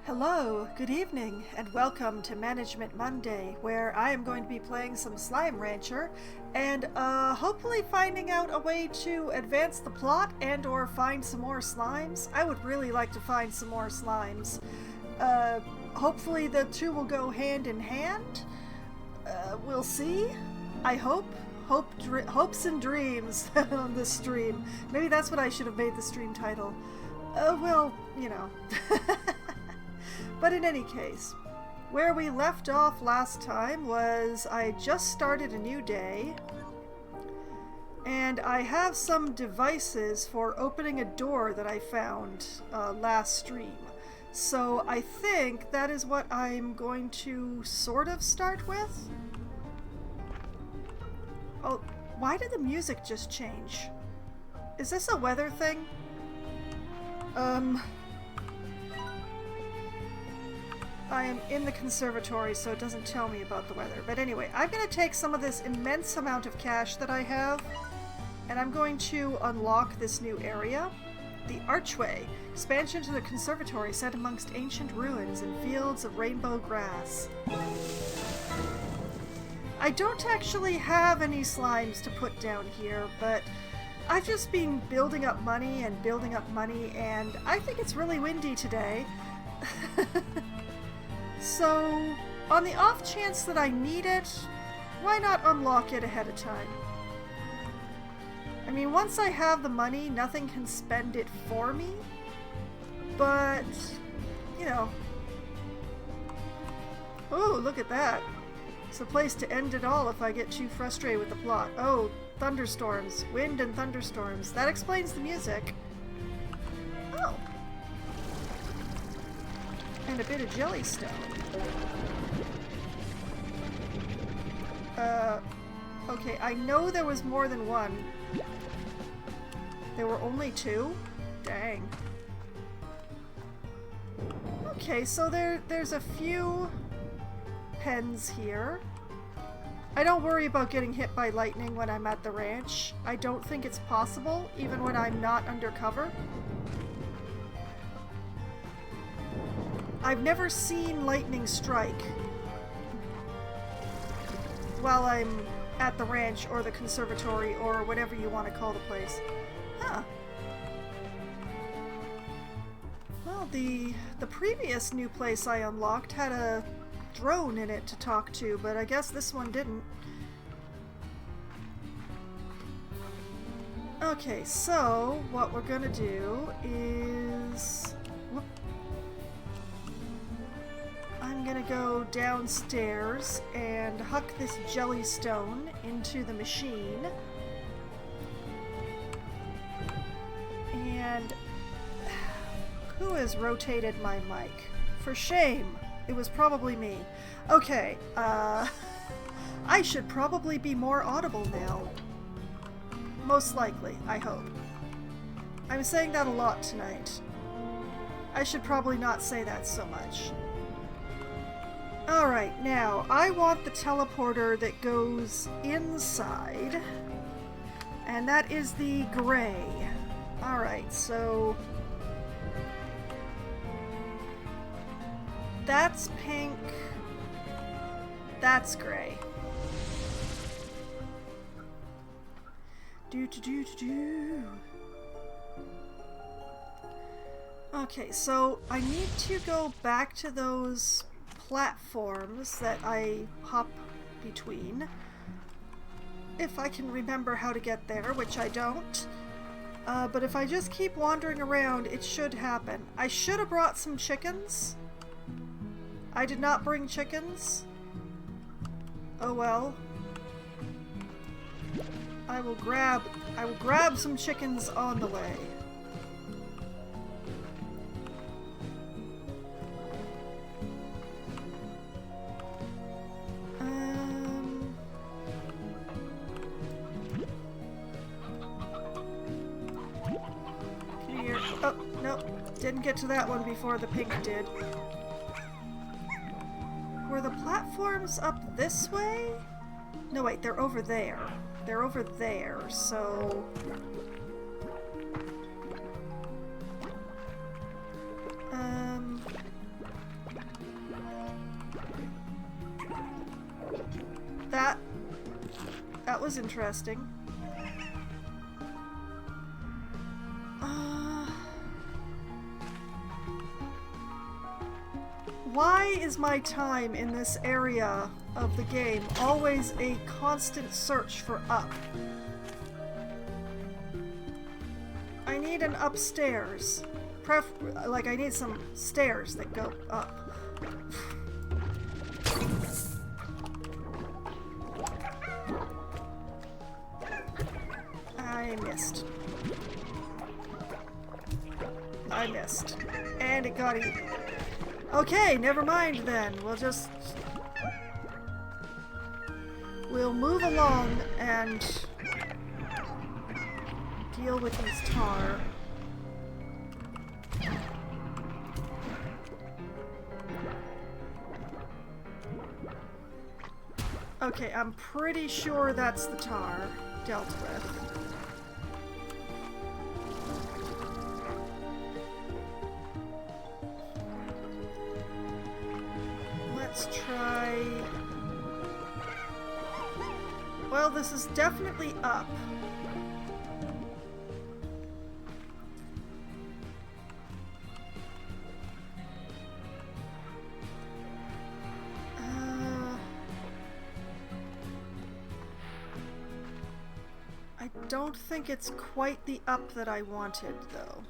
Hello, good evening, and welcome to Management Monday, where I am going to be playing some Slime Rancher and hopefully finding out a way to advance the plot and or find some more slimes. I would really like to find some more slimes. Hopefully the two will go hand in hand. We'll see. I hope. Hopes and dreams on this stream. Maybe that's what I should have made the stream title. Well, you know. But in any case, where we left off last time was I just started a new day, and I have some devices for opening a door that I found last stream. So I think that is what I'm going to sort of start with. Oh, why did the music just change? Is this a weather thing? I am in the conservatory, so it doesn't tell me about the weather. But anyway, I'm going to take some of this immense amount of cash that I have, and I'm going to unlock this new area. The Archway. Expansion to the conservatory set amongst ancient ruins and fields of rainbow grass. I don't actually have any slimes to put down here, but I've just been building up money, and I think it's really windy today. So, on the off chance that I need it, why not unlock it ahead of time? I mean, once I have the money, nothing can spend it for me, but, you know. Oh, look at that. It's a place to end it all if I get too frustrated with the plot. Oh, thunderstorms. Wind and thunderstorms. That explains the music. Oh. And a bit of jellystone. Okay, I know there was more than one. There were only two? Dang. Okay, so there's a few pens here. I don't worry about getting hit by lightning when I'm at the ranch. I don't think it's possible, even when I'm not undercover. I've never seen lightning strike while I'm at the ranch or the conservatory or whatever you want to call the place. Huh. Well, the previous new place I unlocked had a drone in it to talk to, but I guess this one didn't. Okay, so what we're gonna do is... I'm gonna go downstairs and huck this jellystone into the machine. And who has rotated my mic? For shame! It was probably me. Okay, I should probably be more audible now. Most likely, I hope. I'm saying that a lot tonight. I should probably not say that so much. Alright, now, I want the teleporter that goes inside, and that is the gray. Alright, so... that's pink. That's gray. Okay, so I need to go back to those platforms that I hop between. If I can remember how to get there, which I don't. But if I just keep wandering around, it should happen. I should have brought some chickens. I did not bring chickens. Oh well. I will grab some chickens on the way. Come here. Oh, no. Didn't get to that one before the pink did. Were the platforms up this way? No, wait, they're over there. They're over there, so... was interesting. Why is my time in this area of the game always a constant search for up? I need an upstairs. Like, I need some stairs that go up. I missed. I missed. And it got eaten. Okay, never mind then. We'll move along and deal with these tar. Okay, I'm pretty sure that's the tar dealt with. Let's try... Well, this is definitely up. I don't think it's quite the up that I wanted, though.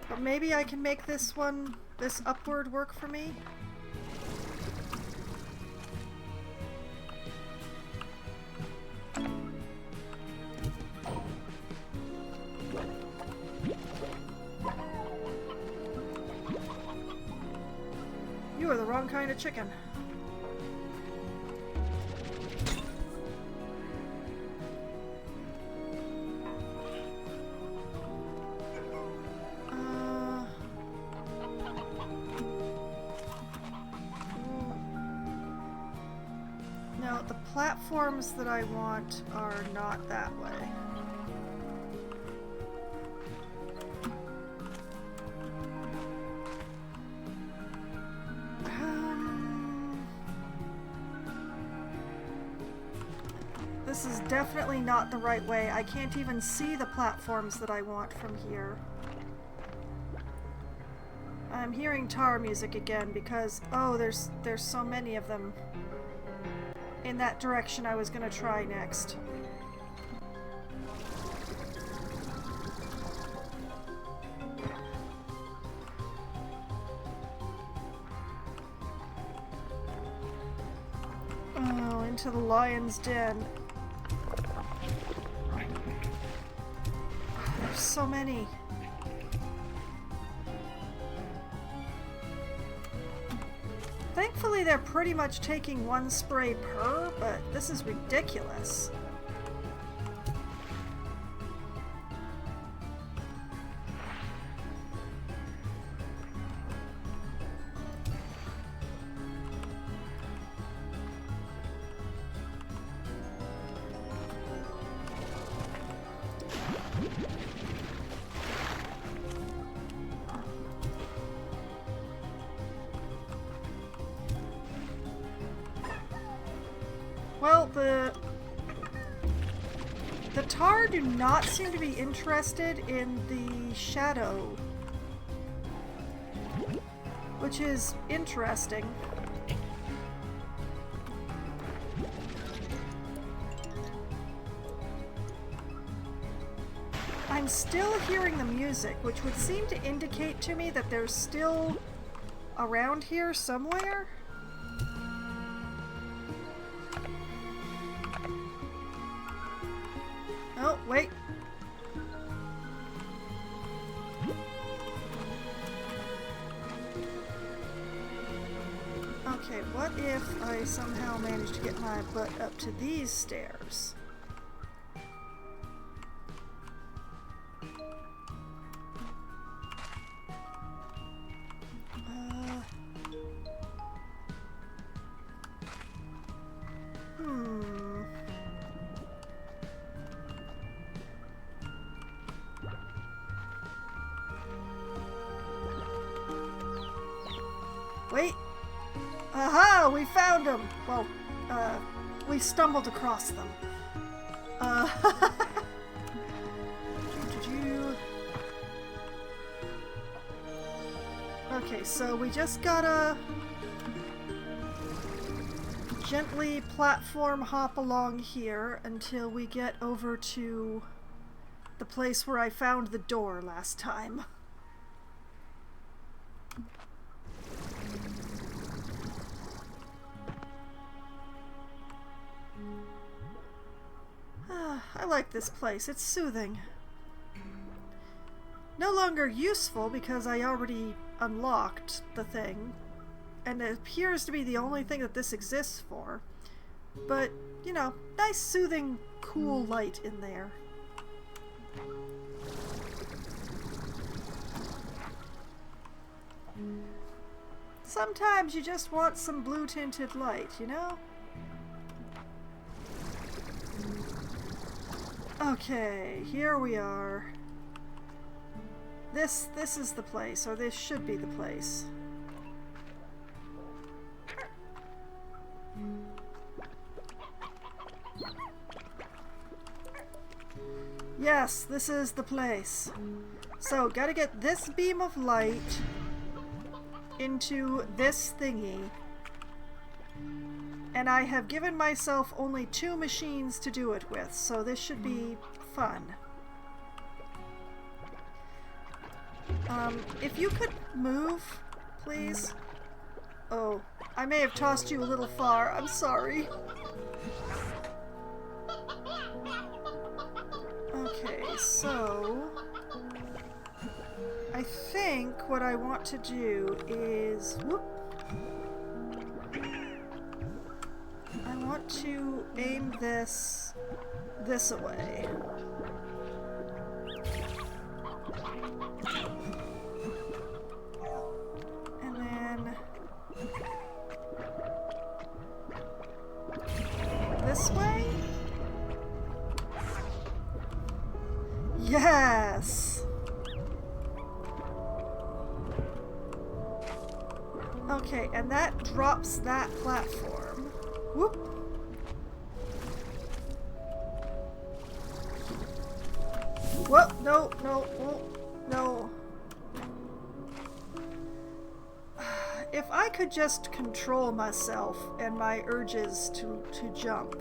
But maybe I can make this one, this upward, work for me? You are the wrong kind of chicken. No, the platforms that I want are not that way. This is definitely not the right way. I can't even see the platforms that I want from here. I'm hearing tar music again because, oh, there's so many of them in that direction I was gonna try next. Oh, into the lion's den. There's so many. Thankfully, they're pretty much taking one spray per, but this is ridiculous. Well, the tar do not seem to be interested in the shadow, which is interesting. I'm still hearing the music, which would seem to indicate to me that they're still around here somewhere. Oh, wait. Okay, what if I somehow manage to get my butt up to these stairs? Wait! Aha! We found him! Well, we stumbled across them. Okay, so we just gotta gently platform hop along here until we get over to the place where I found the door last time. I like this place. It's soothing. No longer useful because I already unlocked the thing, and it appears to be the only thing that this exists for. But, you know, nice, soothing, cool light in there. Sometimes you just want some blue-tinted light, you know? Okay, here we are. This is the place, or this should be the place. Yes, this is the place. So, gotta get this beam of light into this thingy. And I have given myself only 2 machines to do it with, so this should be fun. If you could move, please. Oh, I may have tossed you a little far. I'm sorry. Okay, so I think what I want to do is, whoop, I want to aim this away. And then this way? Yes! Okay, and that drops that platform. Whoop! Whoop! No, no, no. If I could just control myself and my urges to jump.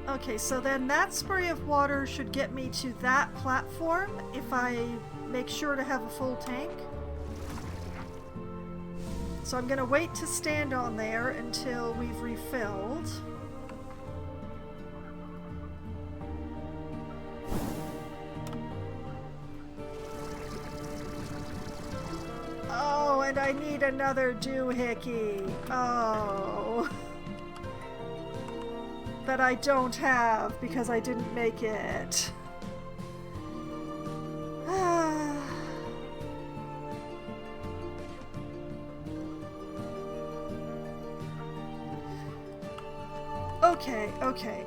Okay, so then that spray of water should get me to that platform if I make sure to have a full tank. So I'm gonna wait to stand on there until we've refilled. Oh, and I need another doohickey. Oh. That I don't have because I didn't make it. Okay.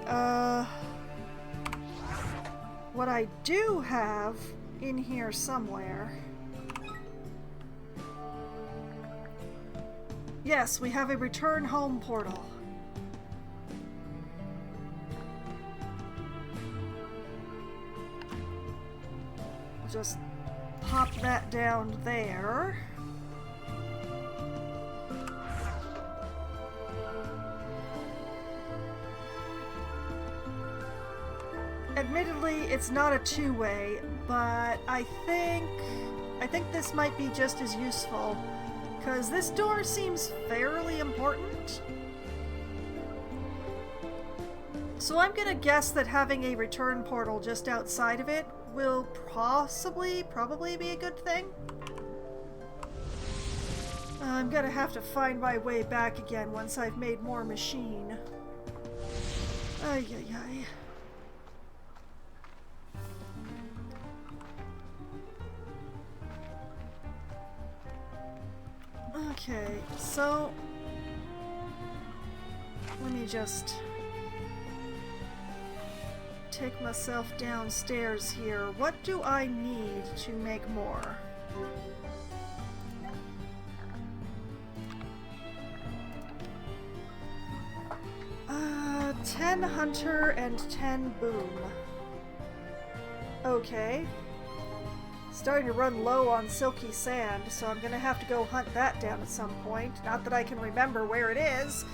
What I do have in here somewhere. Yes, we have a return home portal. Just pop that down there. Admittedly, it's not a two-way, but I think this might be just as useful, because this door seems fairly important. So I'm gonna guess that having a return portal just outside of it will probably be a good thing. I'm gonna have to find my way back again once I've made more machine. Ay. Okay, so let me just take myself downstairs here. What do I need to make more? 10 hunter and 10 boom. Okay. Starting to run low on silky sand, so I'm gonna have to go hunt that down at some point. Not that I can remember where it is.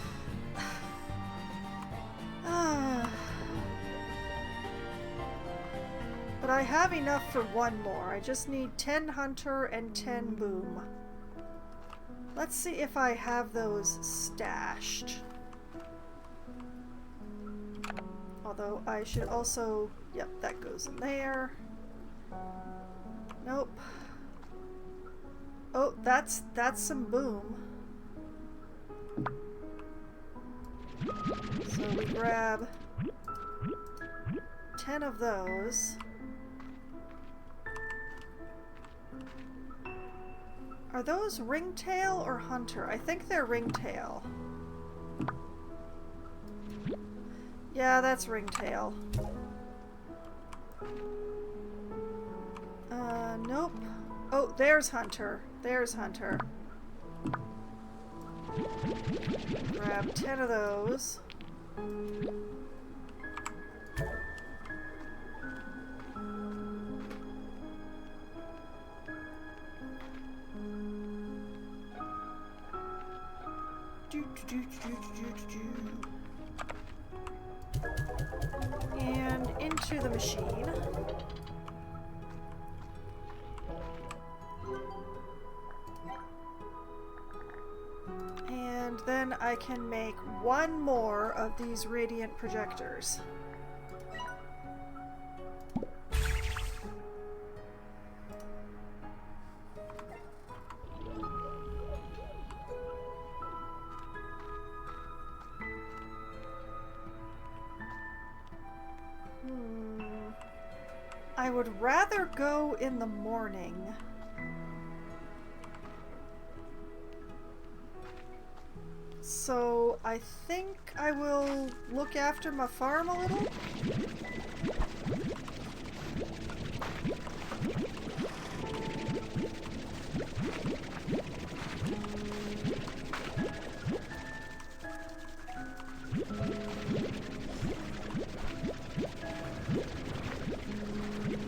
But I have enough for one more. I just need 10 hunter and 10 boom. Let's see if I have those stashed. Although I should also... Yep, that goes in there. Nope. Oh, that's some boom. So we grab 10 of those. Are those ringtail or hunter? I think they're ringtail. Yeah, that's ringtail. Nope. Oh, there's hunter. There's hunter. Grab 10 of those. And into the machine. And then I can make one more of these radiant projectors. I would rather go in the morning. So I think I will look after my farm a little.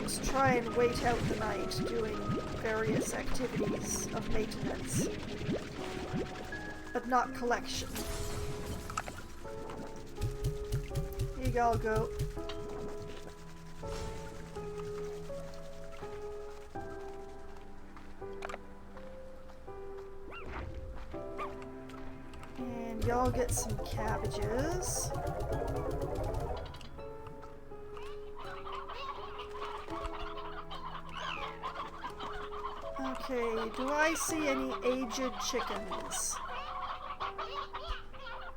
Just try and wait out the night doing various activities of maintenance. But not collection. Here you all go. And y'all get some cabbages. Okay, do I see any aged chickens?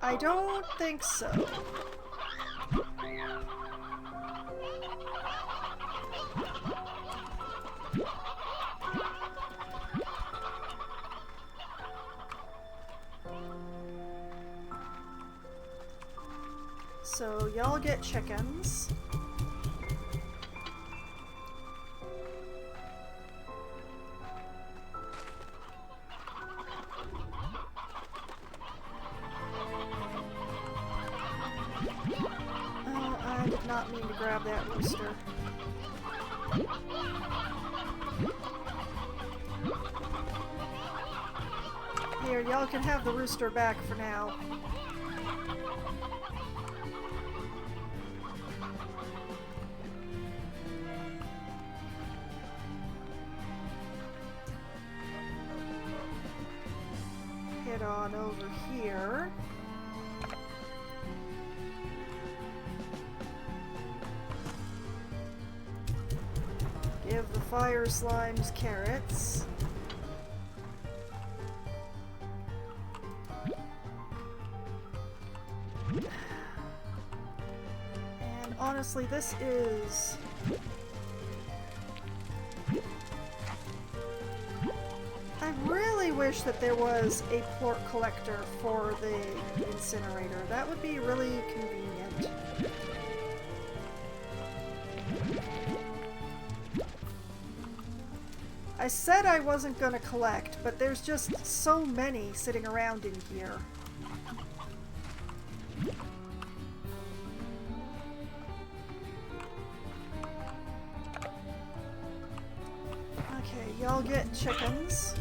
I don't think so. So y'all get chickens. I did not mean to grab that rooster. Here, y'all can have the rooster back for now. Head on over here. Give the fire slimes carrots. And honestly, this is... I really wish that there was a port collector for the incinerator. That would be really convenient. I said I wasn't gonna collect, but there's just so many sitting around in here. Okay, y'all get chickens.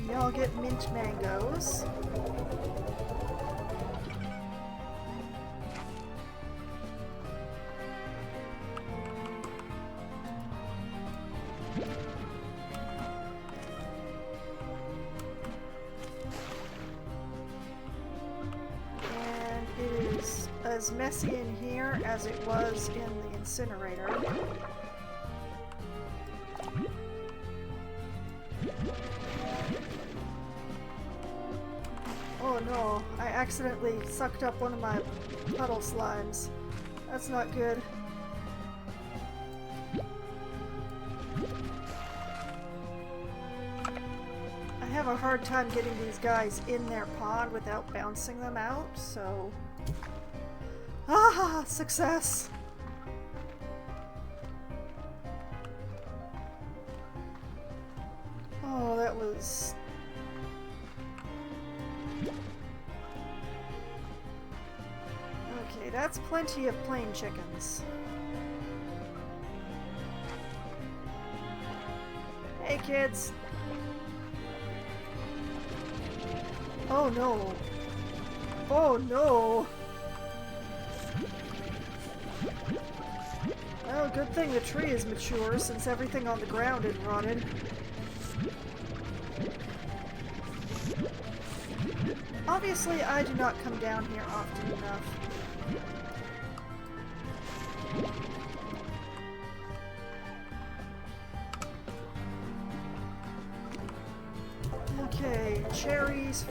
Y'all get mint mangoes. And it is as messy in here as it was in the incinerator. Oh no, I accidentally sucked up one of my puddle slimes. That's not good. I have a hard time getting these guys in their pond without bouncing them out, so... Ah, success! Oh, that was... Okay, that's plenty of plain chickens. Hey, kids! Oh no! Oh no! Well, good thing the tree is mature since everything on the ground is rotted. Obviously, I do not come down here often enough. Okay, cherries.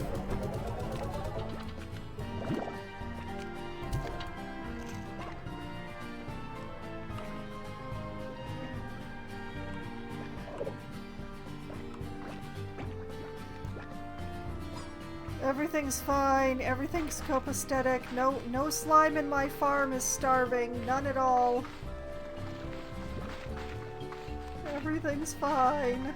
Everything's fine. Everything's copacetic. No slime in my farm is starving. None at all. Everything's fine.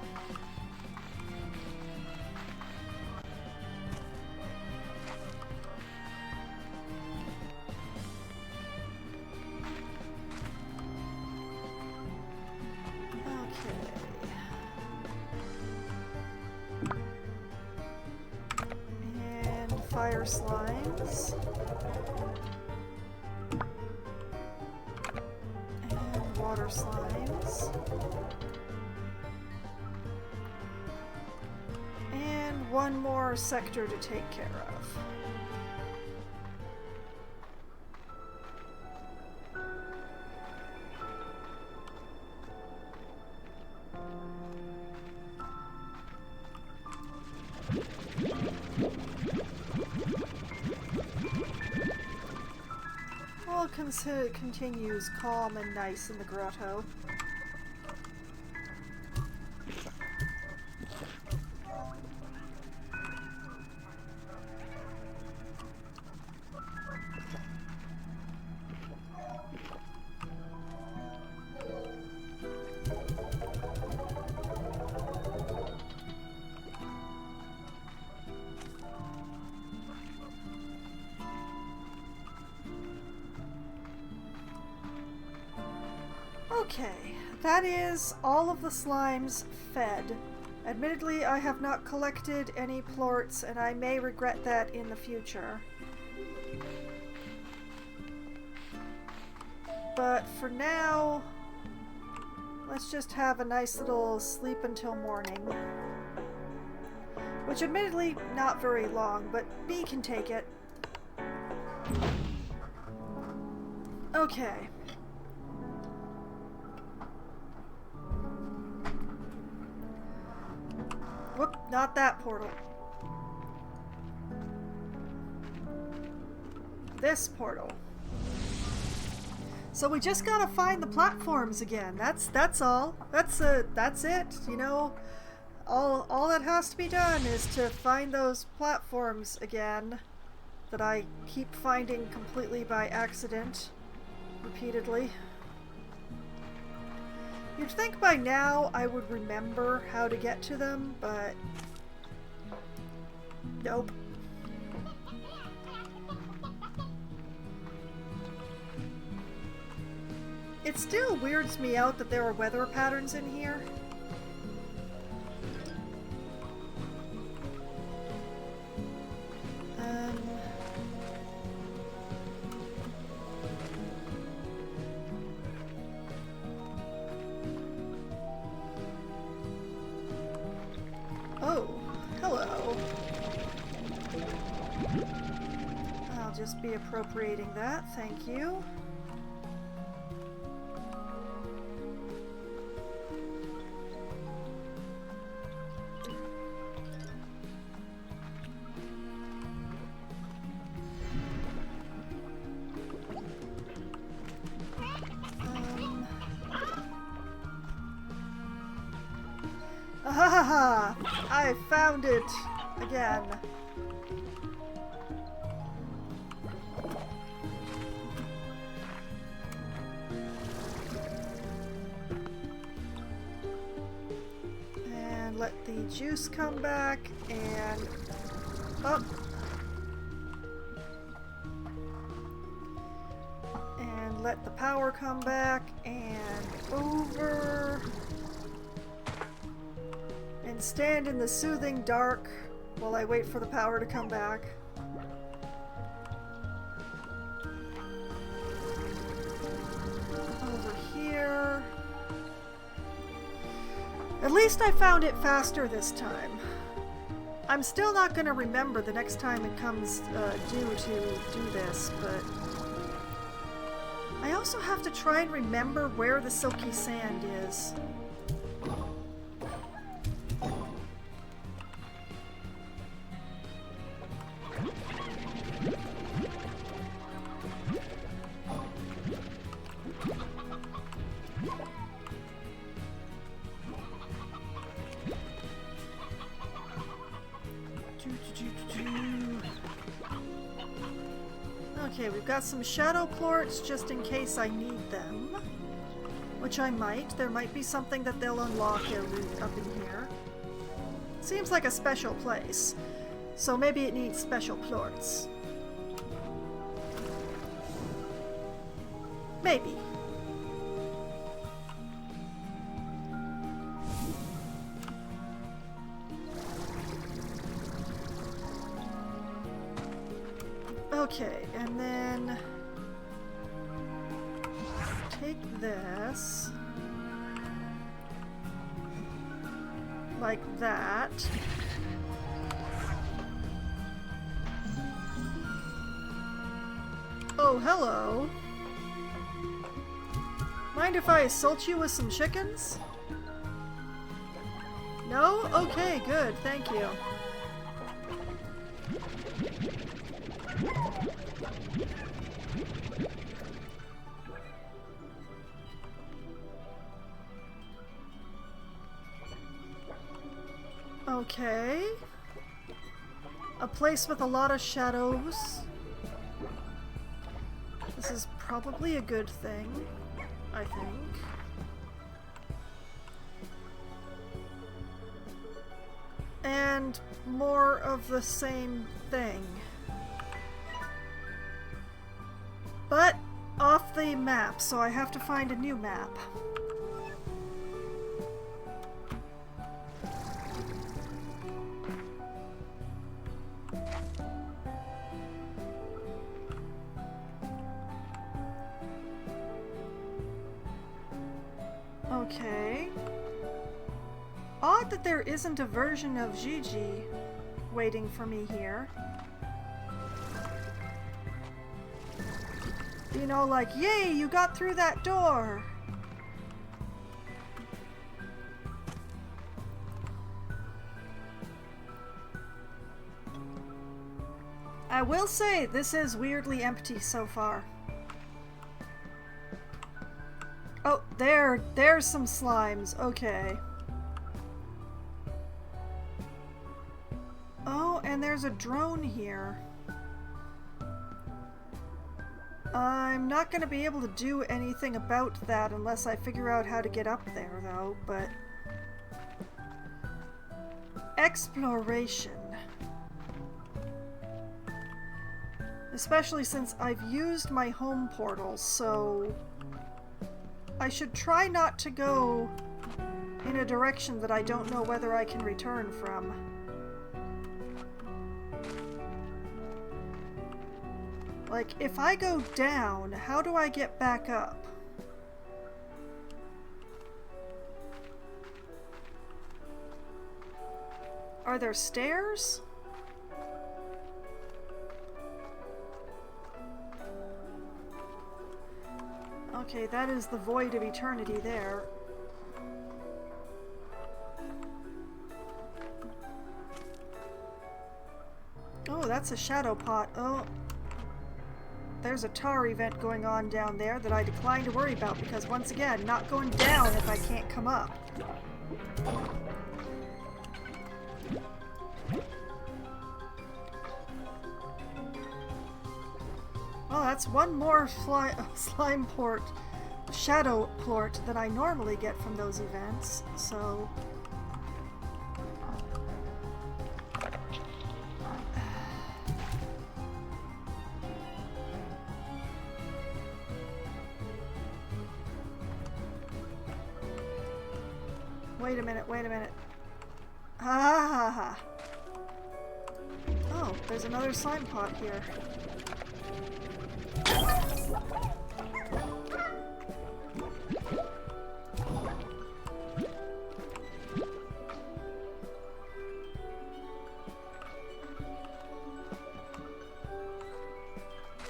Fire slimes. And water slimes. And one more sector to take care of. Continues calm and nice in the grotto. Okay, that is all of the slimes fed. Admittedly, I have not collected any plorts, and I may regret that in the future. But for now, let's just have a nice little sleep until morning. Which admittedly, not very long, but B can take it. Okay. Whoop, not that portal. This portal. So we just gotta find the platforms again. That's all. That's it. You know, all that has to be done is to find those platforms again that I keep finding completely by accident, repeatedly. You'd think by now I would remember how to get to them, but nope. It still weirds me out that there are weather patterns in here. Oh, hello. I'll just be appropriating that, thank you. Ah, I found it again. And let the juice come back and up. And let the power come back and over. And stand in the soothing dark while I wait for the power to come back. Over here. At least I found it faster this time. I'm still not going to remember the next time it comes due to do this, but I also have to try and remember where the silky sand is. Okay, we've got some shadow plorts just in case I need them. Which I might. There might be something that they'll unlock up in here. Seems like a special place. So maybe it needs special plorts. Maybe. Okay, and then take this like that. Oh, hello. Mind if I assault you with some chickens? No? Okay, good, thank you. Okay. A place with a lot of shadows. This is probably a good thing, I think. And more of the same thing. But off the map, so I have to find a new map. Okay. Odd that there isn't a version of Gigi waiting for me here. You know, like, yay, you got through that door! I will say, this is weirdly empty so far. Oh, there's some slimes. Okay. Oh, and there's a drone here. I'm not going to be able to do anything about that unless I figure out how to get up there, though, but... Exploration. Especially since I've used my home portal, so... I should try not to go in a direction that I don't know whether I can return from. Like, if I go down, how do I get back up? Are there stairs? Okay, that is the void of eternity there. Oh, that's a shadow pot. Oh. There's a tar event going on down there that I decline to worry about because, once again, not going down if I can't come up. Well, that's one more slime port, shadow port that I normally get from those events, so... Wait a minute, wait a minute. Ha ha ha. Oh, there's another slime pot here.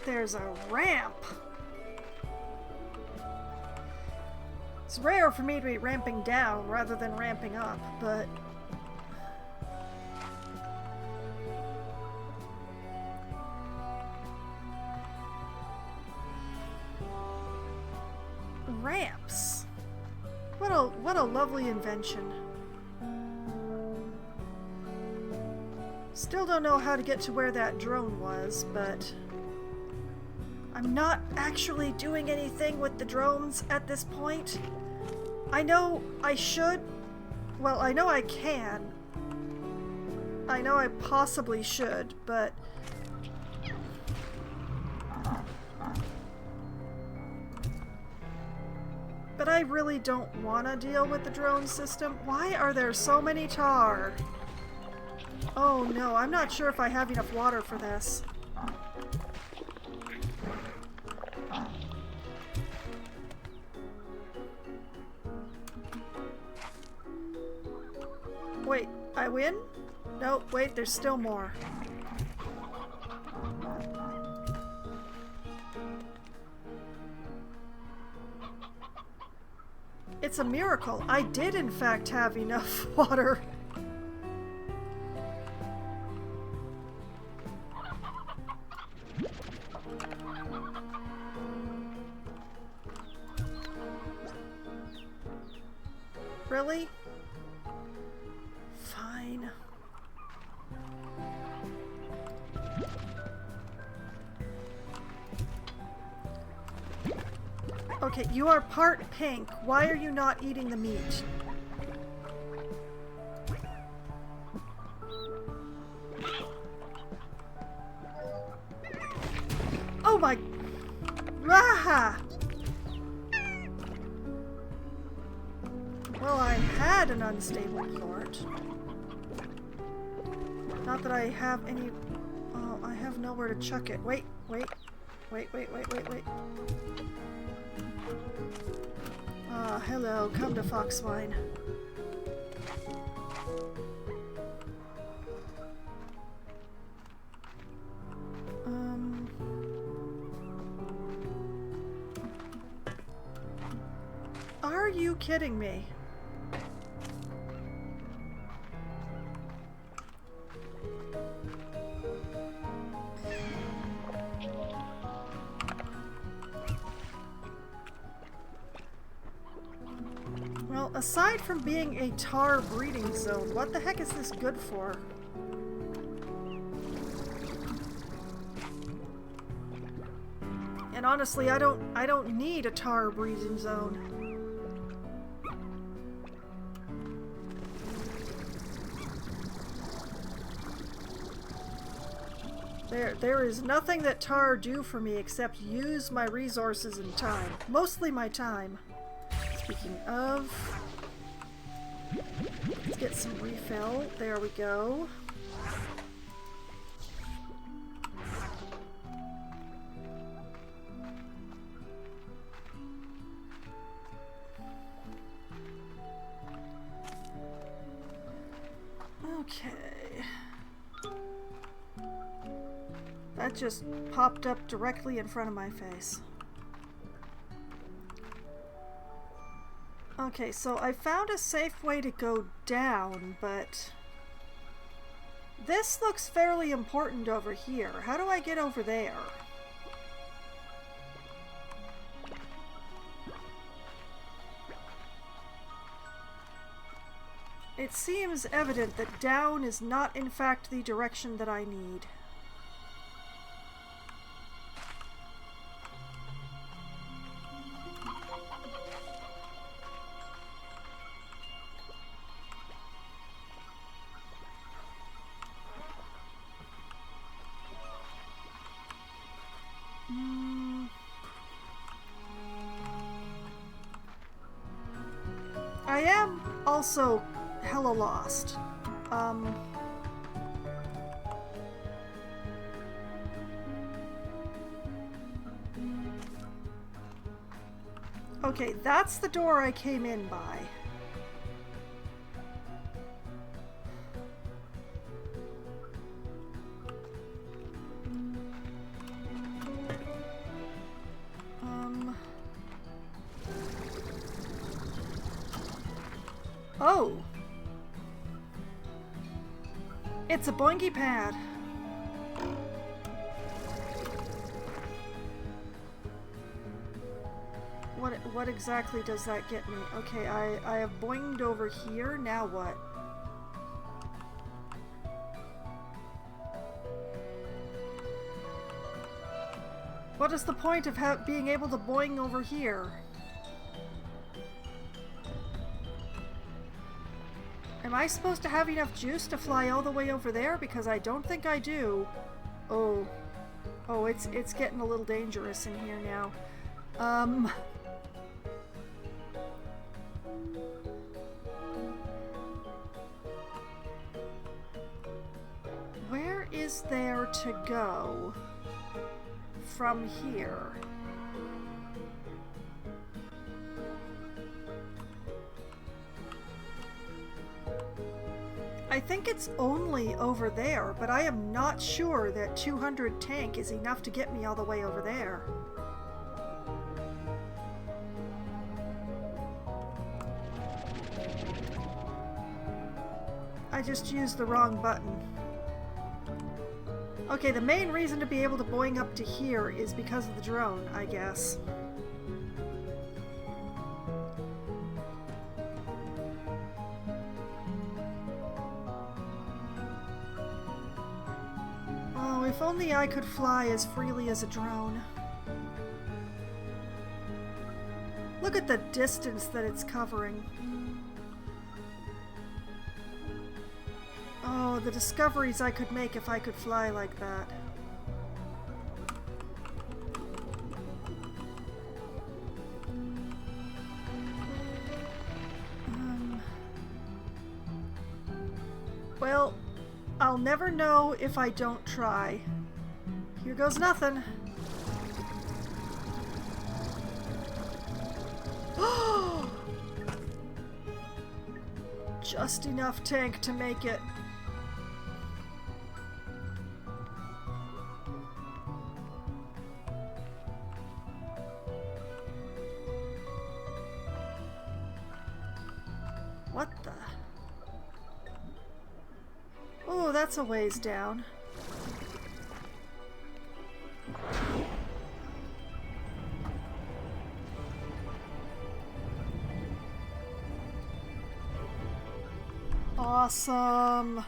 There's a ramp. It's rare for me to be ramping down rather than ramping up, but... Ramps. What a lovely invention. Still don't know how to get to where that drone was, but I'm not actually doing anything with the drones at this point. I know I should. Well, I know I can. I know I possibly should, but... But I really don't want to deal with the drone system. Why are there so many tar? Oh no, I'm not sure if I have enough water for this. Wait, I win? No, wait, there's still more. It's a miracle. I did, in fact, have enough water. Really? Fine. Okay, you are part pink. Why are you not eating the meat? Oh my... Ah! Well, I had an unstable port. Not that I have any... Oh, I have nowhere to chuck it. Wait, wait. Wait, wait, wait, wait, wait. Ah, hello. Come to Foxwine. Are you kidding me? Well, aside from being a tar breeding zone, what the heck is this good for? And honestly, I don't need a tar breeding zone. There is nothing that tar do for me except use my resources and time. Mostly my time. Speaking of, let's get some refill. There we go. Okay. That just popped up directly in front of my face. Okay, so I found a safe way to go down, but this looks fairly important over here. How do I get over there? It seems evident that down is not in fact the direction that I need. I am also hella lost. Okay, that's the door I came in by. Oh! It's a boingy pad. What exactly does that get me? Okay, I have boinged over here. Now what? What is the point of being able to boing over here? Am I supposed to have enough juice to fly all the way over there? Because I don't think I do. Oh. Oh, it's getting a little dangerous in here now. Where is there to go from here? I think it's only over there, but I am not sure that 200 tank is enough to get me all the way over there. I just used the wrong button. Okay, the main reason to be able to boing up to here is because of the drone, I guess. Oh, if only I could fly as freely as a drone. Look at the distance that it's covering. Oh, the discoveries I could make if I could fly like that. Well, I'll never know if I don't try. Here goes nothing. Just enough tank to make it. What the? Oh, that's a ways down. Awesome.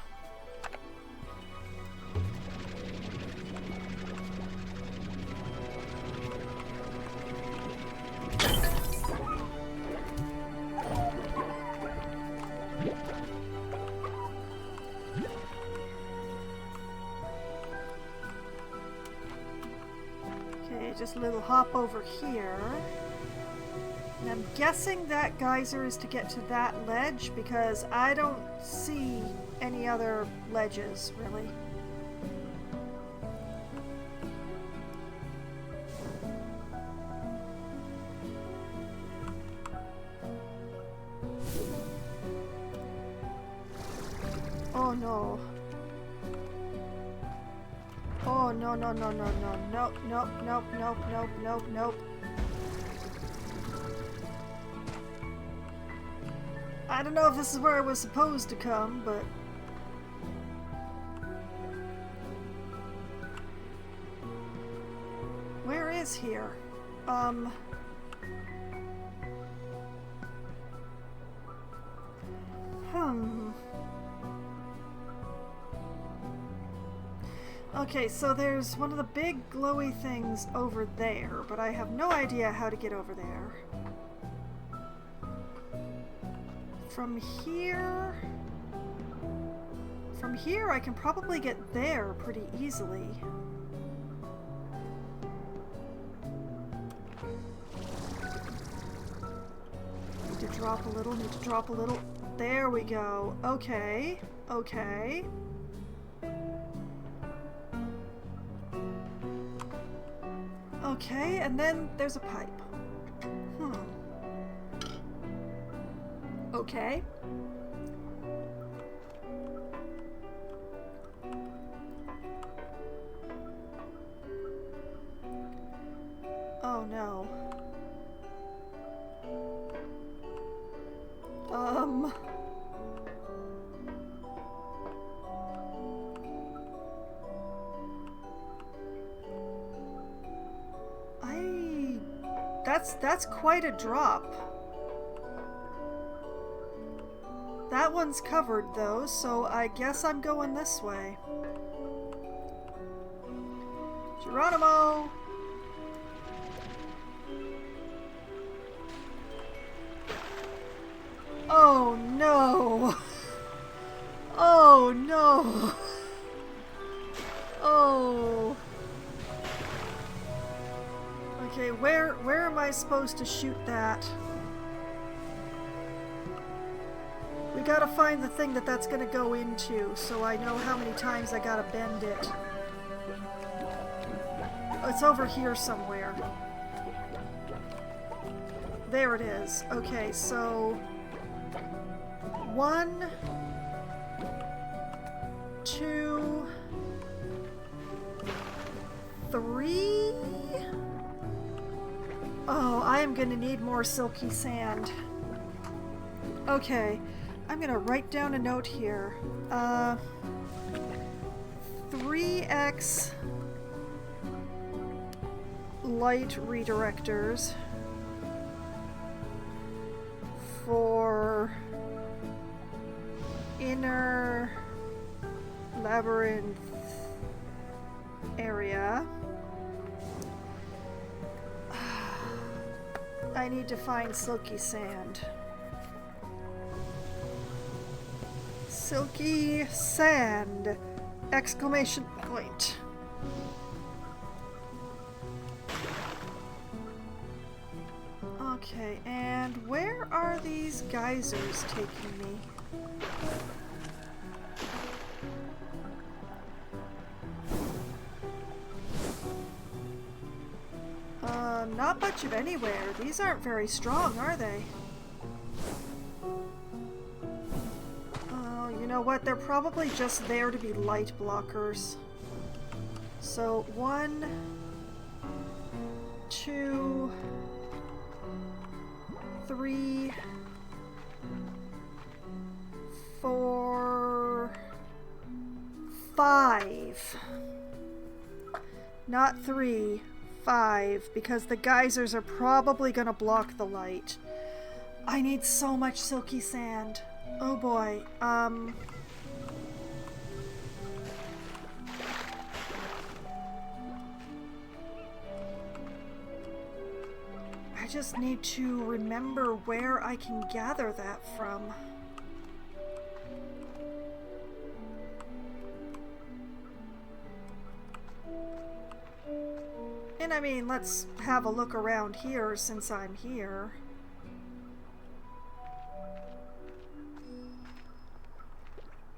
Okay, just a little hop over here. And I'm guessing that geyser is to get to that ledge because I don't see any other ledges, really. Oh no. Oh no, no, no, no, no, nope, nope, nope, nope, nope, nope, nope. I don't know if this is where I was supposed to come, but... Where is here? Okay, so there's one of the big glowy things over there, but I have no idea how to get over there. From here I can probably get there pretty easily. Need to drop a little, need to drop a little. There we go. Okay, okay. Okay, and then there's a pipe. Okay. Oh no. That's quite a drop. That one's covered though, so I guess I'm going this way. Geronimo! Oh no! Oh no! Oh! Okay, where am I supposed to shoot that? We gotta find the thing that's gonna go into, so I know how many times I gotta bend it. Oh, it's over here somewhere. There it is. Okay, so... 1, 2, 3... Oh, I am gonna need more silky sand. Okay, I'm gonna write down a note here. 3x light redirectors for inner labyrinth area. I need to find silky sand. Silky sand! Exclamation point. Okay, and where are these geysers taking me? Not much of anywhere. These aren't very strong, are they? Oh, you know what? They're probably just there to be light blockers. So, 1, 2, 3, 4, 5. Not 3. 5, because the geysers are probably gonna block the light. I need so much silky sand. Oh boy. I just need to remember where I can gather that from. And I mean, let's have a look around here since I'm here.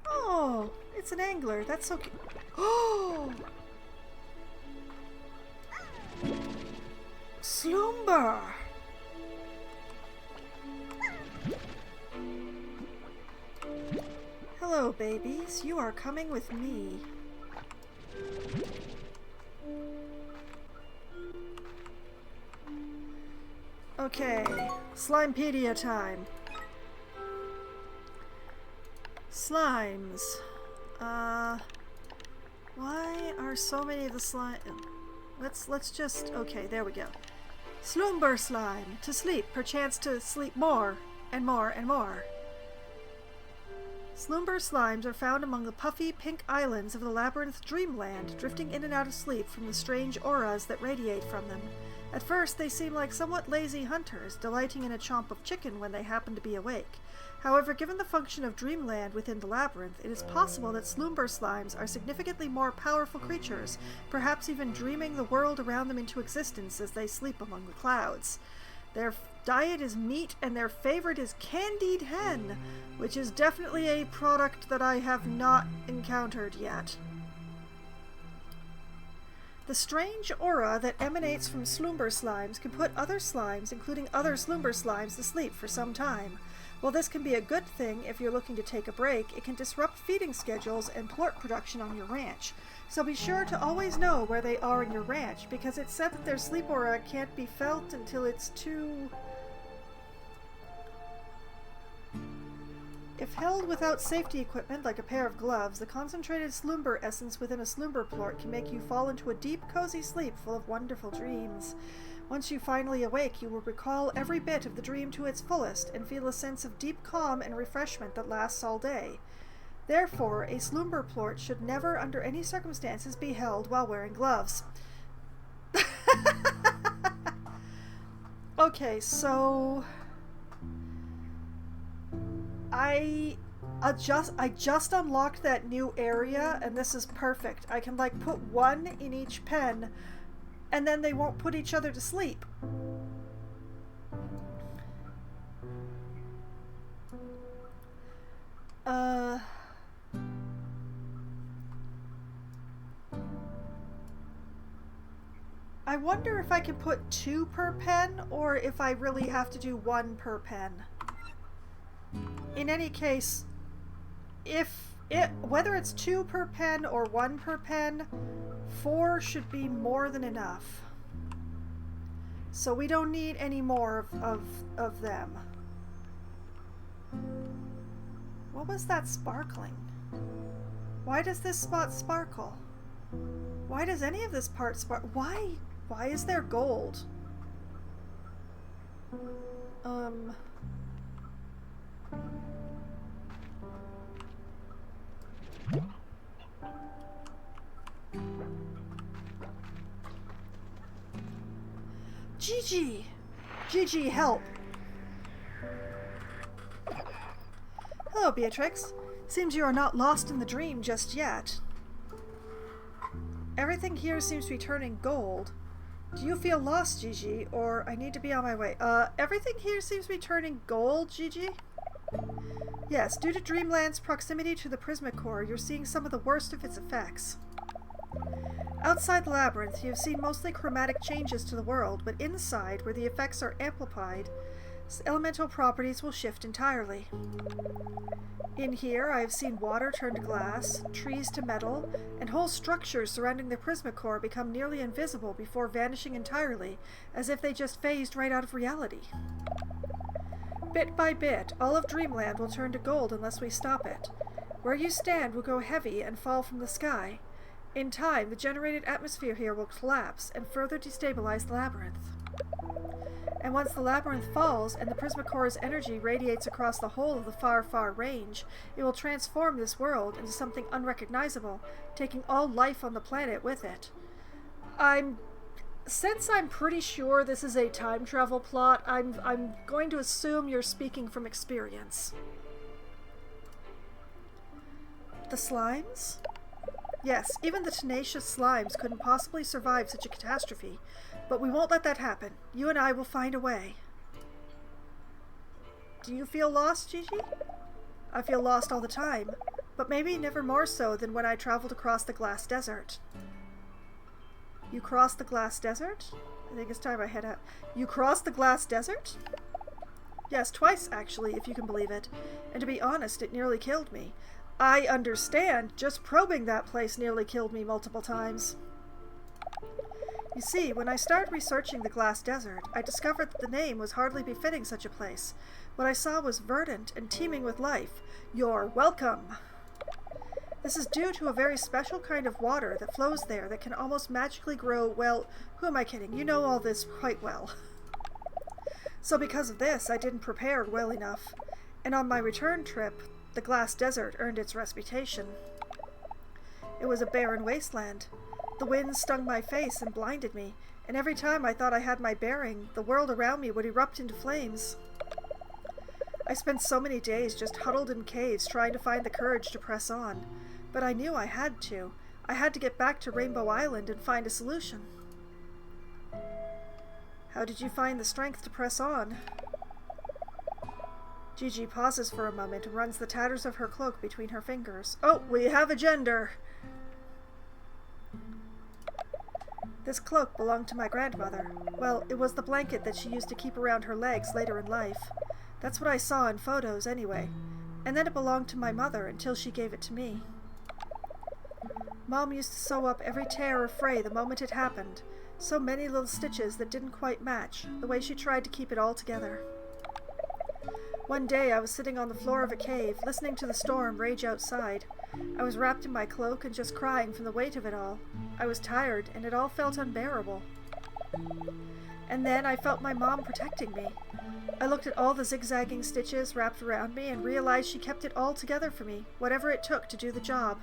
Oh, it's an angler. That's so cute. Oh! Slumber! Hello, babies. You are coming with me. Okay, Slimepedia time. Slimes. Why are so many of the slime... Let's just... Okay, there we go. Slumber slime. To sleep, perchance to sleep more, and more, and more. Slumber slimes are found among the puffy pink islands of the labyrinth dreamland, drifting in and out of sleep from the strange auras that radiate from them. At first, they seem like somewhat lazy hunters, delighting in a chomp of chicken when they happen to be awake. However, given the function of dreamland within the labyrinth, it is possible that slumber slimes are significantly more powerful creatures, perhaps even dreaming the world around them into existence as they sleep among the clouds. Their diet is meat, and their favorite is candied hen, which is definitely a product that I have not encountered yet. The strange aura that emanates from slumber slimes can put other slimes, including other slumber slimes, to sleep for some time. While this can be a good thing if you're looking to take a break, it can disrupt feeding schedules and plort production on your ranch. So be sure to always know where they are in your ranch, because it's said that their sleep aura can't be felt until it's too... If held without safety equipment like a pair of gloves, the concentrated slumber essence within a slumber plort can make you fall into a deep, cozy sleep full of wonderful dreams. Once you finally awake, you will recall every bit of the dream to its fullest and feel a sense of deep calm and refreshment that lasts all day. Therefore, a slumber plort should never, under any circumstances, be held while wearing gloves. Okay, so... I just unlocked that new area, and this is perfect. I can like put one in each pen, and then they won't put each other to sleep. I wonder if I can put 2 per pen, or if I really have to do 1 per pen. In any case, whether it's 2 per pen or 1 per pen, 4 should be more than enough. So we don't need any more of them. What was that sparkling? Why does this spot sparkle? Why does any of this part sparkle? Why is there gold? Gigi! Gigi, help! Hello, Beatrix. Seems you are not lost in the dream just yet. Everything here seems to be turning gold. Do you feel lost, Gigi, or I need to be on my way? Everything here seems to be turning gold, Gigi? Yes, due to Dreamland's proximity to the Prismacore, you're seeing some of the worst of its effects. Outside the labyrinth, you have seen mostly chromatic changes to the world, but inside, where the effects are amplified, elemental properties will shift entirely. In here, I have seen water turn to glass, trees to metal, and whole structures surrounding the Prismacore become nearly invisible before vanishing entirely, as if they just phased right out of reality. Bit by bit, all of Dreamland will turn to gold unless we stop it. Where you stand will go heavy and fall from the sky. In time, the generated atmosphere here will collapse and further destabilize the labyrinth. And once the labyrinth falls and the Prismacore's energy radiates across the whole of the far, far range, it will transform this world into something unrecognizable, taking all life on the planet with it. Since I'm pretty sure this is a time travel plot, I'm going to assume you're speaking from experience. The slimes? Yes, even the tenacious slimes couldn't possibly survive such a catastrophe. But we won't let that happen. You and I will find a way. Do you feel lost, Gigi? I feel lost all the time, but maybe never more so than when I traveled across the glass desert. You crossed the glass desert? I think it's time I head out. You crossed the glass desert? Yes, twice actually, if you can believe it. And to be honest, it nearly killed me. I understand, just probing that place nearly killed me multiple times. You see, when I started researching the glass desert, I discovered that the name was hardly befitting such a place. What I saw was verdant and teeming with life. You're welcome! This is due to a very special kind of water that flows there that can almost magically grow, well, who am I kidding? You know all this quite well. So because of this, I didn't prepare well enough. And on my return trip, the glass desert earned its reputation. It was a barren wasteland. The wind stung my face and blinded me, and every time I thought I had my bearing, the world around me would erupt into flames. I spent so many days just huddled in caves trying to find the courage to press on, but I knew I had to. I had to get back to Rainbow Island and find a solution. How did you find the strength to press on? Gigi pauses for a moment and runs the tatters of her cloak between her fingers. Oh, we have a gender! This cloak belonged to my grandmother. Well, it was the blanket that she used to keep around her legs later in life. That's what I saw in photos, anyway. And then it belonged to my mother until she gave it to me. Mom used to sew up every tear or fray the moment it happened. So many little stitches that didn't quite match, the way she tried to keep it all together. One day I was sitting on the floor of a cave, listening to the storm rage outside. I was wrapped in my cloak and just crying from the weight of it all. I was tired, and it all felt unbearable. And then I felt my mom protecting me. I looked at all the zigzagging stitches wrapped around me and realized she kept it all together for me, whatever it took to do the job.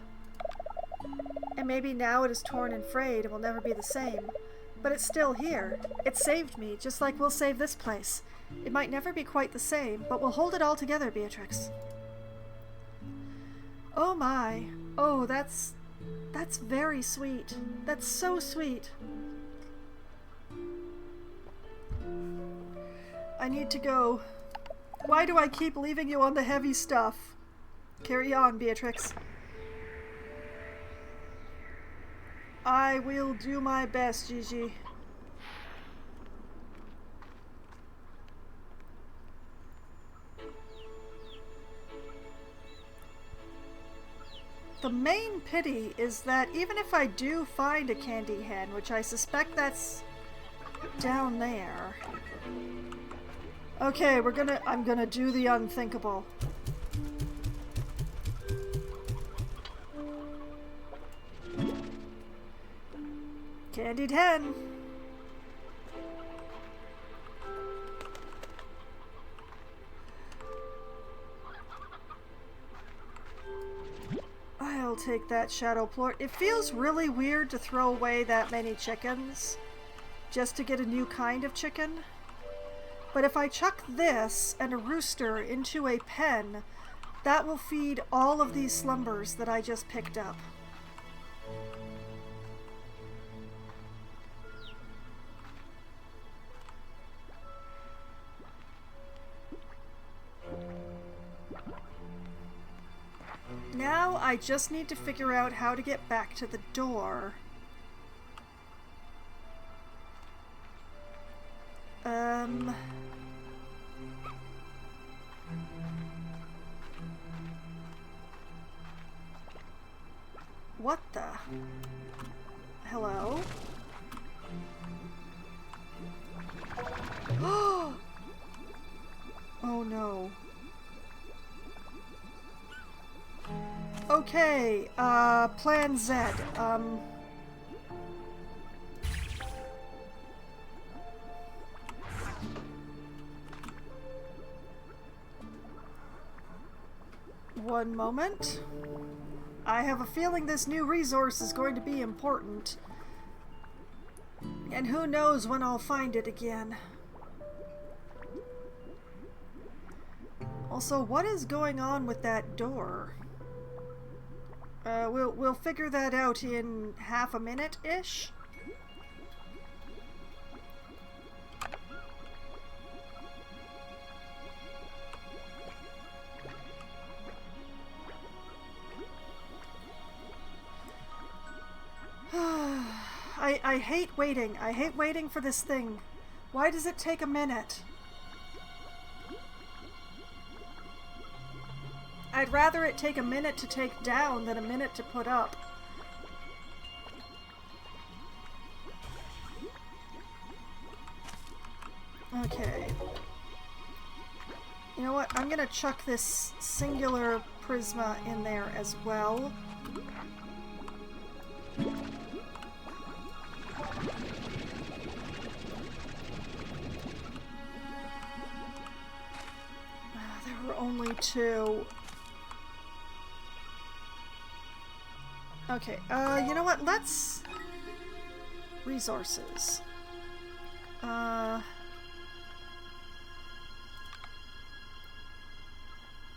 And maybe now it is torn and frayed and will never be the same. But it's still here. It saved me, just like we'll save this place. It might never be quite the same, but we'll hold it all together, Beatrix. Oh my. Oh, that's very sweet. That's so sweet. I need to go. Why do I keep leaving you on the heavy stuff? Carry on, Beatrix. I will do my best, Gigi. The main pity is that even if I do find a candy hen, which I suspect that's down there. Okay, I'm gonna do the unthinkable. Candied hen. I'll take that shadow plort. It feels really weird to throw away that many chickens just to get a new kind of chicken. But if I chuck this and a rooster into a pen, that will feed all of these slumbers that I just picked up. Now I just need to figure out how to get back to the door. What the? Hello? Oh no. Okay, Plan Z. One moment. I have a feeling this new resource is going to be important. And who knows when I'll find it again. Also, what is going on with that door? We'll figure that out in half a minute-ish. I hate waiting. I hate waiting for this thing. Why does it take a minute? I'd rather it take a minute to take down than a minute to put up. Okay. You know what? I'm gonna chuck this singular prisma in there as well. There were only two. Okay, you know what? Let's... Resources.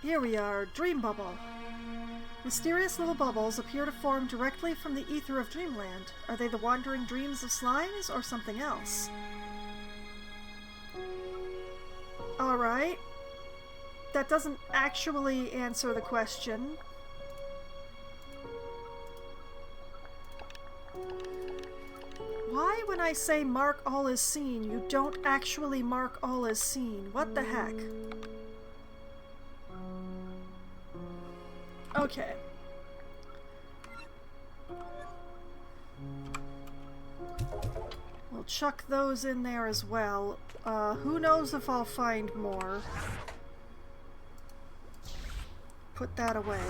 Here we are, Dream Bubble. Mysterious little bubbles appear to form directly from the ether of Dreamland. Are they the wandering dreams of slimes or something else? Alright. That doesn't actually answer the question. Why, when I say mark all as seen, you don't actually mark all as seen? What the heck? Okay. We'll chuck those in there as well. Who knows if I'll find more. Put that away.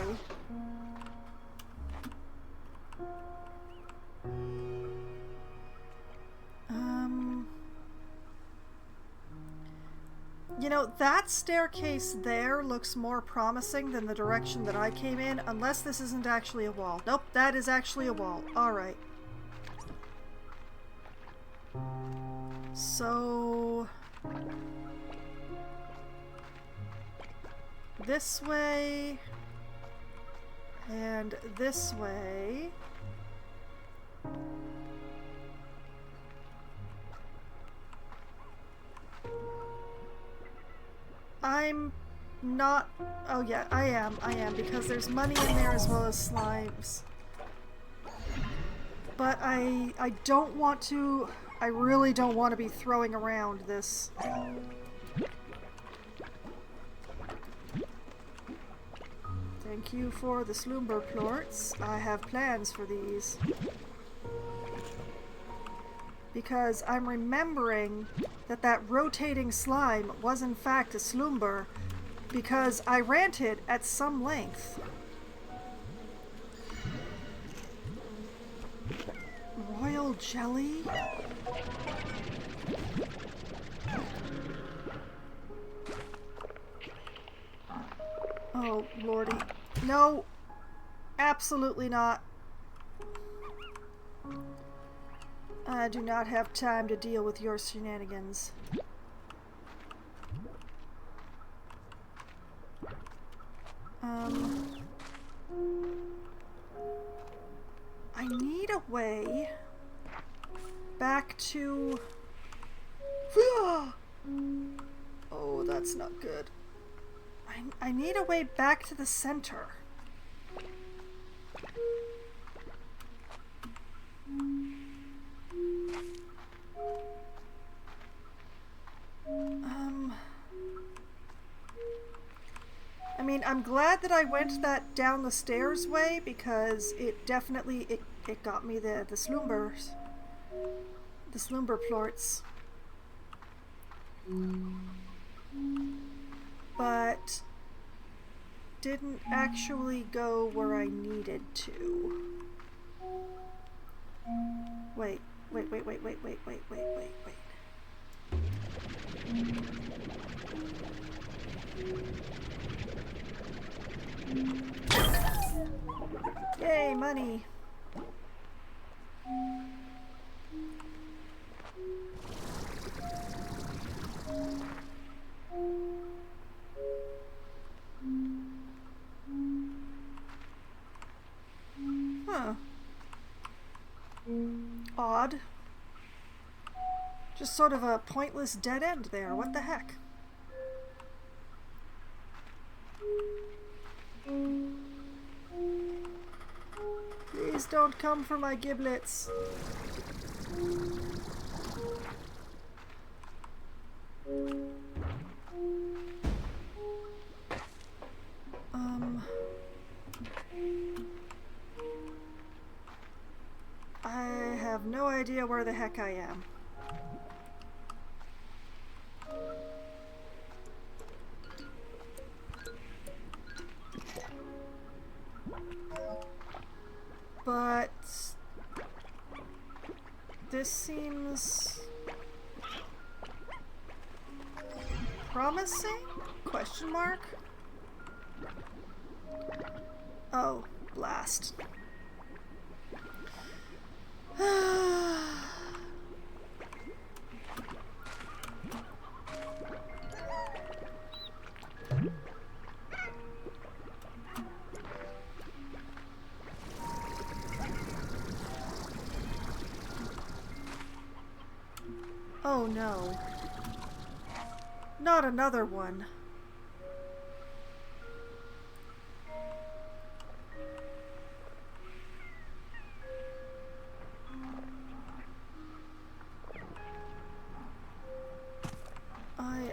You know, that staircase there looks more promising than the direction that I came in, unless this isn't actually a wall. Nope, that is actually a wall. Alright. So... this way... and this way... I'm not... oh yeah, I am, because there's money in there as well as slimes. But I don't want to... I really don't want to be throwing around this. Thank you for the slumber plorts. I have plans for these. Because I'm remembering that that rotating slime was in fact a slumber, because I ranted at some length. Royal jelly? Oh, lordy. No! Absolutely not. I do not have time to deal with your shenanigans. I need a way back to... oh, that's not good. I need a way back to the center. I mean, I'm glad that I went that down the stairs way, because it definitely, it got me the slumbers. The slumber plorts. But didn't actually go where I needed to. Wait. Yay, money. Huh. Odd. Just sort of a pointless dead end there. What the heck? Please don't come for my giblets. I have no idea where the heck I am. But this seems promising? Question mark? Oh, blast. Oh no. Not another one.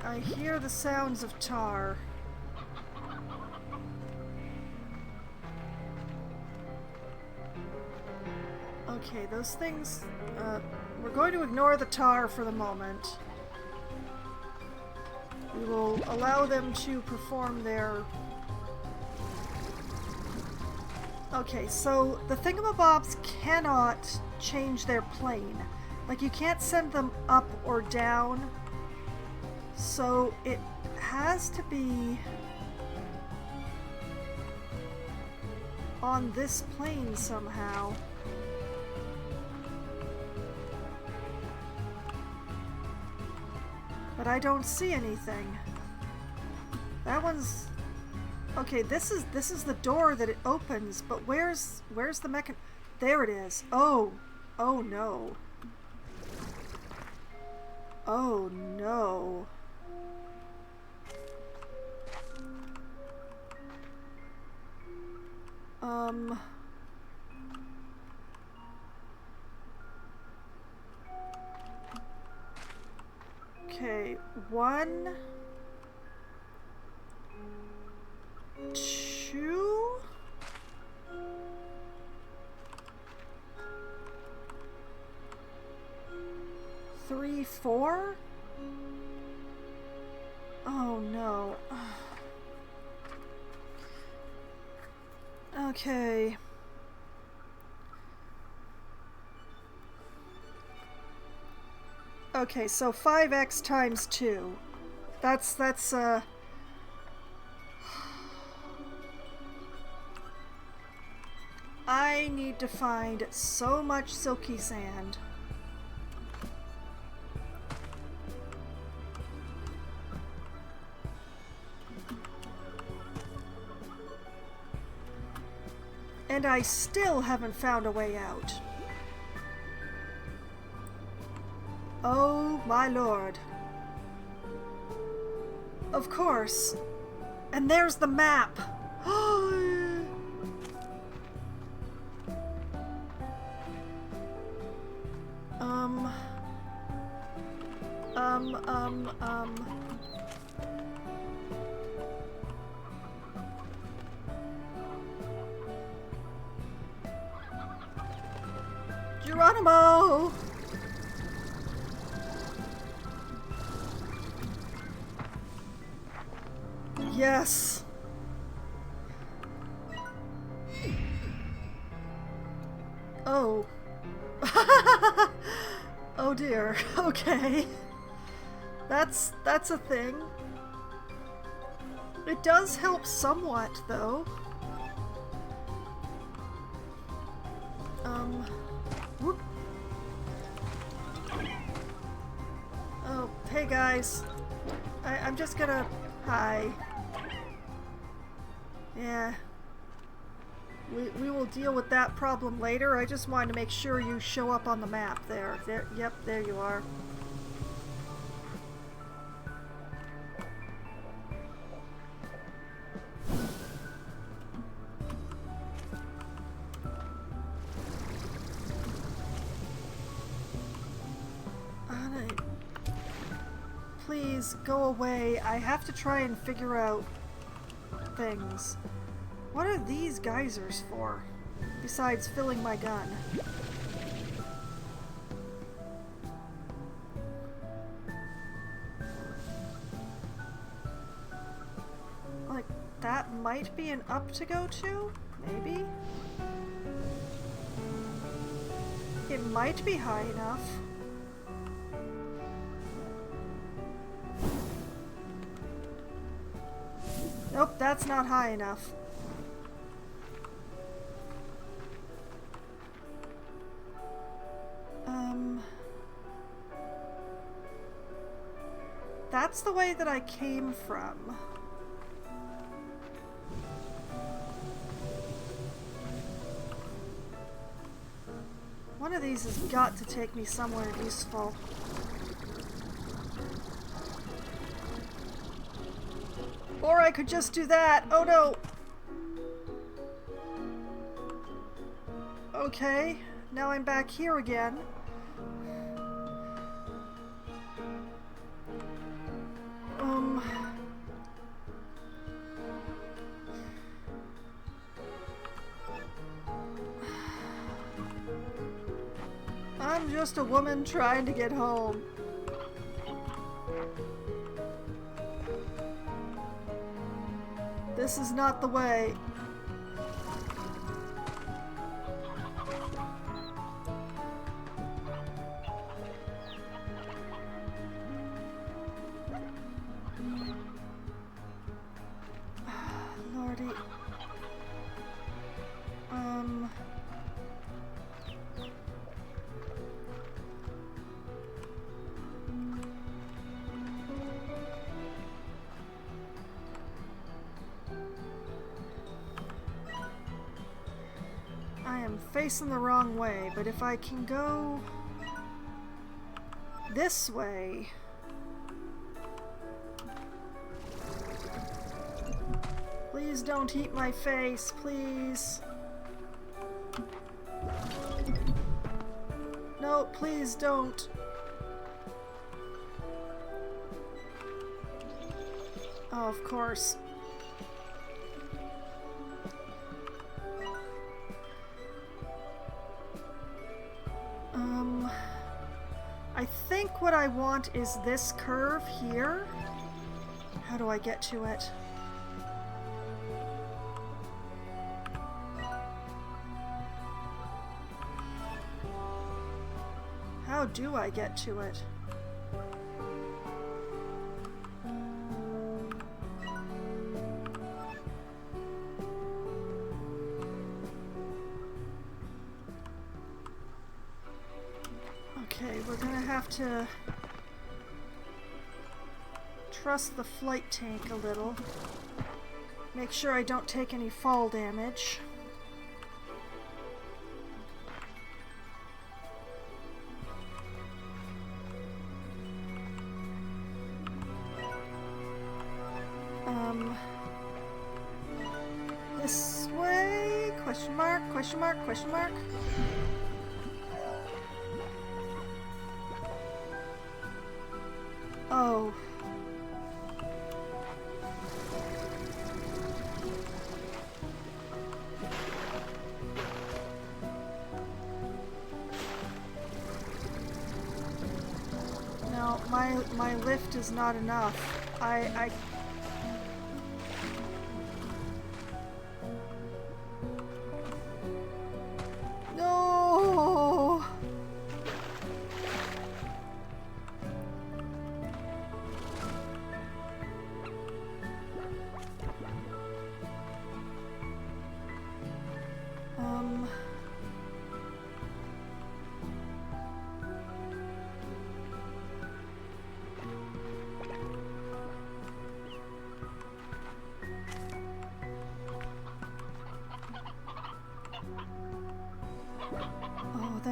I hear the sounds of tar. Okay, those things, we're going to ignore the tar for the moment. We will allow them to perform their... Okay, so the thingamabobs cannot change their plane. Like, you can't send them up or down. So it has to be on this plane somehow. But I don't see anything. That one's... Okay, this is the door that it opens, but where's the mechan... There it is. Oh. Oh no. Oh no. Okay, 1, 2, 3, 4. Oh no. Okay. Okay, so 5x times 2. That's I need to find so much silky sand. And I still haven't found a way out. Oh my lord. Of course. And there's the map. Geronimo! Yes. Oh. Oh dear. Okay. That's a thing. It does help somewhat, though. Whoop. Oh, hey guys. I'm just gonna... Hi. Yeah. We will deal with that problem later. I just wanted to make sure you show up on the map there. Yep, there you are. Please go away. I have to try and figure out things. What are these geysers for? Besides filling my gun. Like, that might be an up to go to? Maybe? It might be high enough. Nope, that's not high enough. That's the way that I came from. One of these has got to take me somewhere useful. Or I could just do that. Oh no! Okay, now I'm back here again. I'm just a woman trying to get home. This is not the way. Lordy. I am facing the wrong way, but if I can go this way... Please don't eat my face, please. No, please don't. Oh, of course. I think what I want is this curve here. How do I get to it? How do I get to it? Okay, we're gonna have to trust the flight tank a little. Make sure I don't take any fall damage. This way? Question mark, question mark, question mark. Oh. No, my lift is not enough. I No.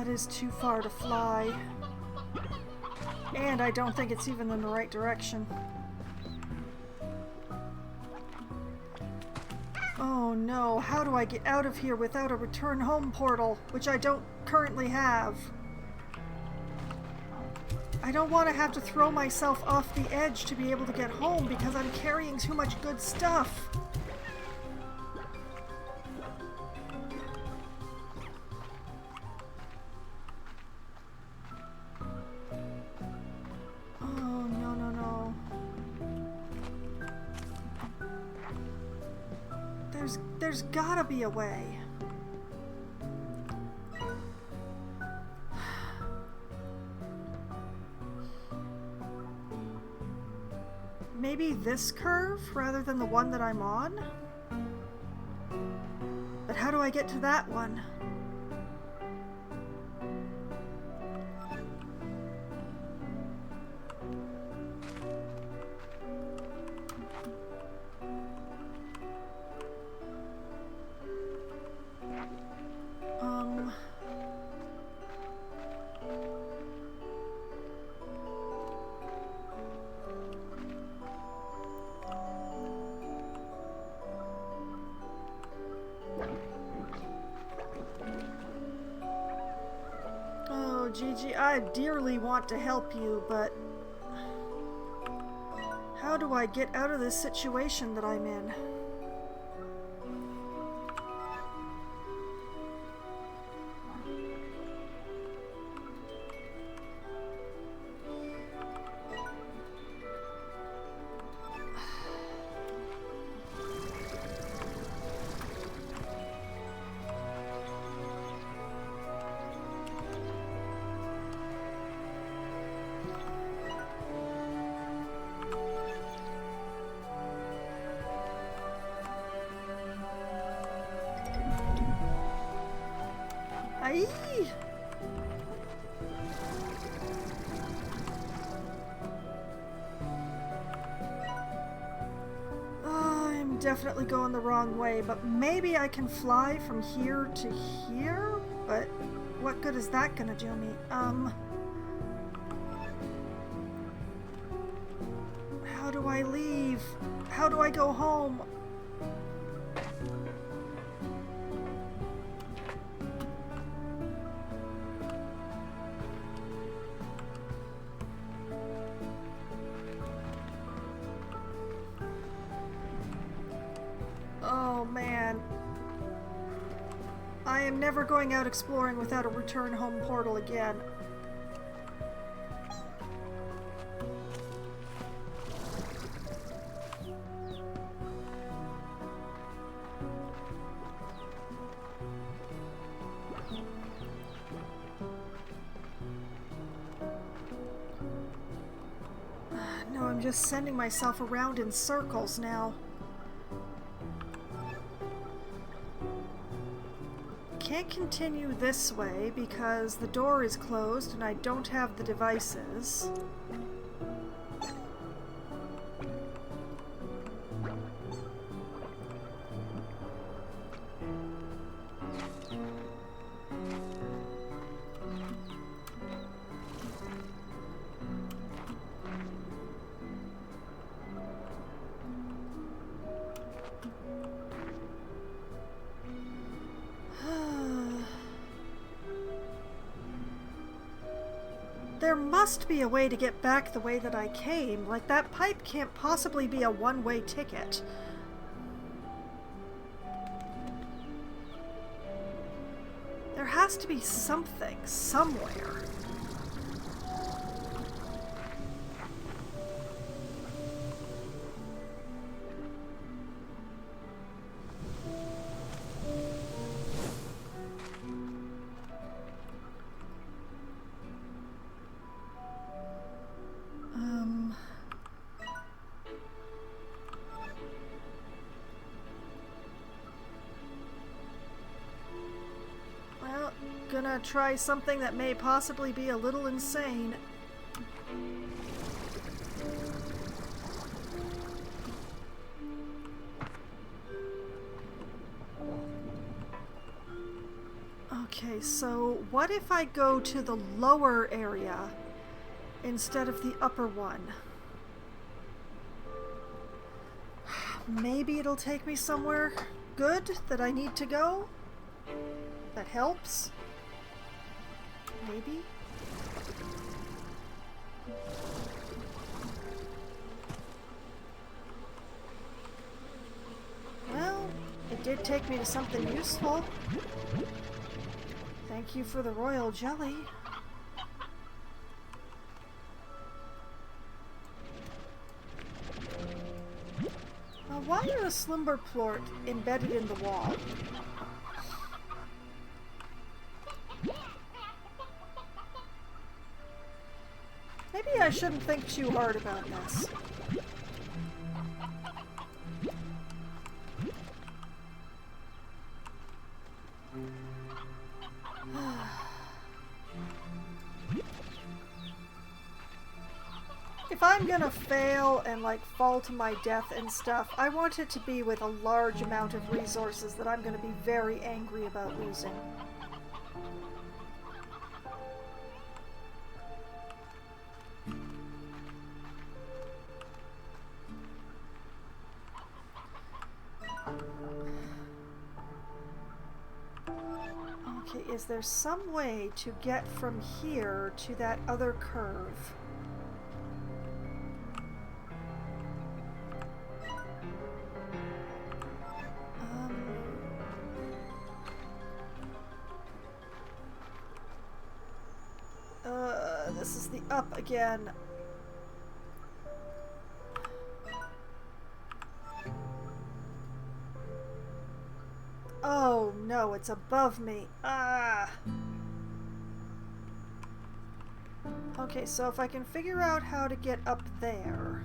is too far to fly. And I don't think it's even in the right direction. Oh no, how do I get out of here without a return home portal, which I don't currently have? I don't want to have to throw myself off the edge to be able to get home because I'm carrying too much good stuff. Oh, no, no, no. There's gotta be a way. Maybe this curve rather than the one that I'm on? But how do I get to that one? Gigi, I dearly want to help you, but how do I get out of this situation that I'm in? Aye. I'm definitely going the wrong way, but maybe I can fly from here to here? But what good is that gonna do me? How do I leave? How do I go home? Oh man. I am never going out exploring without a return home portal again. No, I'm just sending myself around in circles now. Can't continue this way because the door is closed and I don't have the devices. There must be a way to get back the way that I came. Like, that pipe can't possibly be a one-way ticket. There has to be something, somewhere. Gonna try something that may possibly be a little insane. Okay, so what if I go to the lower area instead of the upper one? Maybe it'll take me somewhere good that I need to go? That helps? Maybe? Well, it did take me to something useful. Thank you for the royal jelly. Now, why are a slumber plort embedded in the wall? Maybe I shouldn't think too hard about this. If I'm gonna fail and like fall to my death and stuff, I want it to be with a large amount of resources that I'm gonna be very angry about losing. Okay, is there some way to get from here to that other curve? This is the up again. Oh no, it's above me. Ah! Okay, so if I can figure out how to get up there.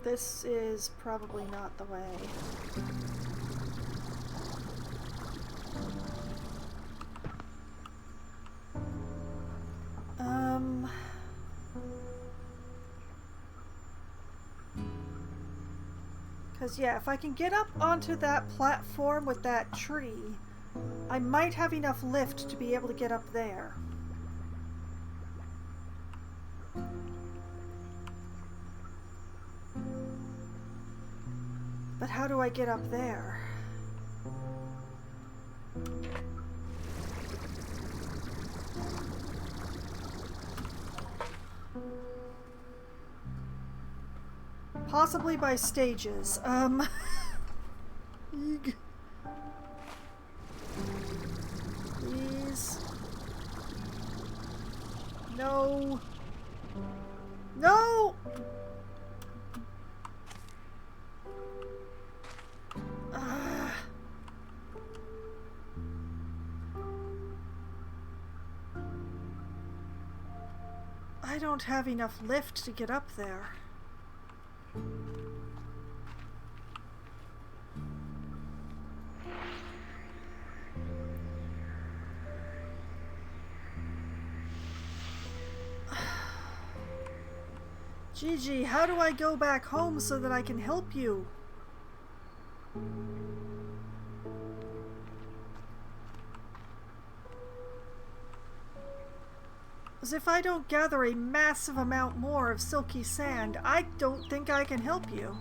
This is probably not the way. Because, yeah, if I can get up onto that platform with that tree, I might have enough lift to be able to get up there. But how do I get up there? Possibly by stages. Eeg. Please. No. No! I don't have enough lift to get up there. Gigi, how do I go back home so that I can help you? As if I don't gather a massive amount more of silky sand, I don't think I can help you.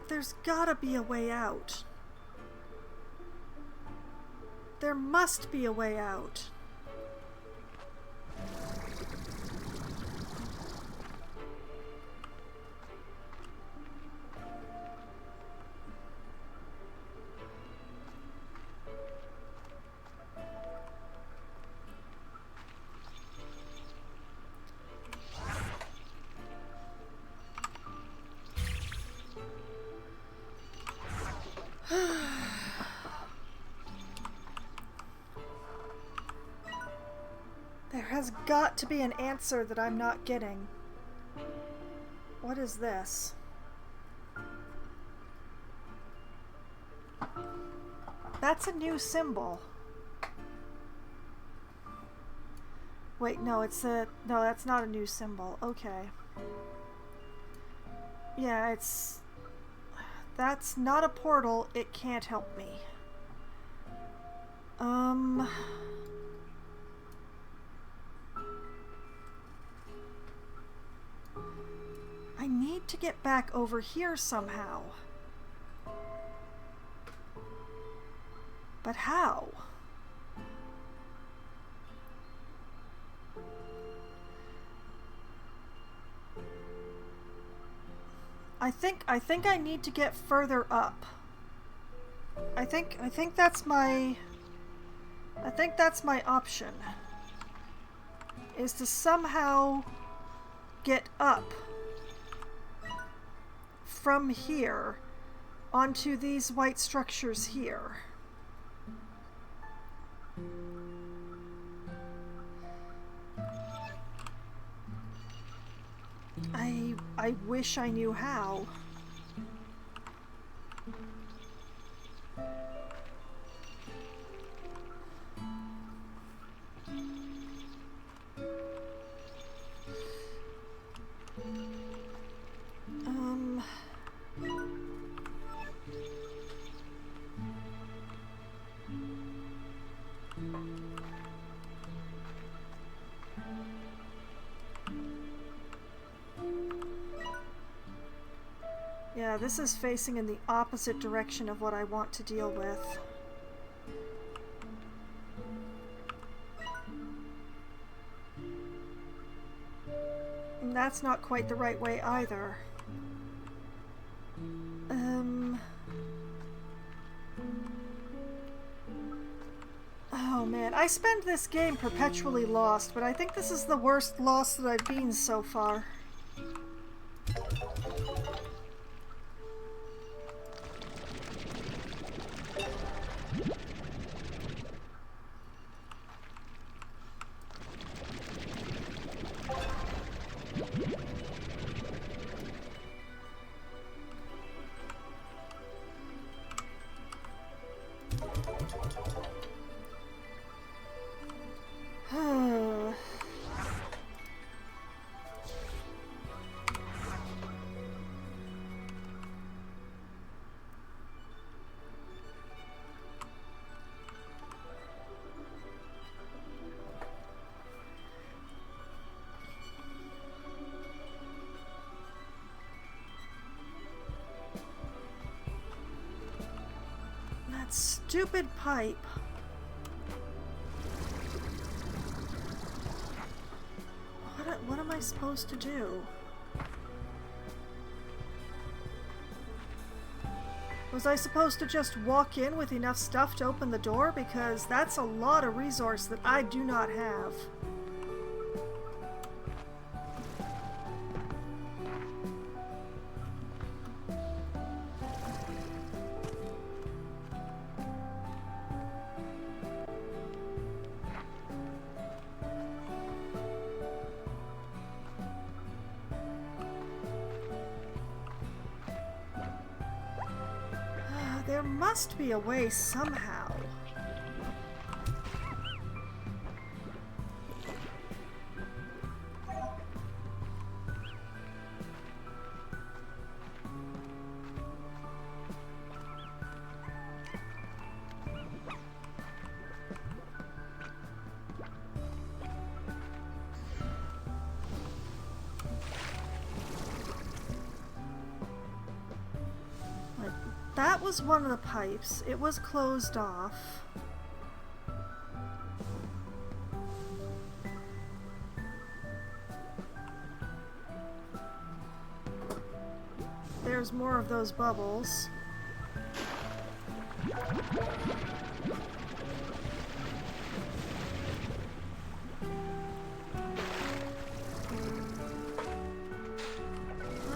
There's gotta be a way out. There must be a way out. There's got to be an answer that I'm not getting. What is this? That's a new symbol. Wait, no, no, that's not a new symbol. Okay. Yeah, that's not a portal. It can't help me. I need to get back over here somehow. But how? I think I need to get further up. I think that's my option. Is to somehow get up from here onto these white structures here. I wish I knew how. Yeah, this is facing in the opposite direction of what I want to deal with. And that's not quite the right way either. Oh man, I spend this game perpetually lost, but I think this is the worst loss that I've been so far. Stupid pipe. What am I supposed to do? Was I supposed to just walk in with enough stuff to open the door? Because that's a lot of resource that I do not have. There must be a way somehow. That was one of the pipes. It was closed off. There's more of those bubbles.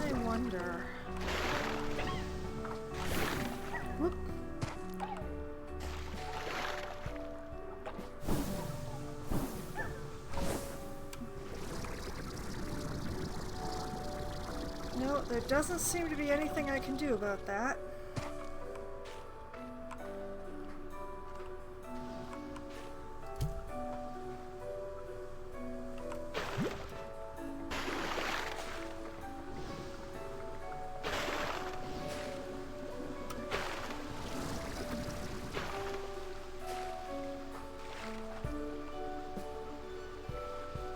I wonder. Whoop. There doesn't seem to be anything I can do about that.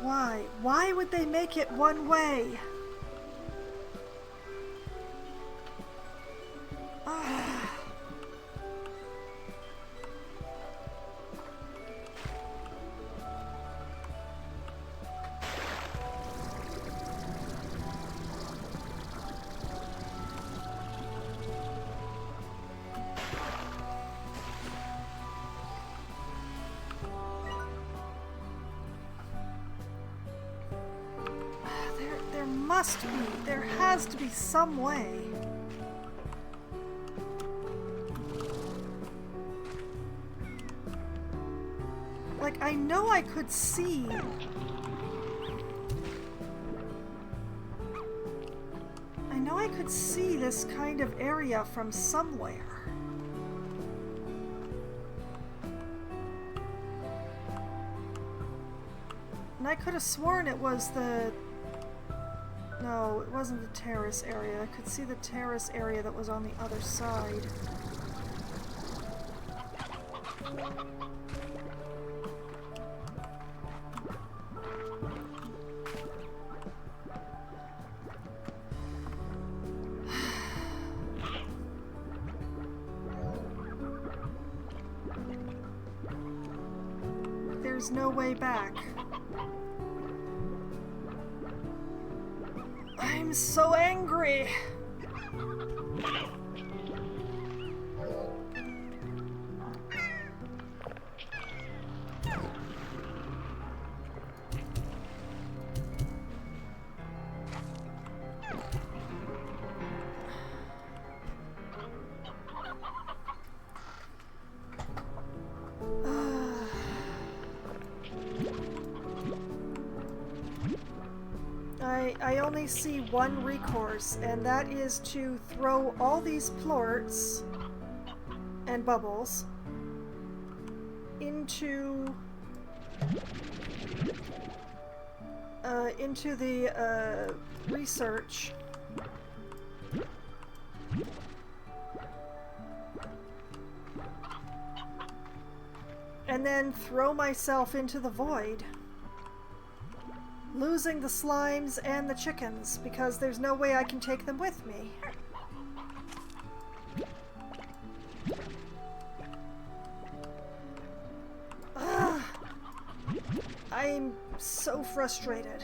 Why? Why would they make it one way? Ah. There must be. There has to be some way. Like, I know I could see. I know I could see this kind of area from somewhere. And I could have sworn it was the... No, it wasn't the terrace area. I could see the terrace area that was on the other side. There's no way back. I'm so angry. I only see one recourse, and that is to throw all these plorts and bubbles into the research. And then throw myself into the void. Losing the slimes and the chickens, because there's no way I can take them with me. Ugh. I'm so frustrated.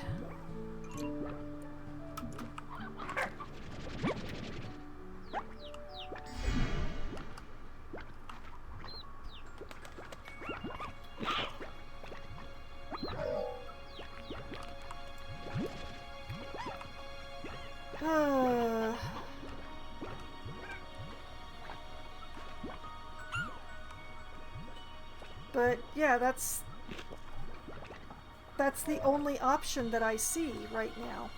But yeah, that's the only option that I see right now.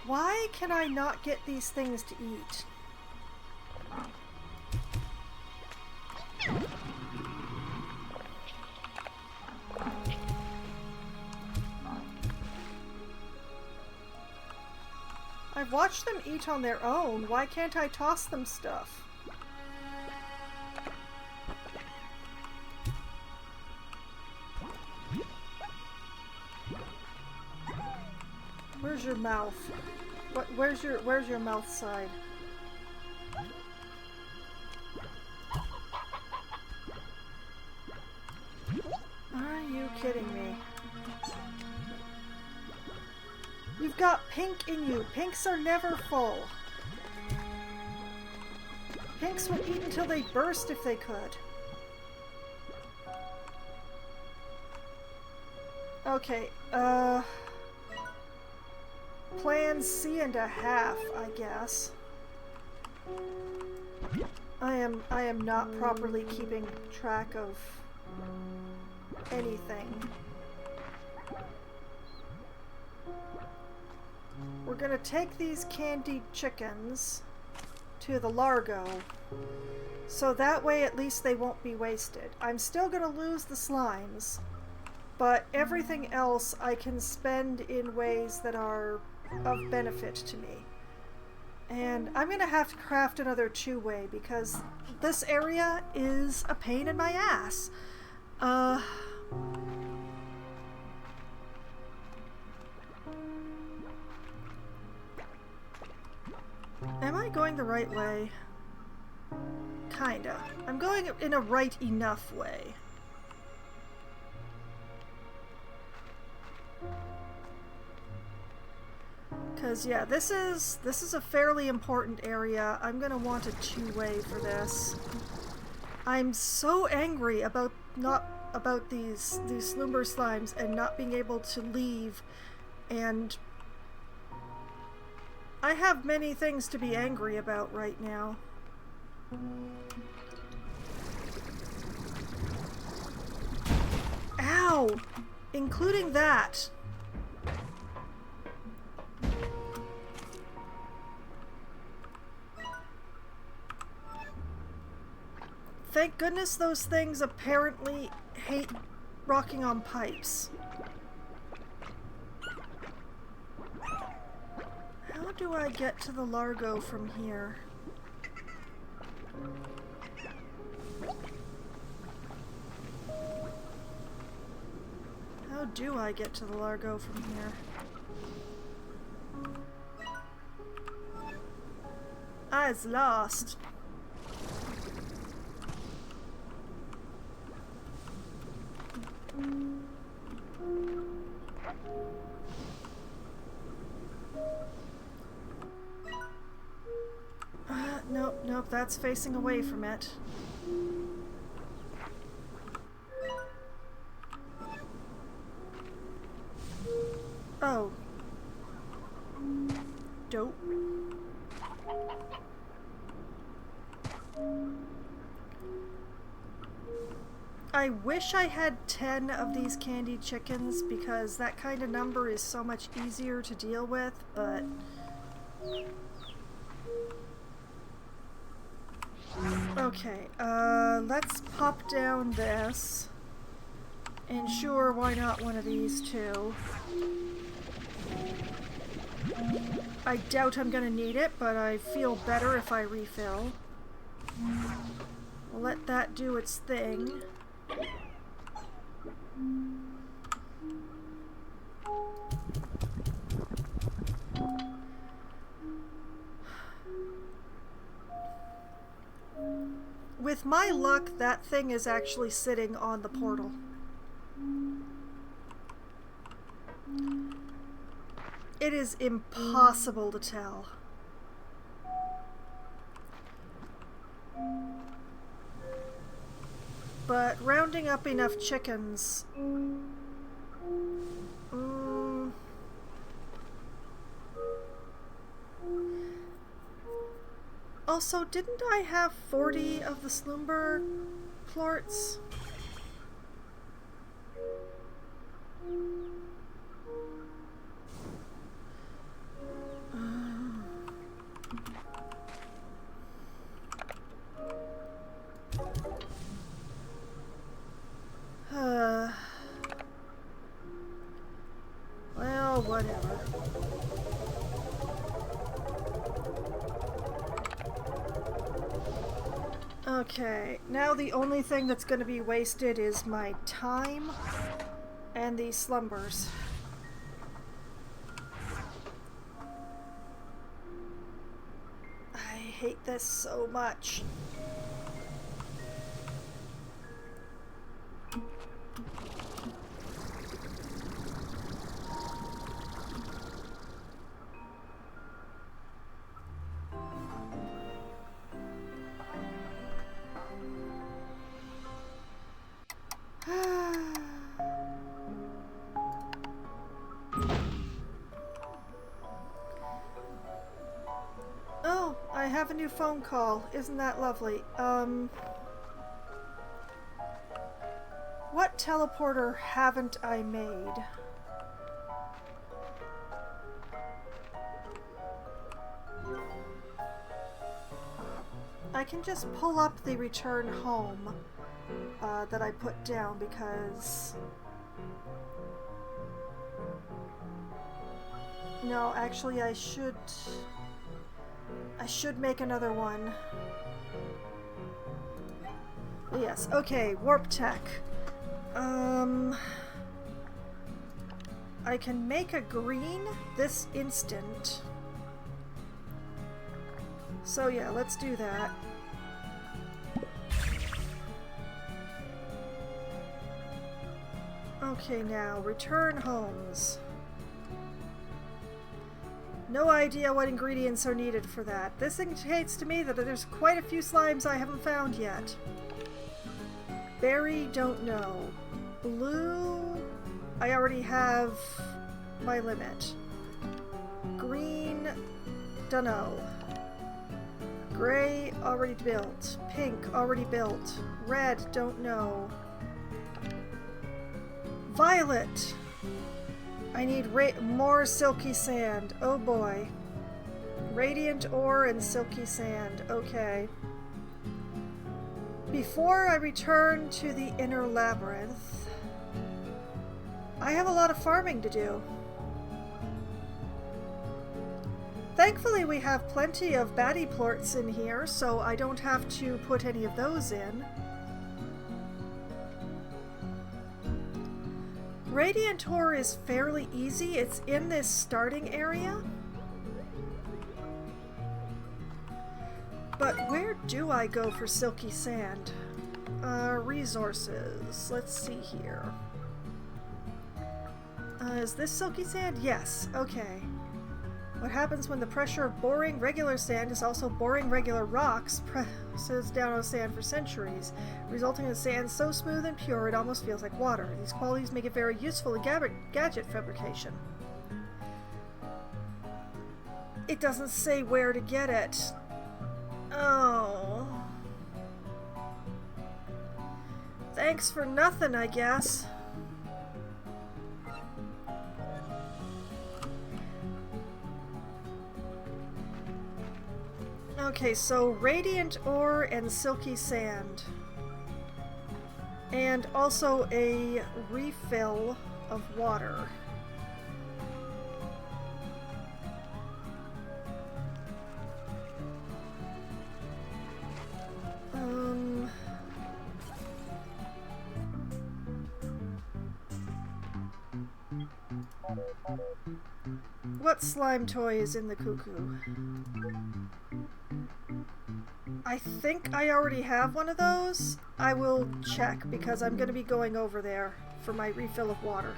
Why can I not get these things to eat? I've watched them eat on their own. Why can't I toss them stuff? Where's your mouth? Where's your mouth side? Are you kidding me? You've got pink in you. Pinks are never full. Pinks would eat until they burst if they could. Okay, plan C and a half, I guess. I am not properly keeping track of anything. We're gonna take these candied chickens to the Largo, so that way at least they won't be wasted. I'm still gonna lose the slimes, but everything else I can spend in ways that are of benefit to me. And I'm gonna have to craft another two-way because this area is a pain in my ass. Am I going the right way? Kinda. I'm going in a right enough way. Because, yeah, this is a fairly important area. I'm gonna want a two-way for this. I'm so angry about these Slumber Slimes and not being able to leave, and I have many things to be angry about right now. Ow! Including that. Thank goodness those things apparently hate rocking on pipes. How do I get to the Largo from here? How do I get to the Largo from here? I was lost. Nope, that's facing away from it. Oh. Dope. I wish I had 10 of these candied chickens because that kind of number is so much easier to deal with, but... Okay, let's pop down this. And sure, why not one of these too? I doubt I'm gonna need it, but I feel better if I refill. We'll let that do its thing. With my luck, that thing is actually sitting on the portal. It is impossible to tell. But rounding up enough chickens... Also, didn't I have 40 of the Slumber plorts? Well, whatever. Okay, now the only thing that's going to be wasted is my time and these slumbers. I hate this so much. Oh, I have a new phone call. Isn't that lovely? What teleporter haven't I made? I can just pull up the return home that I put down because... No, actually I should make another one. Yes, okay, warp tech. I can make a green this instant. So yeah, let's do that. Okay, now, return homes. No idea what ingredients are needed for that. This indicates to me that there's quite a few slimes I haven't found yet. Berry, don't know. Blue, I already have my limit. Green, dunno. Gray, already built. Pink, already built. Red, don't know. Violet! I need more silky sand. Oh boy. Radiant ore and silky sand. Okay. Before I return to the inner labyrinth, I have a lot of farming to do. Thankfully, we have plenty of baddie plorts in here, so I don't have to put any of those in. Radiant ore is fairly easy. It's in this starting area. But where do I go for silky sand? Resources. Let's see here. Is this silky sand? Yes. Okay. What happens when the pressure of boring regular sand is also boring regular rocks presses down on sand for centuries, resulting in sand so smooth and pure it almost feels like water. These qualities make it very useful in gadget fabrication. It doesn't say where to get it. Oh. Thanks for nothing, I guess. Okay, so radiant ore and silky sand. And also a refill of water. What slime toy is in the cuckoo? I think I already have one of those. I will check because I'm going to be going over there for my refill of water.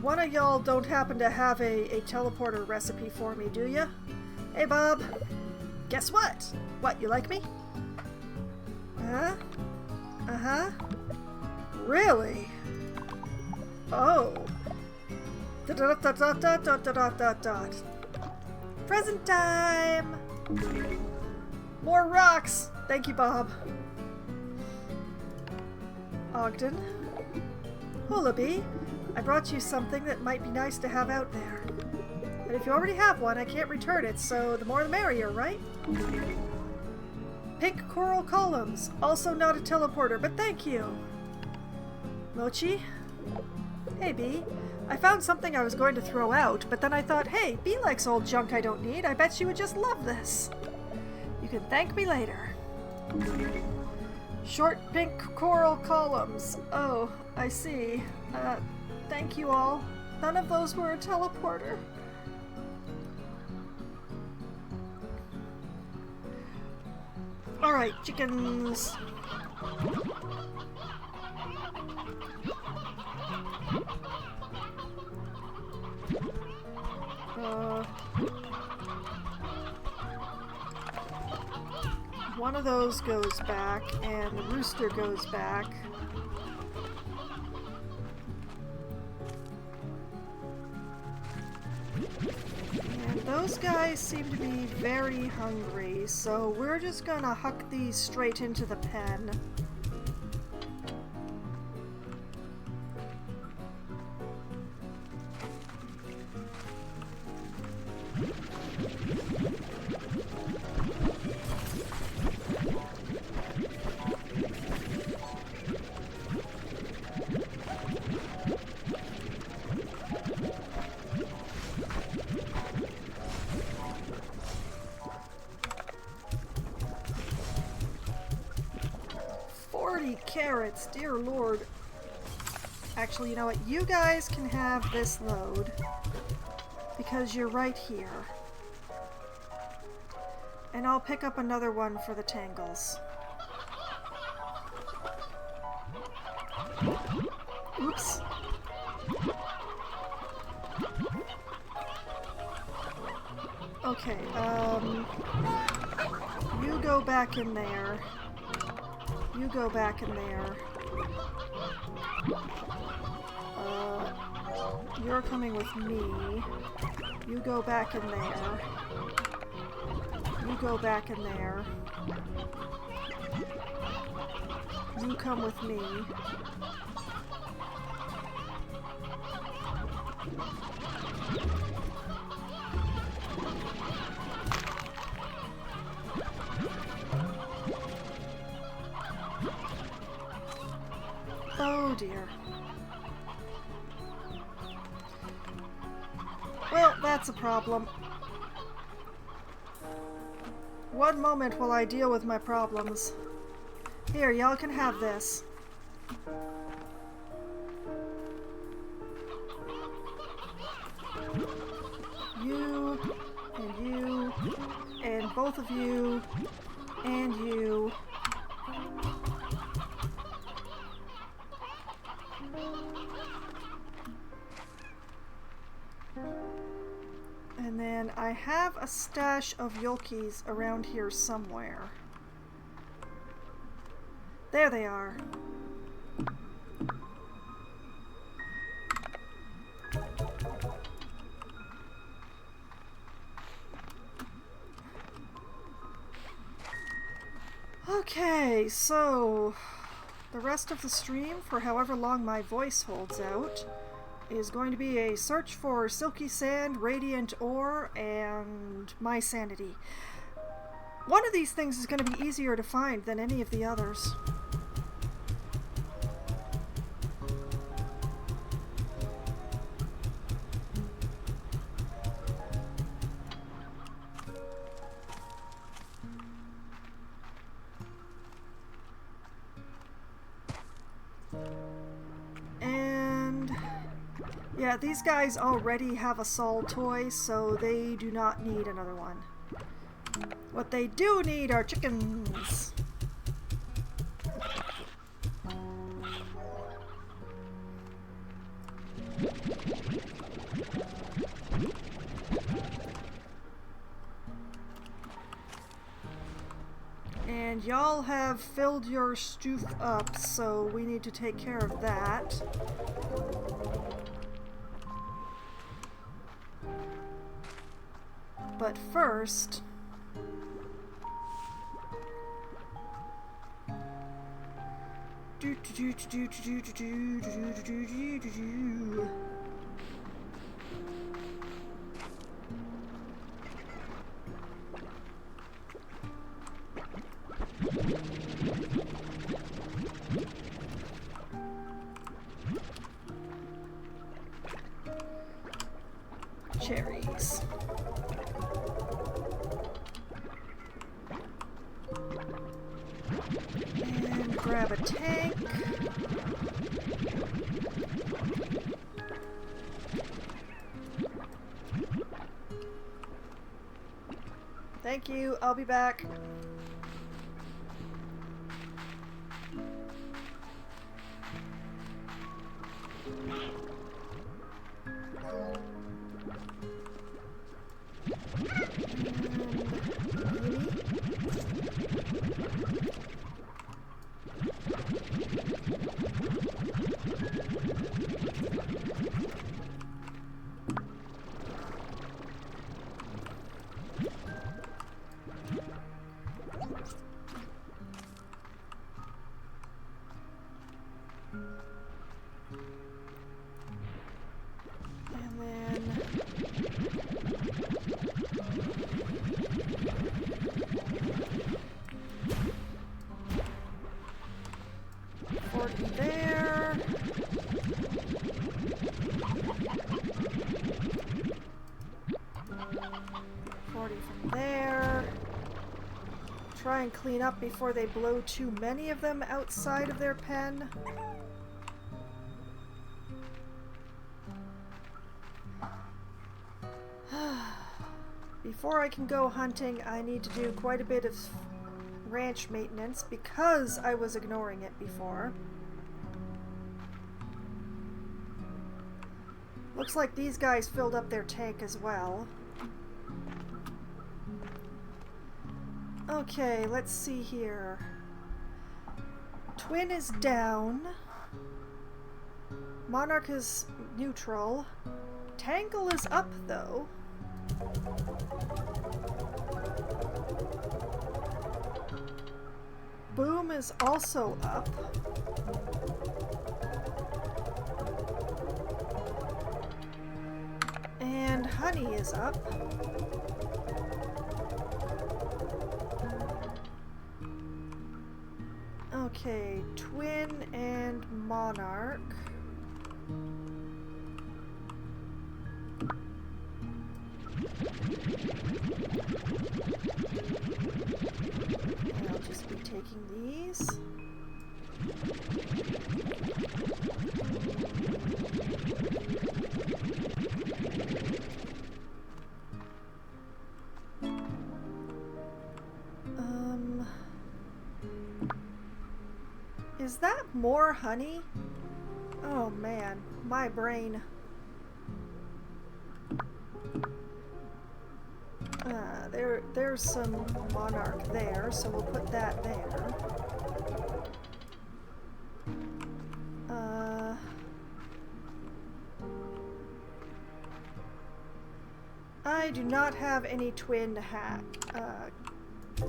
One of y'all don't happen to have a teleporter recipe for me, do ya? Hey, Bob. Guess what? What, you like me? Huh? Uh-huh. Really? Oh. Dot dot dot dot dot dot dot dot. Present time! More rocks! Thank you, Bob. Ogden. Hullaby, I brought you something that might be nice to have out there. But if you already have one, I can't return it, so the more the merrier, right? Pink coral columns. Also not a teleporter, but thank you. Mochi? Hey, Bee. I found something I was going to throw out, but then I thought, hey, Bee likes old junk I don't need. I bet she would just love this. You can thank me later. Short pink coral columns. Oh, I see. Thank you all. None of those were a teleporter. Alright, chickens. One of those goes back, and the rooster goes back. And Those guys seem to be very hungry, so we're just gonna huck these straight into the pen. Carrots, dear lord. Actually, you know what? You guys can have this load because you're right here. And I'll pick up another one for the tangles. Oops. Okay, you go back in there. You go back in there. You're coming with me. You go back in there. You go back in there. You come with me. Oh dear. Well, that's a problem. One moment while I deal with my problems. Here, y'all can have this. You, and both of you, and you. And then I have a stash of Yolkies around here somewhere. There they are. Okay, so the rest of the stream, for however long my voice holds out, is going to be a search for silky sand, radiant ore, and my sanity. One of these things is going to be easier to find than any of the others. Yeah, these guys already have a Sol toy, so they do not need another one. What they do need are chickens. And y'all have filled your stoof up, so we need to take care of that. But first, cherries. And grab a tank. Thank you, I'll be back. And then 40 there. 40 from there. Try and clean up before they blow too many of them outside of their pen. Before I can go hunting, I need to do quite a bit of ranch maintenance because I was ignoring it before. Looks like these guys filled up their tank as well. Okay, let's see here. Twin is down. Monarch is neutral. Tangle is up, though. Boom is also up. And Honey is up. Okay, Twin and Monarch. And I'll just be taking these. Is that more honey? Oh man, my brain. There's some Monarch there, so we'll put that there. I do not have any twin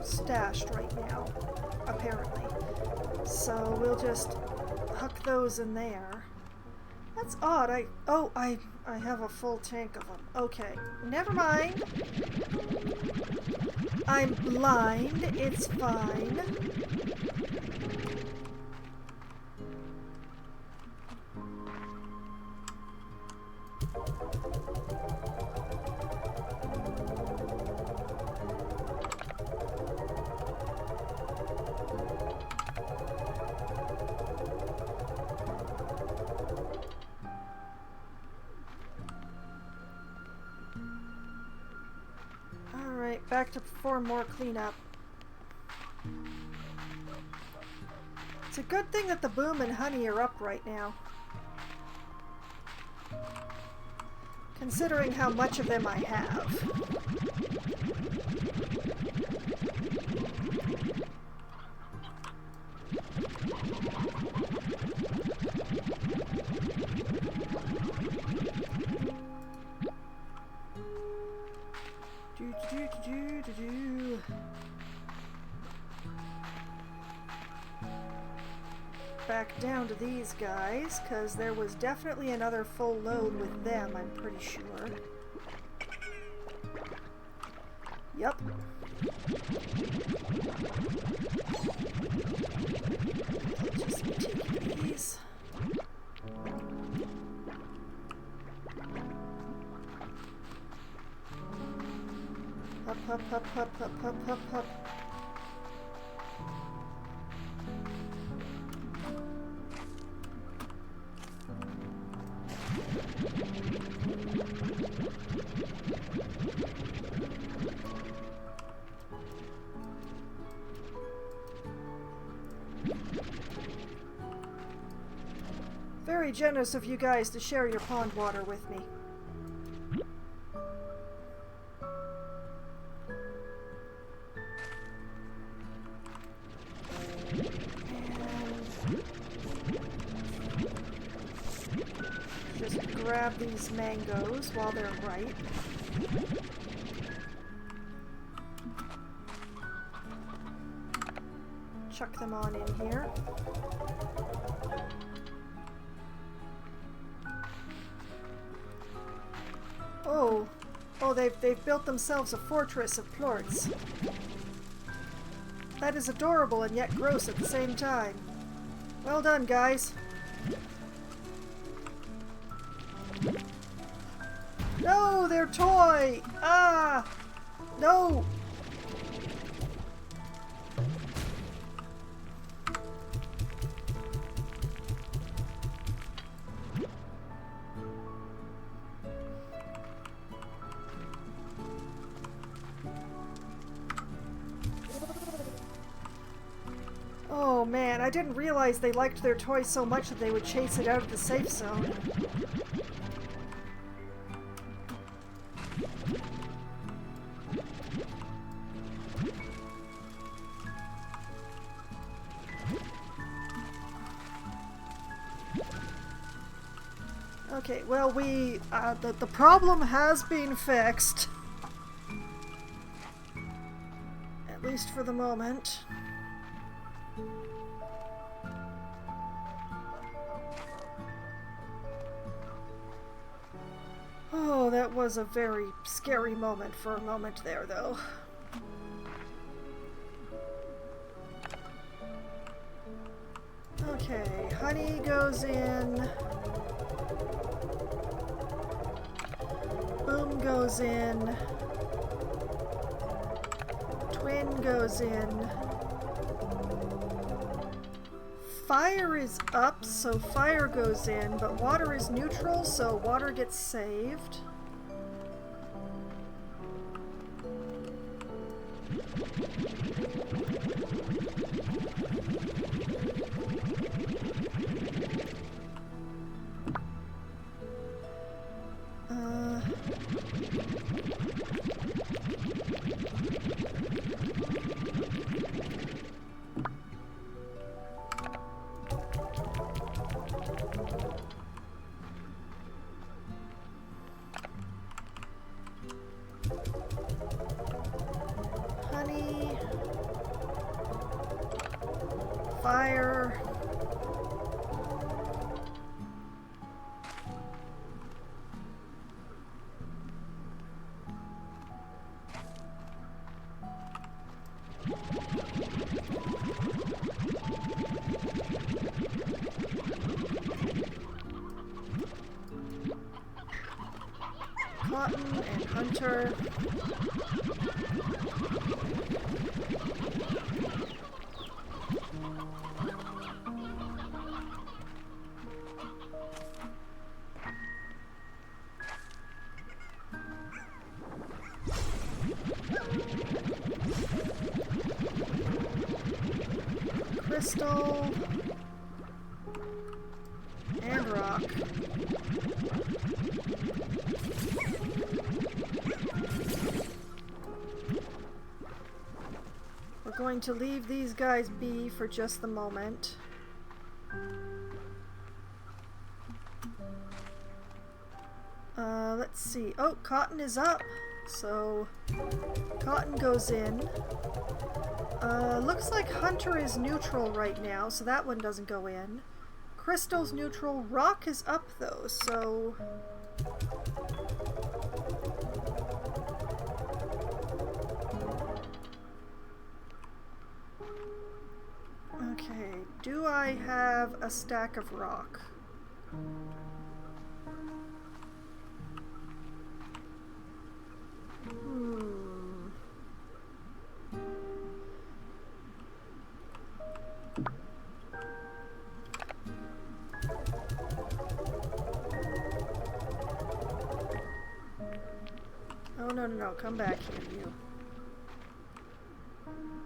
stashed right now, apparently. So we'll just huck those in there. That's odd. I have a full tank of them. Okay, never mind. I'm blind. It's fine. Back to perform more cleanup. It's a good thing that the Boom and Honey are up right now, considering how much of them I have. Back down to these guys, because there was definitely another full load with them, I'm pretty sure. Yep. I'll just take these. Up, up, up, up, up, up, up, up. Very generous of you guys to share your pond water with me. And just grab these mangoes while they're ripe. Chuck them on in here. Oh, they've built themselves a fortress of plorts. That is adorable and yet gross at the same time. Well done, guys. No, their toy! Ah! No! Oh man, I didn't realize they liked their toy so much that they would chase it out of the safe zone. Okay, well the problem has been fixed. At least for the moment. Oh, that was a very scary moment for a moment there, though. Okay, honey goes in. Boom goes in. Twin goes in. Fire is up, so fire goes in, but water is neutral, so water gets saved. Honey. Fire. Cotton and Hunter. Crystal and rock. We're going to leave these guys be for just the moment. Let's see. Oh, cotton is up. So cotton goes in. Looks like Hunter is neutral right now, so that one doesn't go in. Crystal's neutral. Rock is up though, so... Okay, do I have a stack of rock? Oh, no, come back here, you.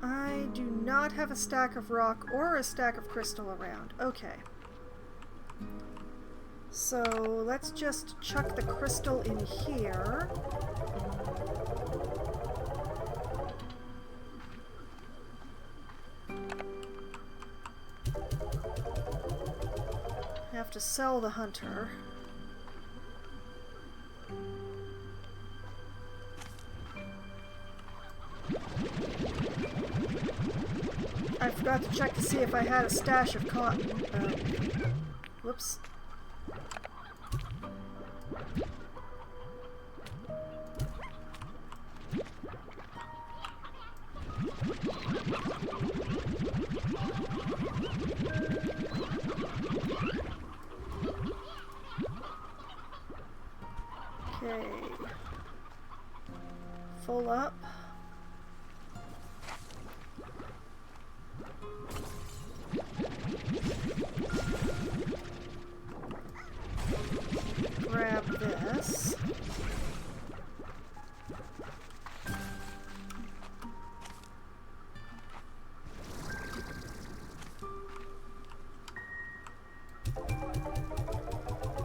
I do not have a stack of rock or a stack of crystal around. Okay. So, let's just chuck the crystal in here. Have to sell the hunter. I forgot to check to see if I had a stash of cotton. Whoops. pull up. Grab this.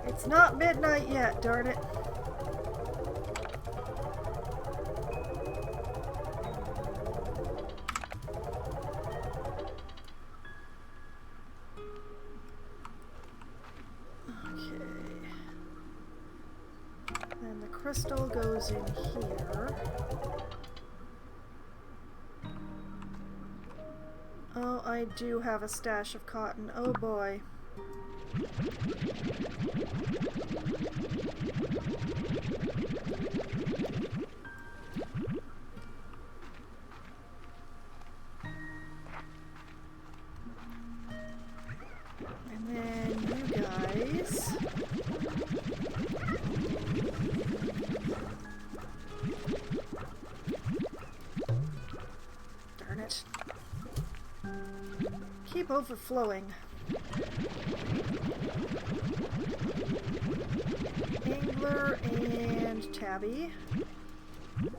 It's not midnight yet, darn it. Crystal goes in here. Oh, I do have a stash of cotton. Oh boy. And then you guys. Darn it. Keep overflowing. Angler and Tabby. I'm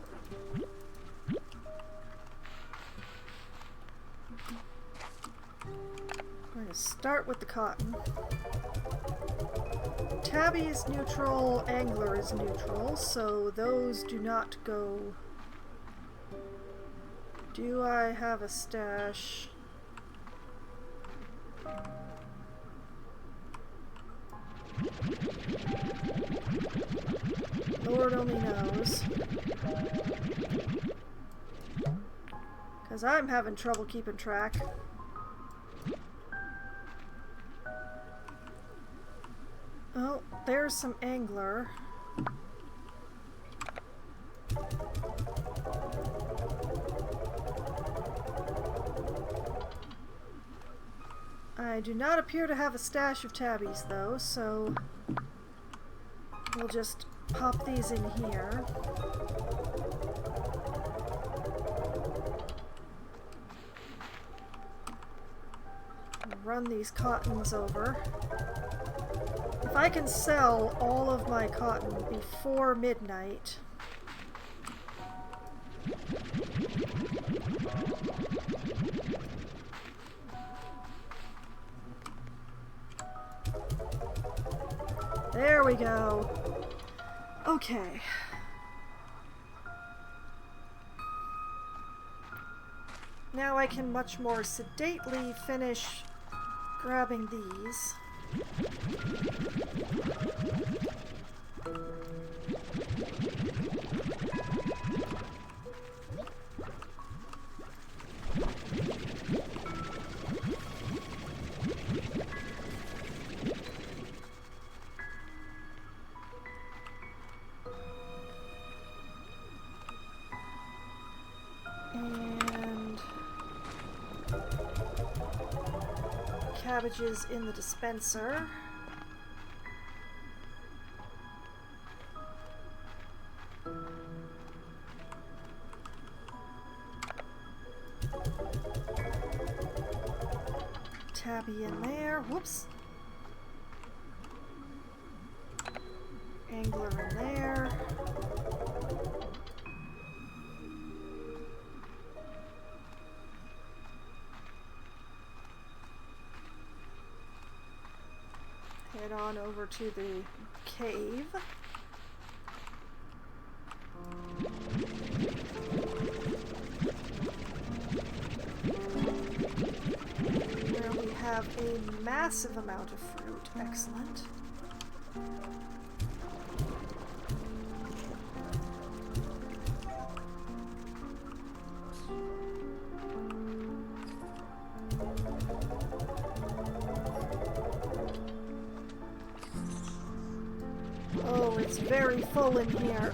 going to start with the cotton. Tabby is neutral, Angler is neutral, so those do not go. Do I have a stash? Lord only knows. Because I'm having trouble keeping track. Oh, there's some Angler. I do not appear to have a stash of tabbies though, so we'll just pop these in here. Run these cottons over. If I can sell all of my cotton before midnight, there we go. Okay. Now I can much more sedately finish grabbing these. And cabbages in the dispenser. Tabby in there. Whoops. Angler in there. Head on over to the cave. Where we have a massive amount of fruit. Excellent. Oh, it's very full in here.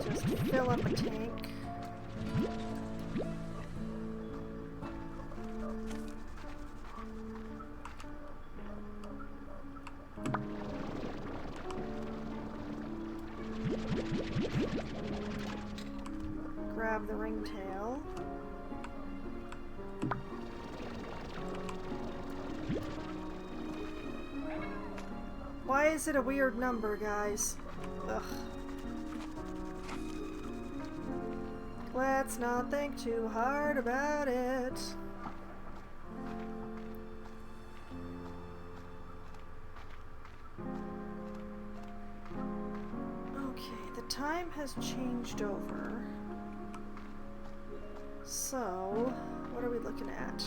Just fill up a tank. Grab the ringtail. Why is it a weird number, guys? Ugh. Let's not think too hard about it. Okay, the time has changed over. So, what are we looking at?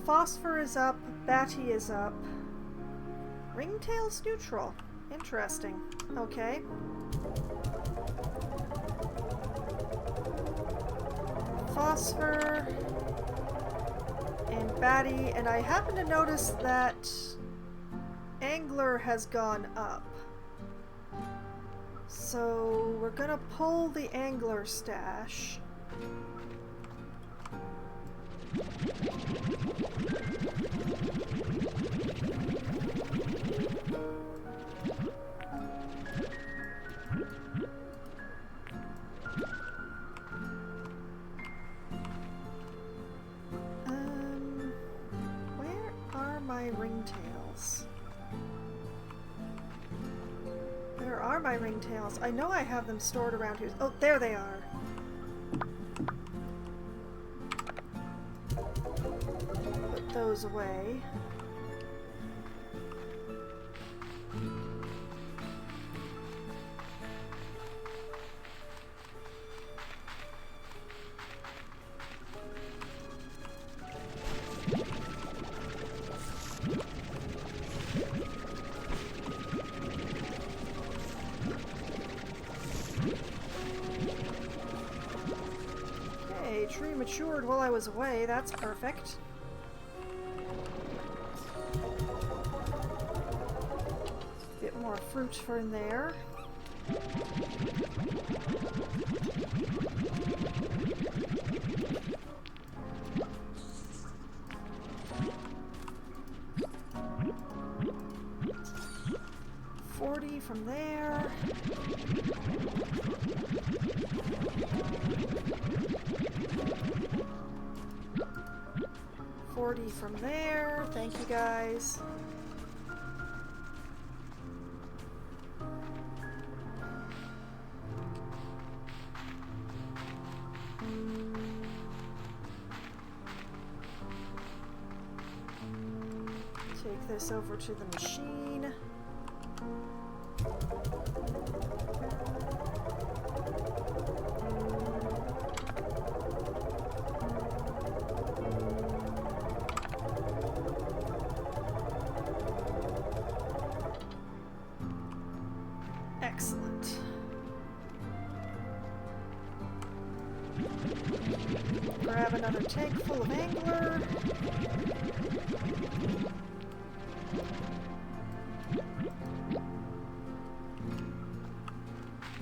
Phosphor is up, Batty is up. Ringtail's neutral. Interesting. Okay. Phosphor and Batty, and I happen to notice that Angler has gone up. So we're gonna pull the Angler stash. Where are my ringtails? Where are my ringtails? I know I have them stored around here. Oh, there they are. Put those away. Tree matured while I was away, that's perfect. Bit more fruit for in there. $40 from there. $40 from there. Thank you guys. Take this over to the machine. Excellent. Grab another tank full of Angler.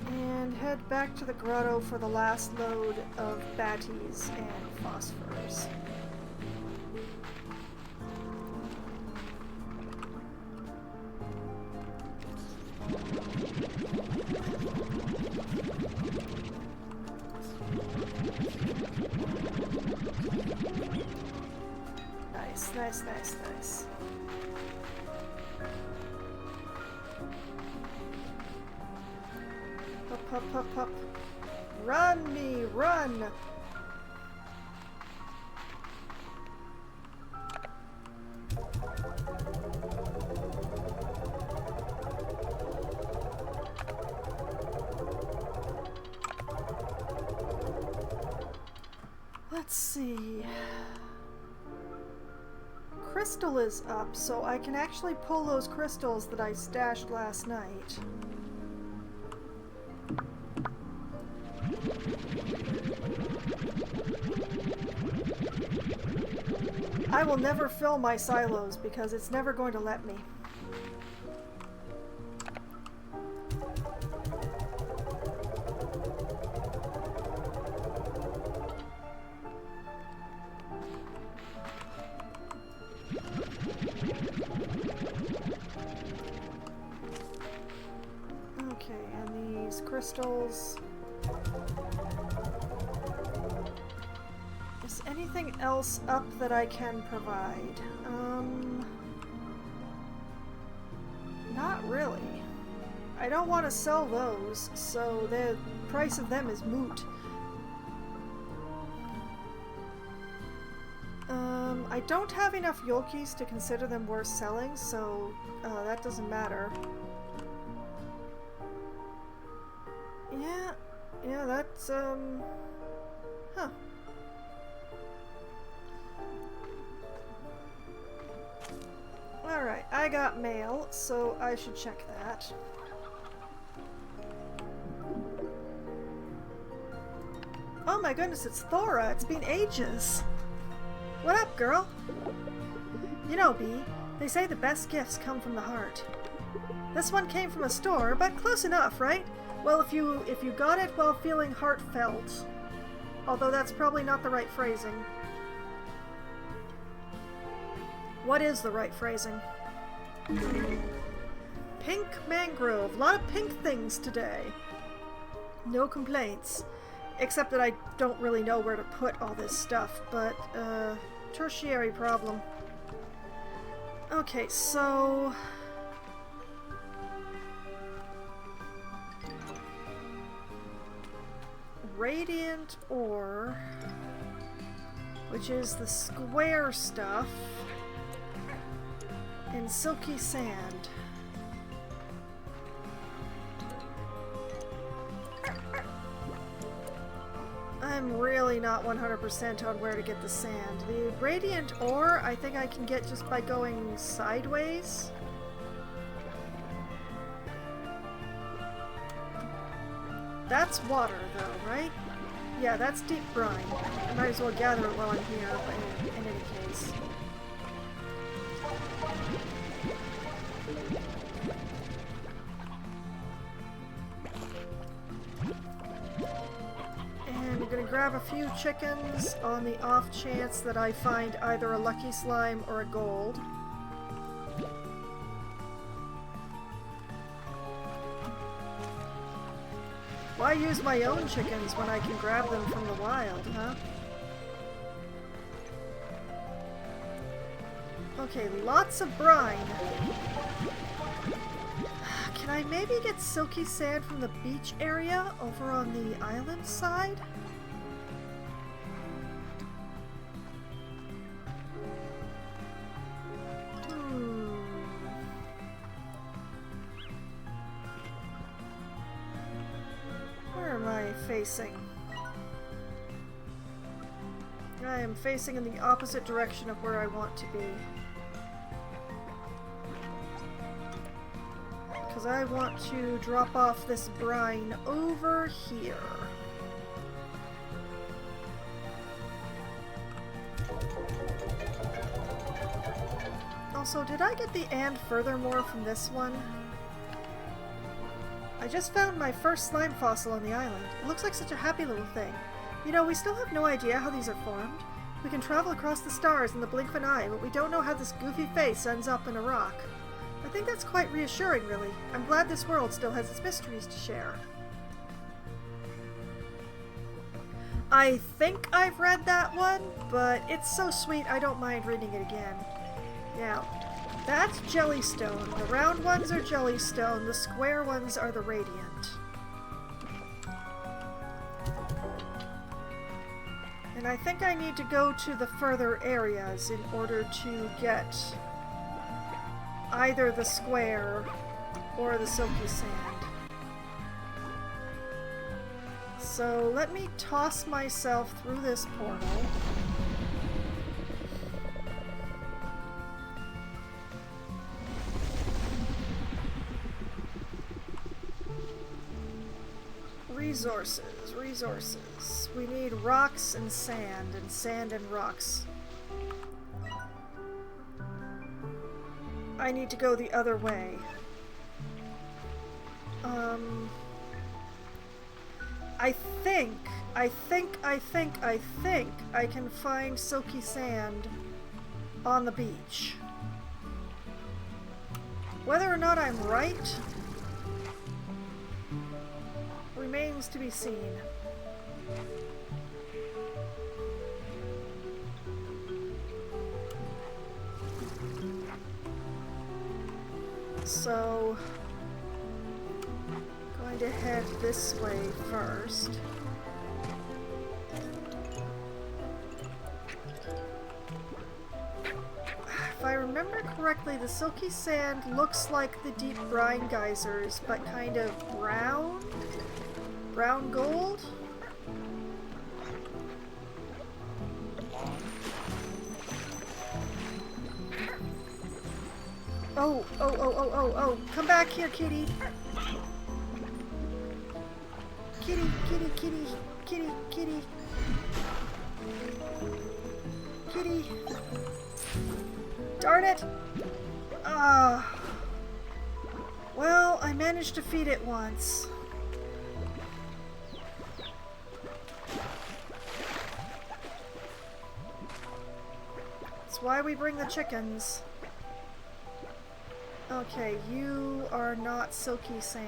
And head back to the grotto for the last load of Batties and Phosphors. Nice, nice, nice, nice. Hup, hup, hup, hup. Run me, run! Let's see. Crystal is up, so I can actually pull those crystals that I stashed last night. I will never fill my silos because it's never going to let me. crystals. Is anything else up that I can provide? Not really. I don't want to sell those, so the price of them is moot. I don't have enough Yolkis to consider them worth selling, so that doesn't matter. Yeah, that's, huh. Alright, I got mail, so I should check that. Oh my goodness, it's Thora! It's been ages! What up, girl? You know, Bee, they say the best gifts come from the heart. This one came from a store, but close enough, right? Well, if you got it while feeling heartfelt. Although that's probably not the right phrasing. What is the right phrasing? Pink mangrove. A lot of pink things today. No complaints. Except that I don't really know where to put all this stuff, but, tertiary problem. Okay, so... Radiant ore, which is the square stuff, and silky sand. I'm really not 100% on where to get the sand. The radiant ore, I think I can get just by going sideways. That's water, though, right? Yeah, that's deep brine. I might as well gather it while I'm here, but in any case. And I'm gonna grab a few chickens on the off chance that I find either a lucky slime or a gold. Why use my own chickens when I can grab them from the wild, huh? Okay, lots of brine. Can I maybe get silky sand from the beach area over on the island side? Facing. I am facing in the opposite direction of where I want to be. Because I want to drop off this brine over here. Also, did I get the and furthermore from this one? I just found my first slime fossil on the island. It looks like such a happy little thing. You know, we still have no idea how these are formed. We can travel across the stars in the blink of an eye, but we don't know how this goofy face ends up in a rock. I think that's quite reassuring, really. I'm glad this world still has its mysteries to share. I think I've read that one, but it's so sweet I don't mind reading it again. Now, that's Jellystone. The round ones are Jellystone, the square ones are the Radiant. And I think I need to go to the further areas in order to get either the square or the silky sand. So let me toss myself through this portal. Resources. We need rocks and sand and rocks. I need to go the other way. I think I can find silky sand on the beach. Whether or not I'm right remains to be seen. So, going to head this way first. If I remember correctly, the silky sand looks like the deep brine geysers, but kind of brown? Brown gold? Oh, oh, oh, oh, oh, oh. Come back here, kitty. Kitty, kitty, kitty, kitty, kitty. Kitty. Darn it! Ah. Well, I managed to feed it once. That's why we bring the chickens. Okay, you are not silky sand.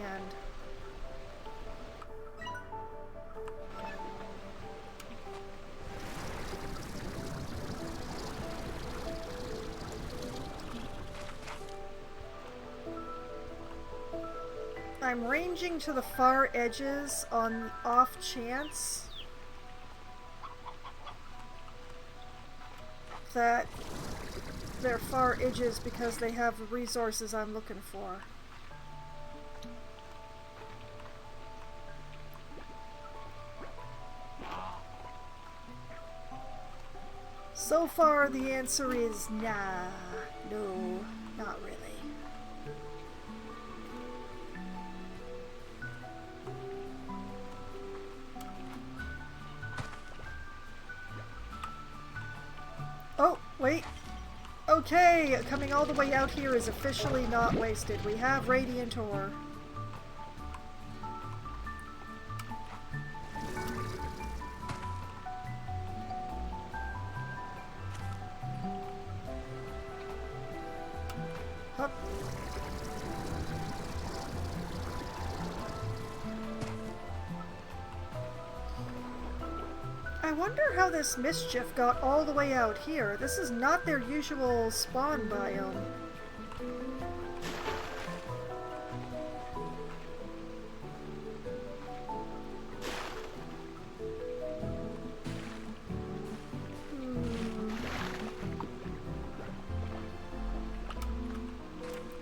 I'm ranging to the far edges on the off chance that they're far edges because they have the resources I'm looking for. So far the answer is nah, no, not really. Oh, wait. Okay, coming all the way out here is officially not wasted. We have Radiant Ore. Hup. I wonder how this mischief got all the way out here. This is not their usual spawn biome.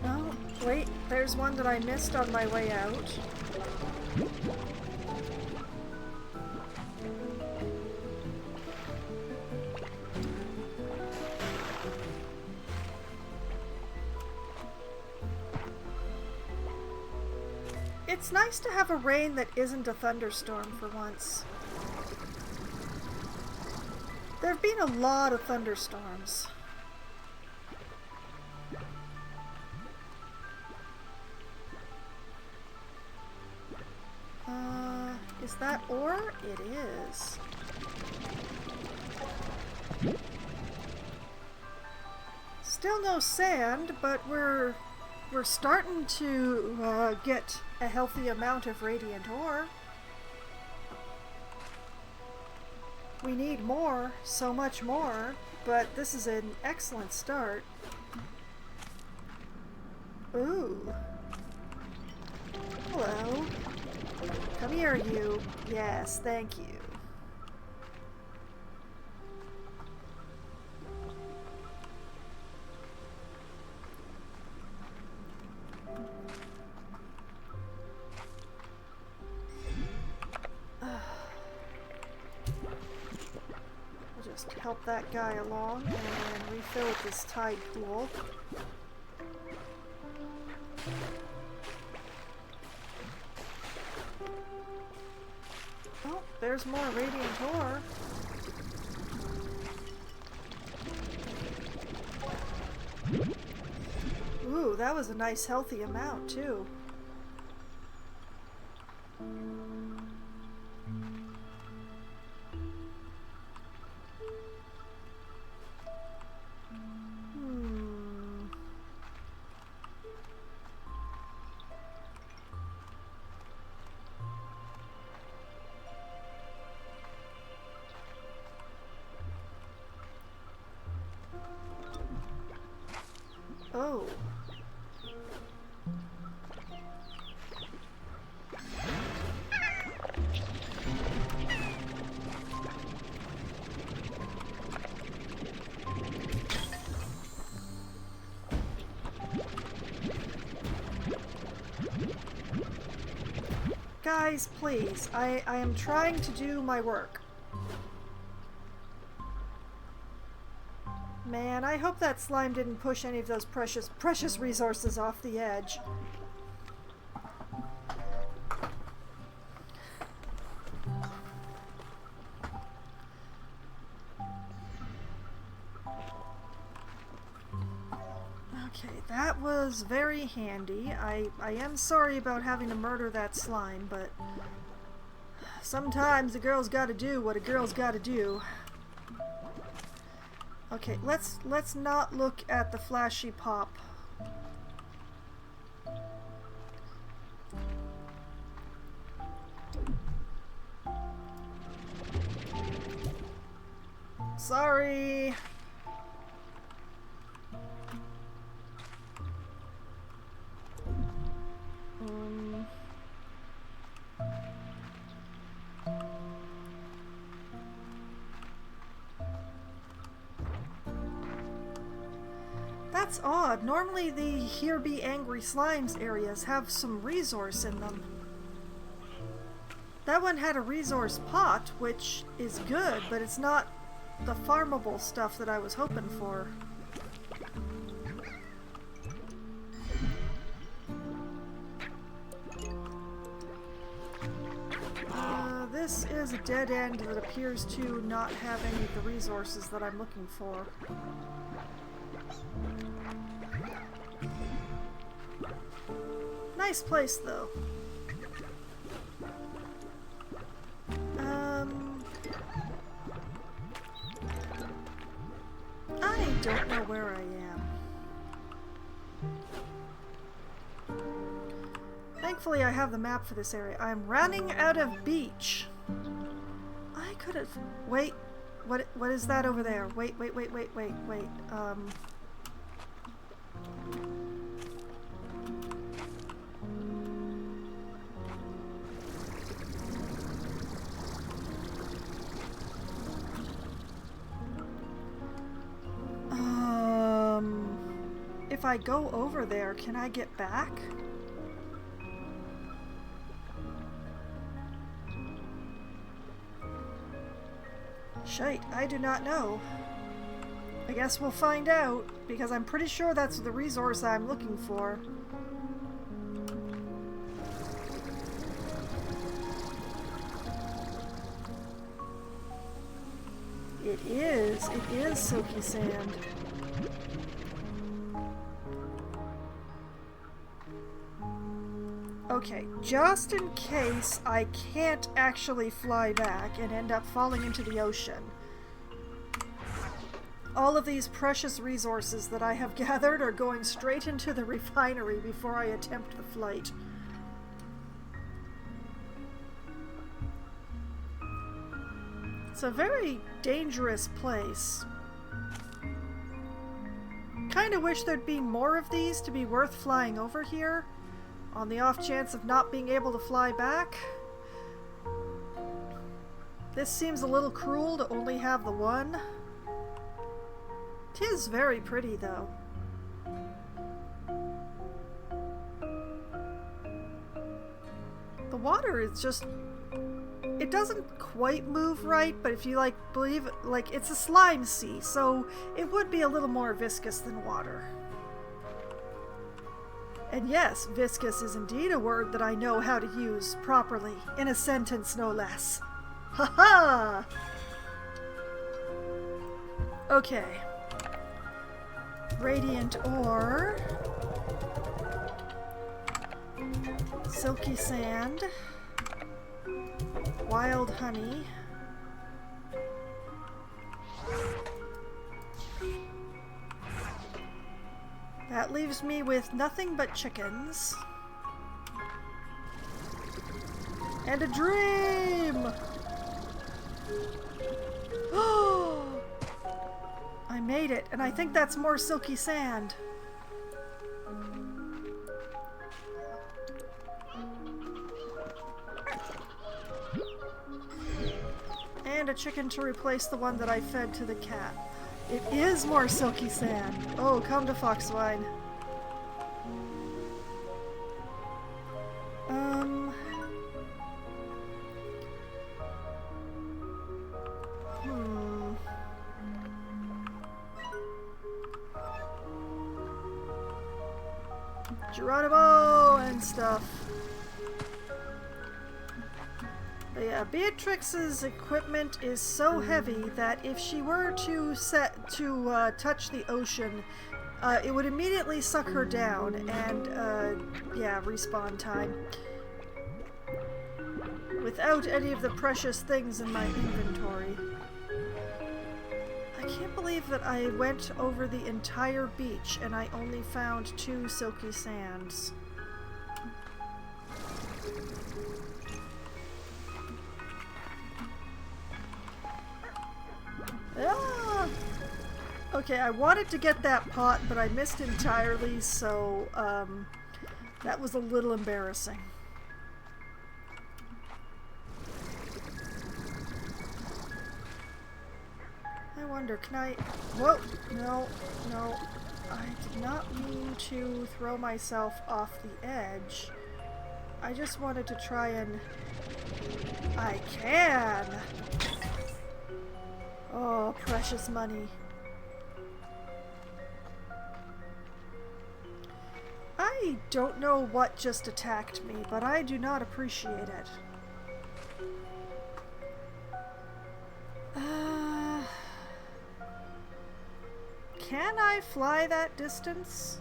Oh, wait, there's one that I missed on my way out. It's nice to have a rain that isn't a thunderstorm for once. There have been a lot of thunderstorms. Is that ore? It is. Still no sand, but we're starting to get a healthy amount of radiant ore. We need more, so much more, but this is an excellent start. Ooh. Hello. Come here, you. Yes, thank you. We'll just help that guy along and refill with this tide pool. Oh, there's more radiant ore. Ooh, that was a nice healthy amount too. Oh. Guys, please. I am trying to do my work. Man, I hope that slime didn't push any of those precious resources off the edge. Okay, that was very handy. I am sorry about having to murder that slime, but sometimes a girl's gotta do what a girl's gotta do. Okay, let's not look at the flashy pop. Sorry. That's odd. Normally the Here Be Angry Slimes areas have some resource in them. That one had a resource pot, which is good, but it's not the farmable stuff that I was hoping for. This is a dead end that appears to not have any of the resources that I'm looking for. Nice place, though. I don't know where I am. Thankfully, I have the map for this area. I'm running out of beach. I could have... Wait. What is that over there? Wait. If I go over there, can I get back? Shite, I do not know. I guess we'll find out, because I'm pretty sure that's the resource I'm looking for. It is silky sand. Okay, just in case I can't actually fly back and end up falling into the ocean, all of these precious resources that I have gathered are going straight into the refinery before I attempt the flight. It's a very dangerous place. Kinda wish there'd be more of these to be worth flying over here, on the off chance of not being able to fly back. This seems a little cruel to only have the one. 'Tis very pretty, though. The water is just... It doesn't quite move right, but if you believe, it's a slime sea, so it would be a little more viscous than water. And yes, viscous is indeed a word that I know how to use properly, in a sentence no less. Ha-ha! Okay. Radiant ore. Silky sand. Wild honey. That leaves me with nothing but chickens. And a dream! Oh! I made it, and I think that's more silky sand. find a chicken to replace the one that I fed to the cat. It is more silky sand. Oh, come to Foxwine. Geronimo and stuff. But yeah, Beatrix's equipment is so heavy that if she were to touch the ocean, it would immediately suck her down, and yeah, respawn time. Without any of the precious things in my inventory. I can't believe that I went over the entire beach and I only found 2 silky sands. Ah! Okay, I wanted to get that pot, but I missed entirely, so that was a little embarrassing. I wonder, can I... Whoa! No, no. I did not mean to throw myself off the edge. I just wanted to try and... I can! Oh, precious money. I don't know what just attacked me, but I do not appreciate it. Can I fly that distance?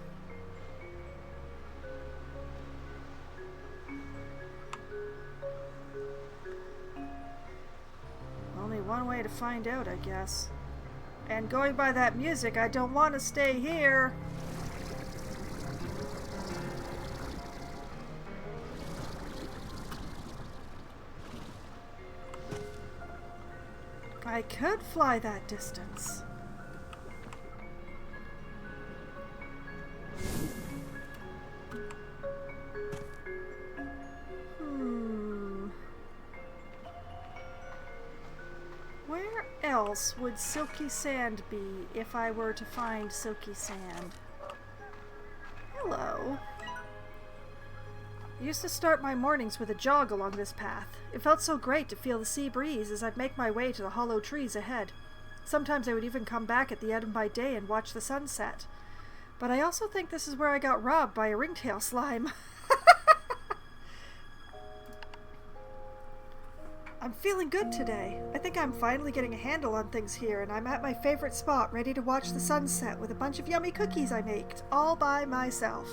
Only one way to find out, I guess. And going by that music, I don't want to stay here. I could fly that distance. Where else would silky sand be if I were to find silky sand? Hello. I used to start my mornings with a jog along this path. It felt so great to feel the sea breeze as I'd make my way to the hollow trees ahead. Sometimes I would even come back at the end of my day and watch the sunset. But I also think this is where I got robbed by a ringtail slime. I'm feeling good today. I think I'm finally getting a handle on things here, and I'm at my favorite spot, ready to watch the sunset with a bunch of yummy cookies I baked, all by myself.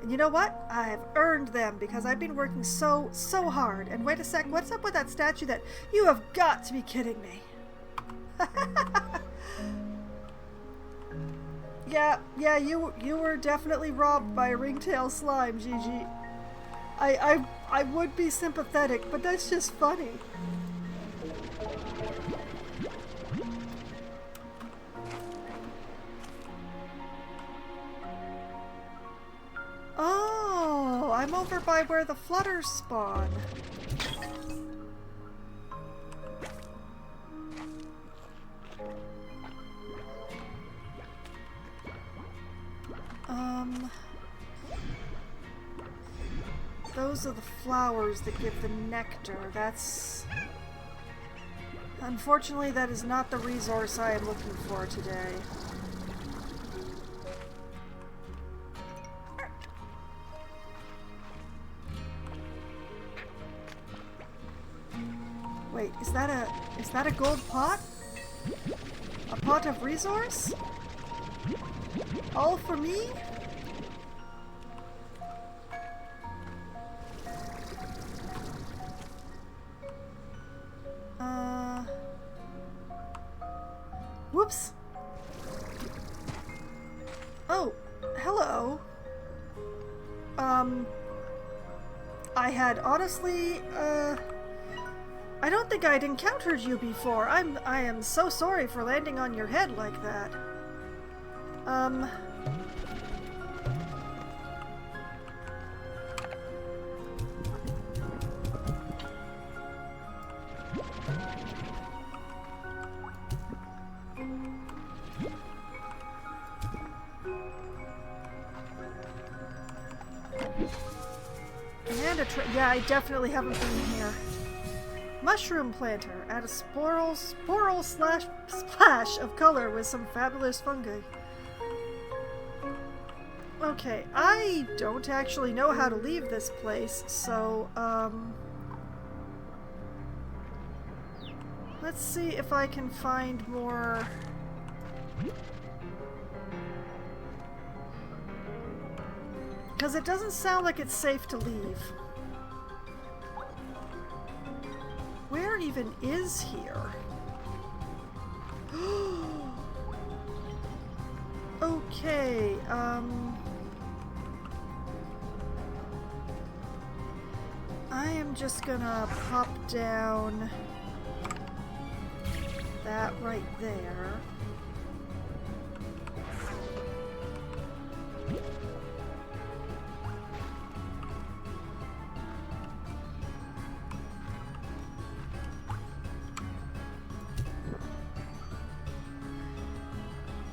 And you know what? I've earned them because I've been working so hard. And wait a sec, what's up with that statue that... You have got to be kidding me. Yeah, you were definitely robbed by a ringtail slime, Gigi. I would be sympathetic, but that's just funny. Oh, I'm over by where the flutters spawn. Those are the flowers that give the nectar. That's... Unfortunately, that is not the resource I am looking for today. Wait, is that a gold pot? A pot of resource? All for me? Whoops. Oh, hello. I had honestly, I don't think I'd encountered you before. I am so sorry for landing on your head like that. And a yeah, I definitely haven't been here. Mushroom planter. Add a sporal slash splash of color with some fabulous fungi. Okay, I don't actually know how to leave this place, so, let's see if I can find more... Because it doesn't sound like it's safe to leave. Where even is here? Okay, I am just gonna pop down that right there.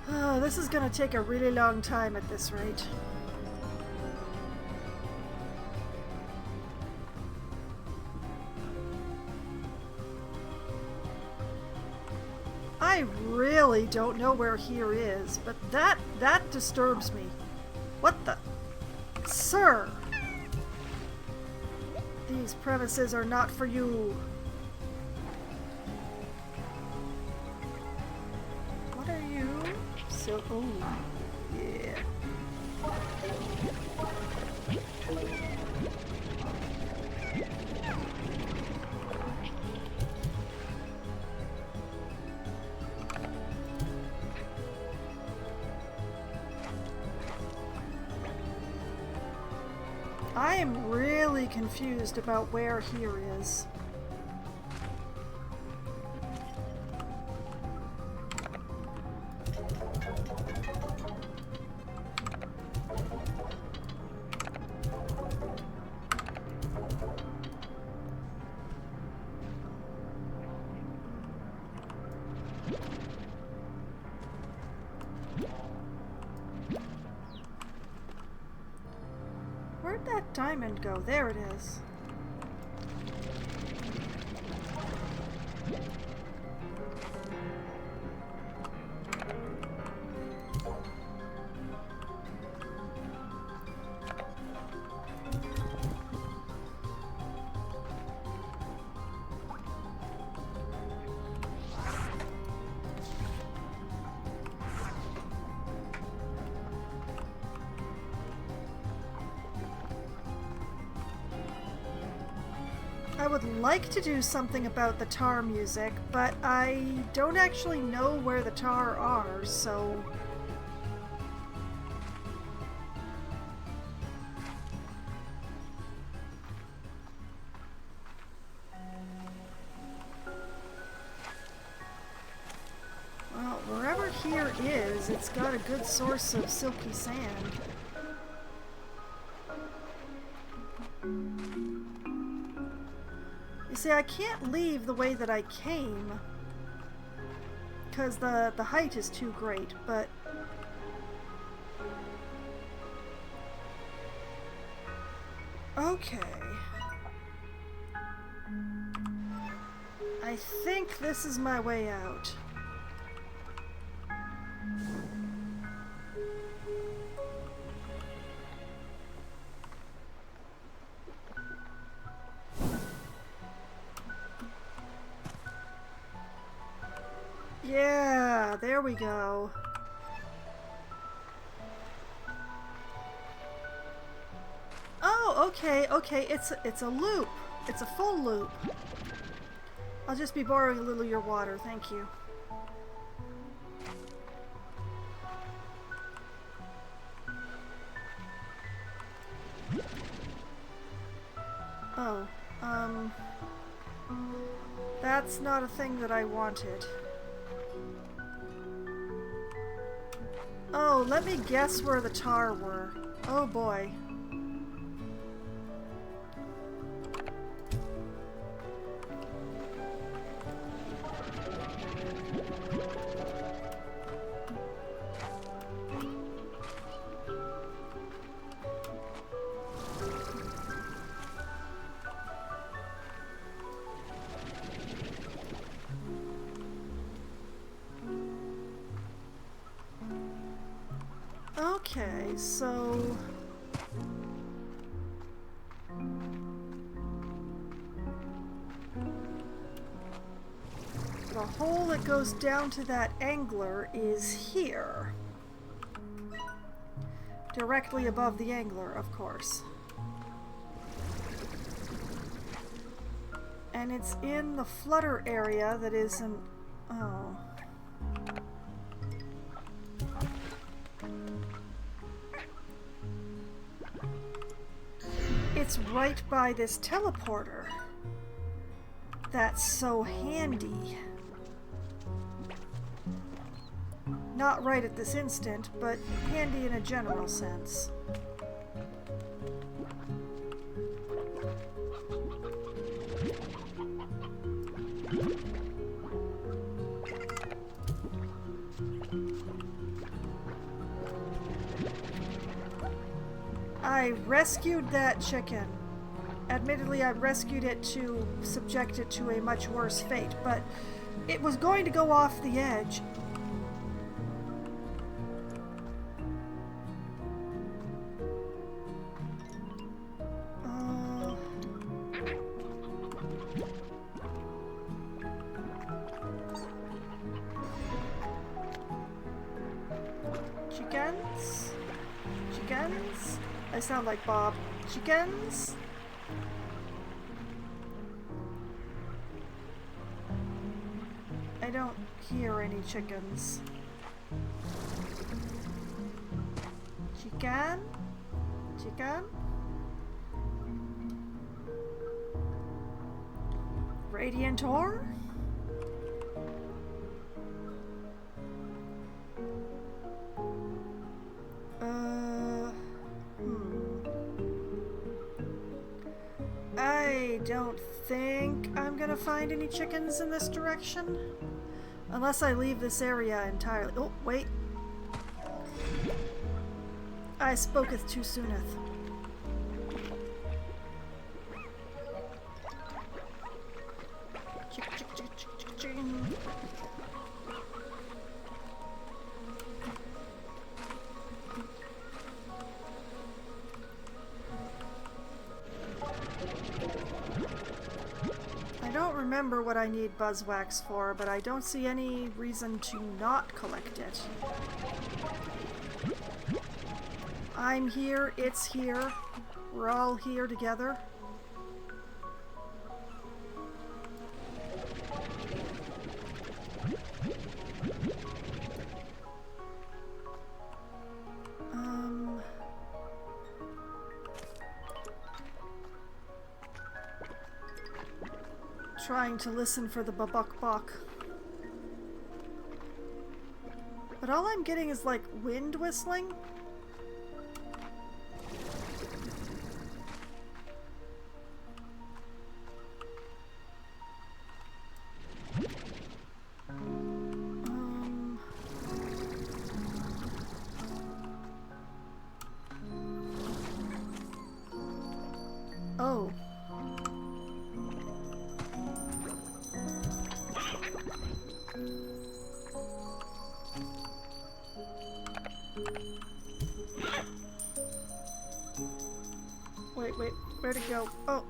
Oh, this is gonna take a really long time at this rate. I really don't know where here is, but that disturbs me. What the? Sir! These premises are not for you. What are you? So, oh, yeah. I am really confused about where here is. Where'd that diamond go? There it is. I would like to do something about the tar music, but I don't actually know where the tar are, so... Well, wherever here is, it's got a good source of silky sand. You see, I can't leave the way that I came because the height is too great, but okay. I think this is my way out. Yeah, there we go. Oh, okay, it's a loop. It's a full loop. I'll just be borrowing a little of your water, thank you. Oh, that's not a thing that I wanted. Oh, let me guess where the tar were. Oh boy. Okay, so... the hole that goes down to that angler is here. Directly above the angler, of course. And it's in the flutter area that is an... oh. It's right by this teleporter. That's so handy. Not right at this instant, but handy in a general sense. I rescued that chicken. Admittedly, I rescued it to subject it to a much worse fate, but it was going to go off the edge. Chickens? Chickens? I sound like Bob. Chickens? I don't hear any chickens. Chicken? Chicken? Radiantor? I don't think I'm gonna find any chickens in this direction. Unless I leave this area entirely. Oh, wait. I spoketh too sooneth. Chick, chick, chick, chick, chick, chicken. I don't remember what I need buzzwax for, but I don't see any reason to not collect it. I'm here, it's here, we're all here together. Trying to listen for the babuk-bok. But all I'm getting is like wind whistling. Oh. Wait, where'd it go? Oh.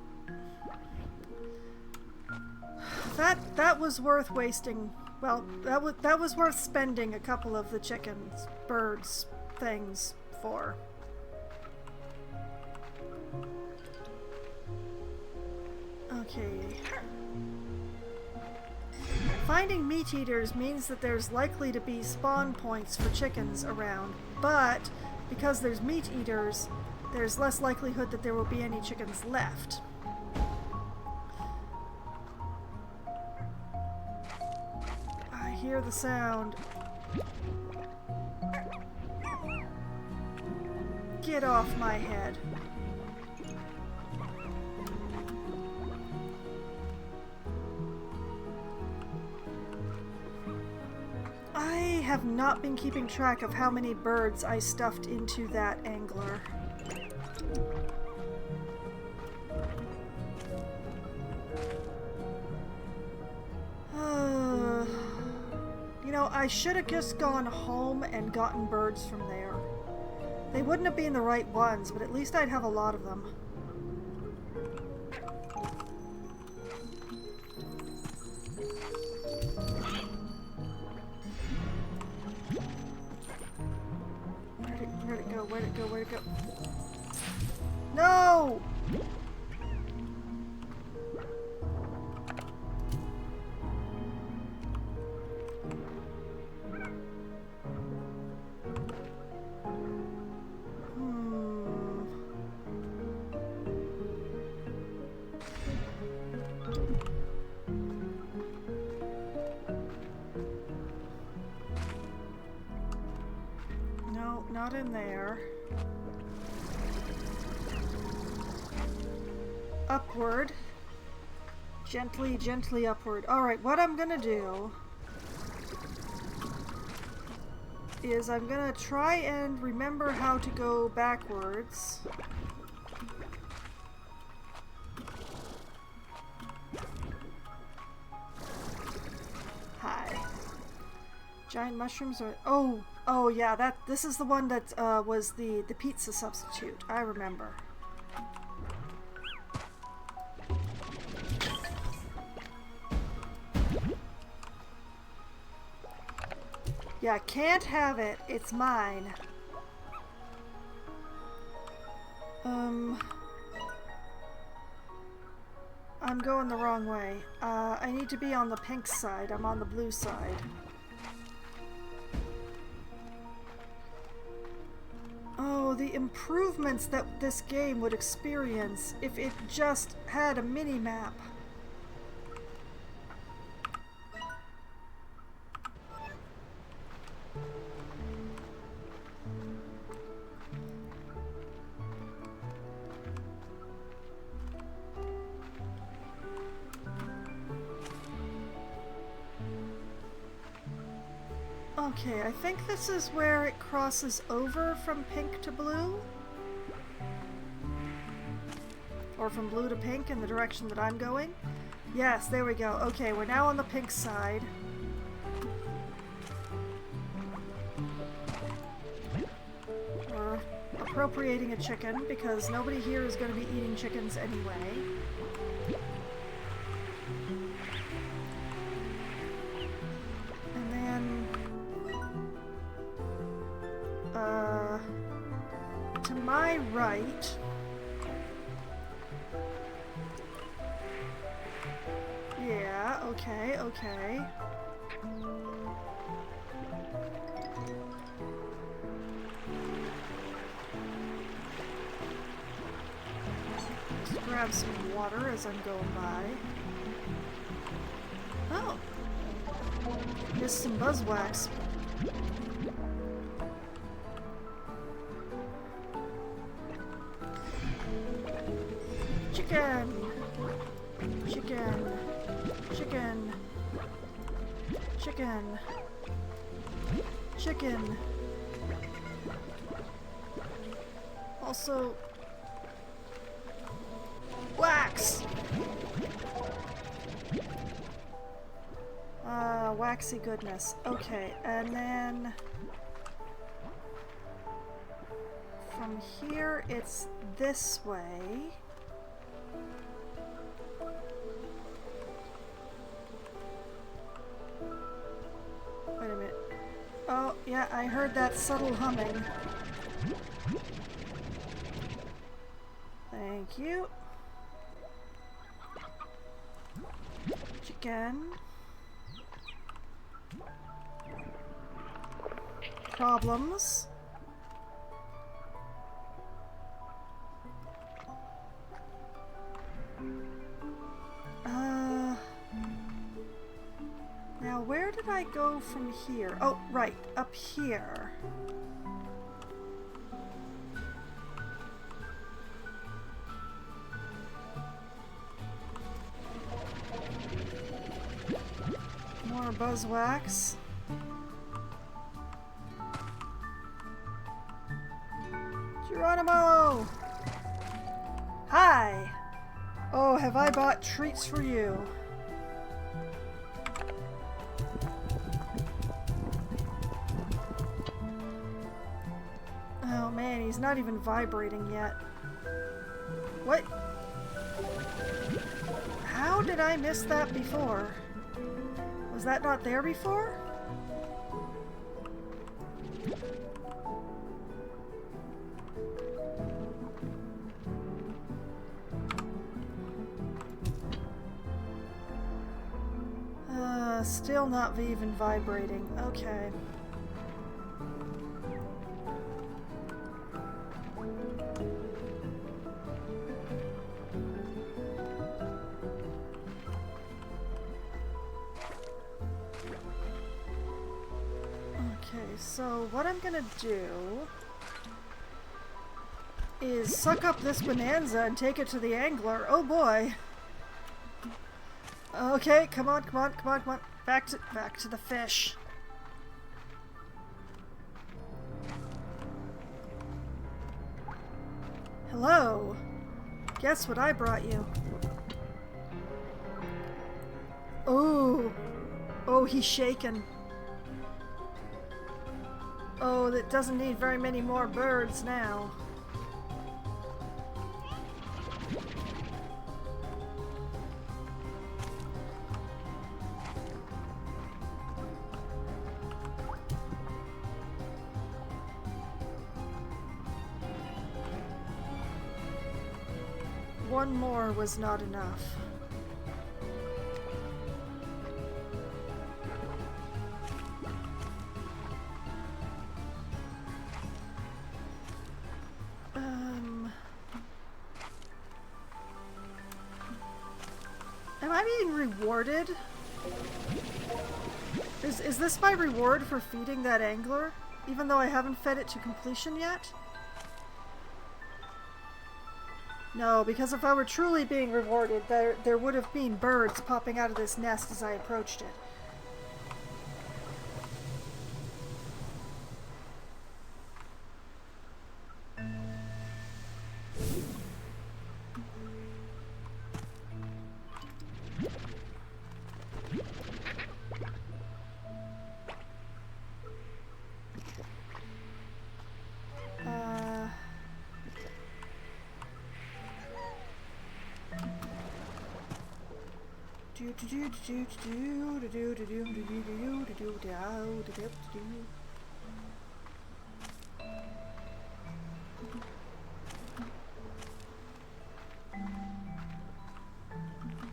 That was worth wasting. Well, that was worth spending a couple of the chickens, birds, things for. Okay. Finding meat eaters means that there's likely to be spawn points for chickens around, but because there's meat eaters, there's less likelihood that there will be any chickens left. I hear the sound. Get off my head. I have not been keeping track of how many birds I stuffed into that angler. You know, I should have just gone home and gotten birds from there. They wouldn't have been the right ones, but at least I'd have a lot of them. Where'd it go? Where'd it go? Where'd it go? No! Not in there. Upward. Gently, gently upward. Alright, what I'm gonna do is I'm gonna try and remember how to go backwards. Hi. Giant mushrooms are... Oh yeah, this is the one that was the pizza substitute. I remember. Yeah, can't have it. It's mine. I'm going the wrong way. I need to be on the pink side. I'm on the blue side. Oh, the improvements that this game would experience if it just had a mini-map. Okay, I think this is where it crosses over from pink to blue. Or from blue to pink in the direction that I'm going. Yes, there we go. Okay, we're now on the pink side. We're appropriating a chicken because nobody here is going to be eating chickens anyway. To my right, yeah, okay, okay. Just grab some water as I'm going by. Oh, just some buzzwax. Chicken! Chicken! Chicken! Chicken! Chicken! Also... wax! Waxy goodness. Okay, and then... from here, it's this way. Wait a minute. Oh, yeah, I heard that subtle humming. Thank you. Chicken. Problems. Now where did I go from here? Oh, right, up here. More buzzwax. Geronimo! Hi! Oh, have I bought treats for you? Oh man, he's not even vibrating yet. What? How did I miss that before? Was that not there before? Still not even vibrating. Okay. So what I'm gonna do is suck up this bonanza and take it to the angler. Oh boy. Okay, come on, come on, come on, come on. Back to the fish. Hello. Guess what I brought you? Oh. Oh, he's shaking. Oh, that doesn't need very many more birds now. One more was not enough. Am I being rewarded? Is this my reward for feeding that angler? Even though I haven't fed it to completion yet? No, because if I were truly being rewarded, there would have been birds popping out of this nest as I approached it.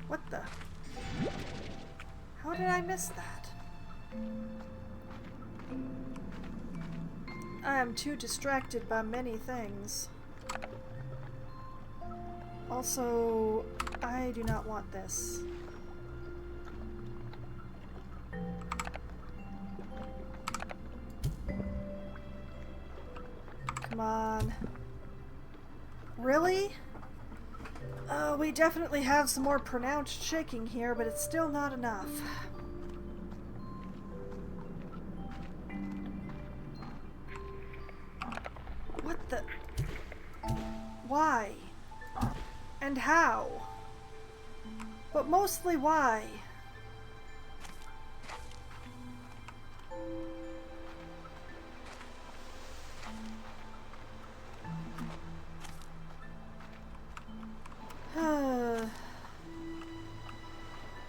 What the? How did I miss that? I am too distracted by many things. Also, I do not want this. Come on. Really? We definitely have some more pronounced shaking here, but it's still not enough. What the? Why? And how? But mostly why?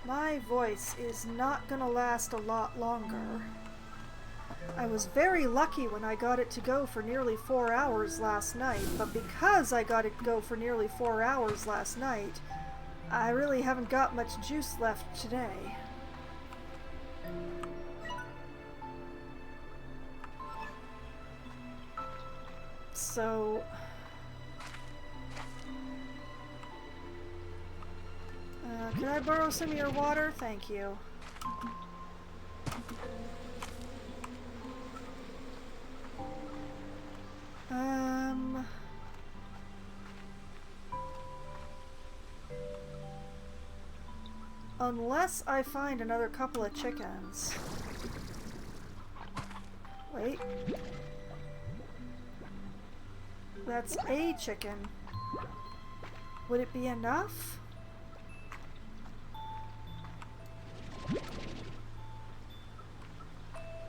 My voice is not gonna last a lot longer. I was very lucky when I got it to go for nearly 4 hours last night, but because I got it to go for nearly 4 hours last night, I really haven't got much juice left today. So... could I borrow some of your water? Thank you. Unless I find another couple of chickens. Wait. That's a chicken. Would it be enough?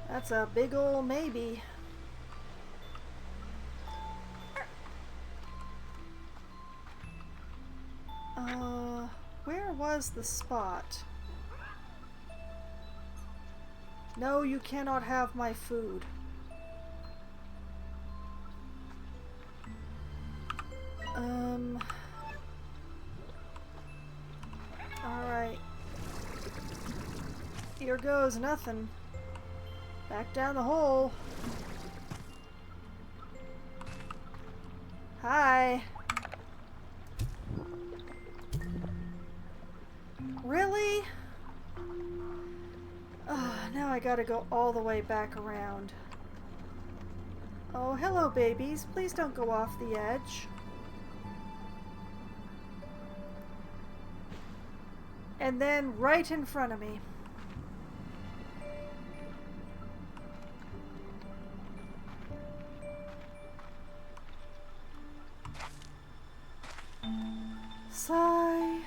That's a big ol' maybe. was the spot? No, you cannot have my food. Alright. Here goes nothing. Back down the hole. Hi. Really? Now I gotta go all the way back around. Oh, hello, babies. Please don't go off the edge. And then right in front of me. Sigh.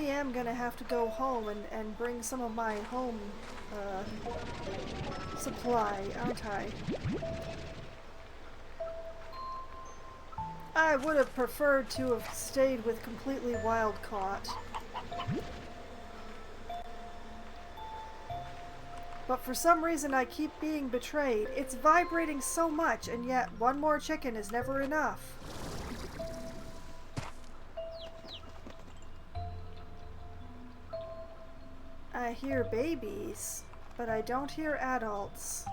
I'm gonna have to go home and bring some of my home supply, aren't I? I would have preferred to have stayed with completely wild caught. But for some reason I keep being betrayed. It's vibrating so much, and yet one more chicken is never enough. I hear babies, but I don't hear adults.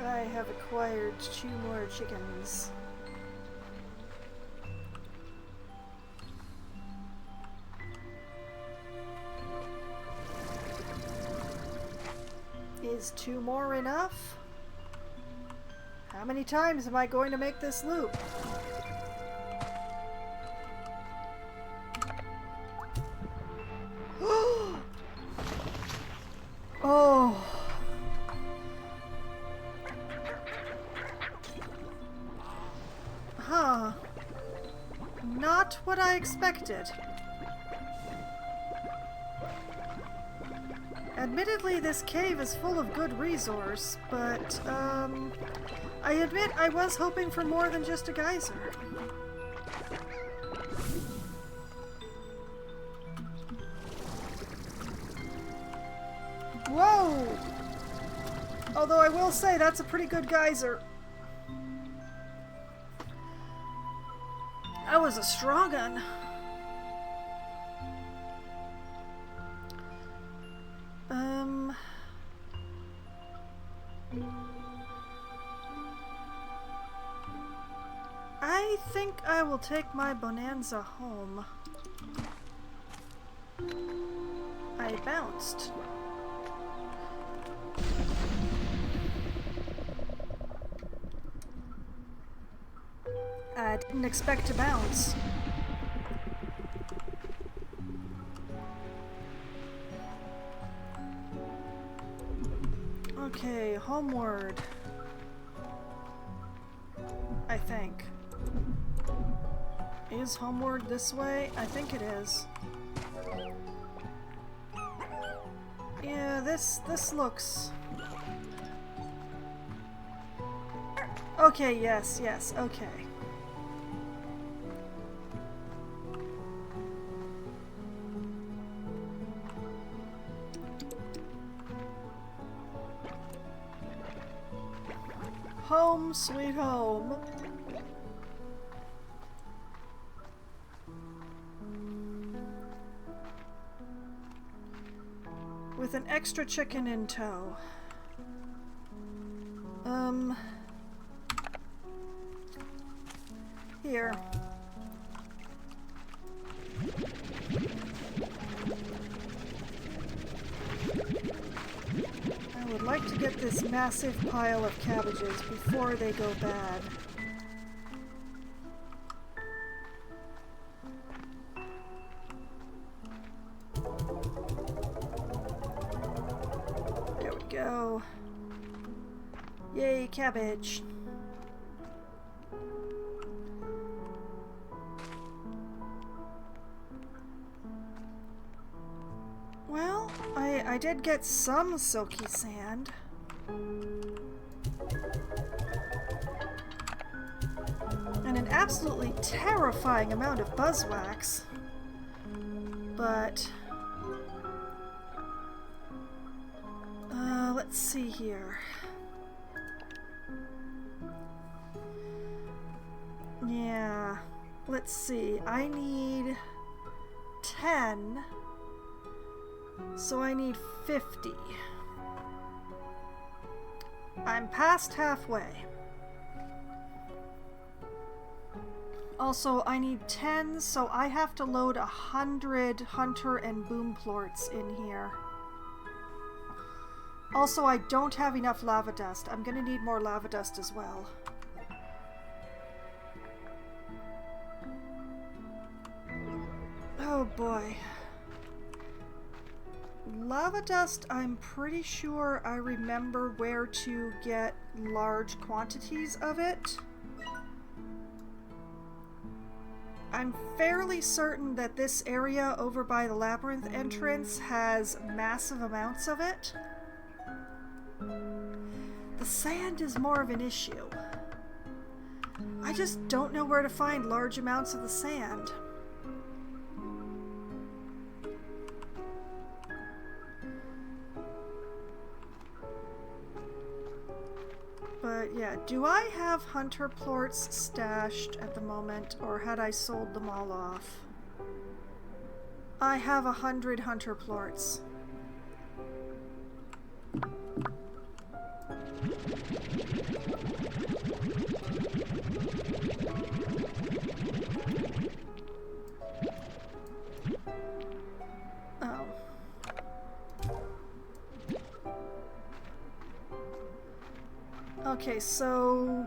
I have acquired 2 more chickens. Is 2 more enough? How many times am I going to make this loop? Oh. Huh. Not what I expected. Admittedly, this cave is full of good resource, but, I admit I was hoping for more than just a geyser. Whoa! Although I will say that's a pretty good geyser. That was a strong one. I think I will take my bonanza home. I bounced. I didn't expect to bounce. Okay, homeward. I think. Is homeward this way? I think it is. Yeah, this looks... Okay, yes, okay. Home sweet home. With an extra chicken in tow. Here. I would like to get this massive pile of cabbages before they go bad. There we go. Yay, cabbage. Well, I did get some silky sand. And an absolutely terrifying amount of buzzwax. But let's see here. Yeah, let's see. I need 10. So I need 50. I'm past halfway. Also, I need 10, so I have to load 100 hunter and boom plorts in here. Also, I don't have enough lava dust. I'm gonna need more lava dust as well. Oh boy. Lava dust, I'm pretty sure I remember where to get large quantities of it. I'm fairly certain that this area over by the labyrinth entrance has massive amounts of it. The sand is more of an issue. I just don't know where to find large amounts of the sand. But yeah, do I have hunter plorts stashed at the moment, or had I sold them all off? I have 100 hunter plorts. Oh. Okay, so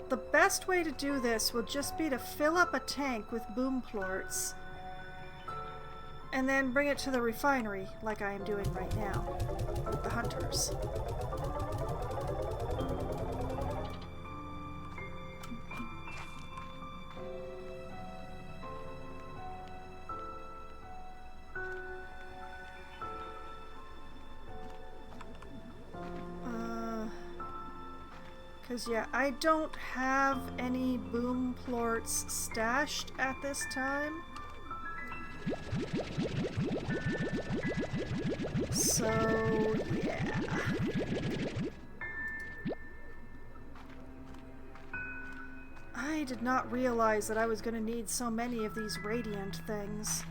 the best way to do this would just be to fill up a tank with boom plorts and then bring it to the refinery like I am doing right now with the hunters. Because, yeah, I don't have any boom plorts stashed at this time. So, yeah. I did not realize that I was going to need so many of these radiant things.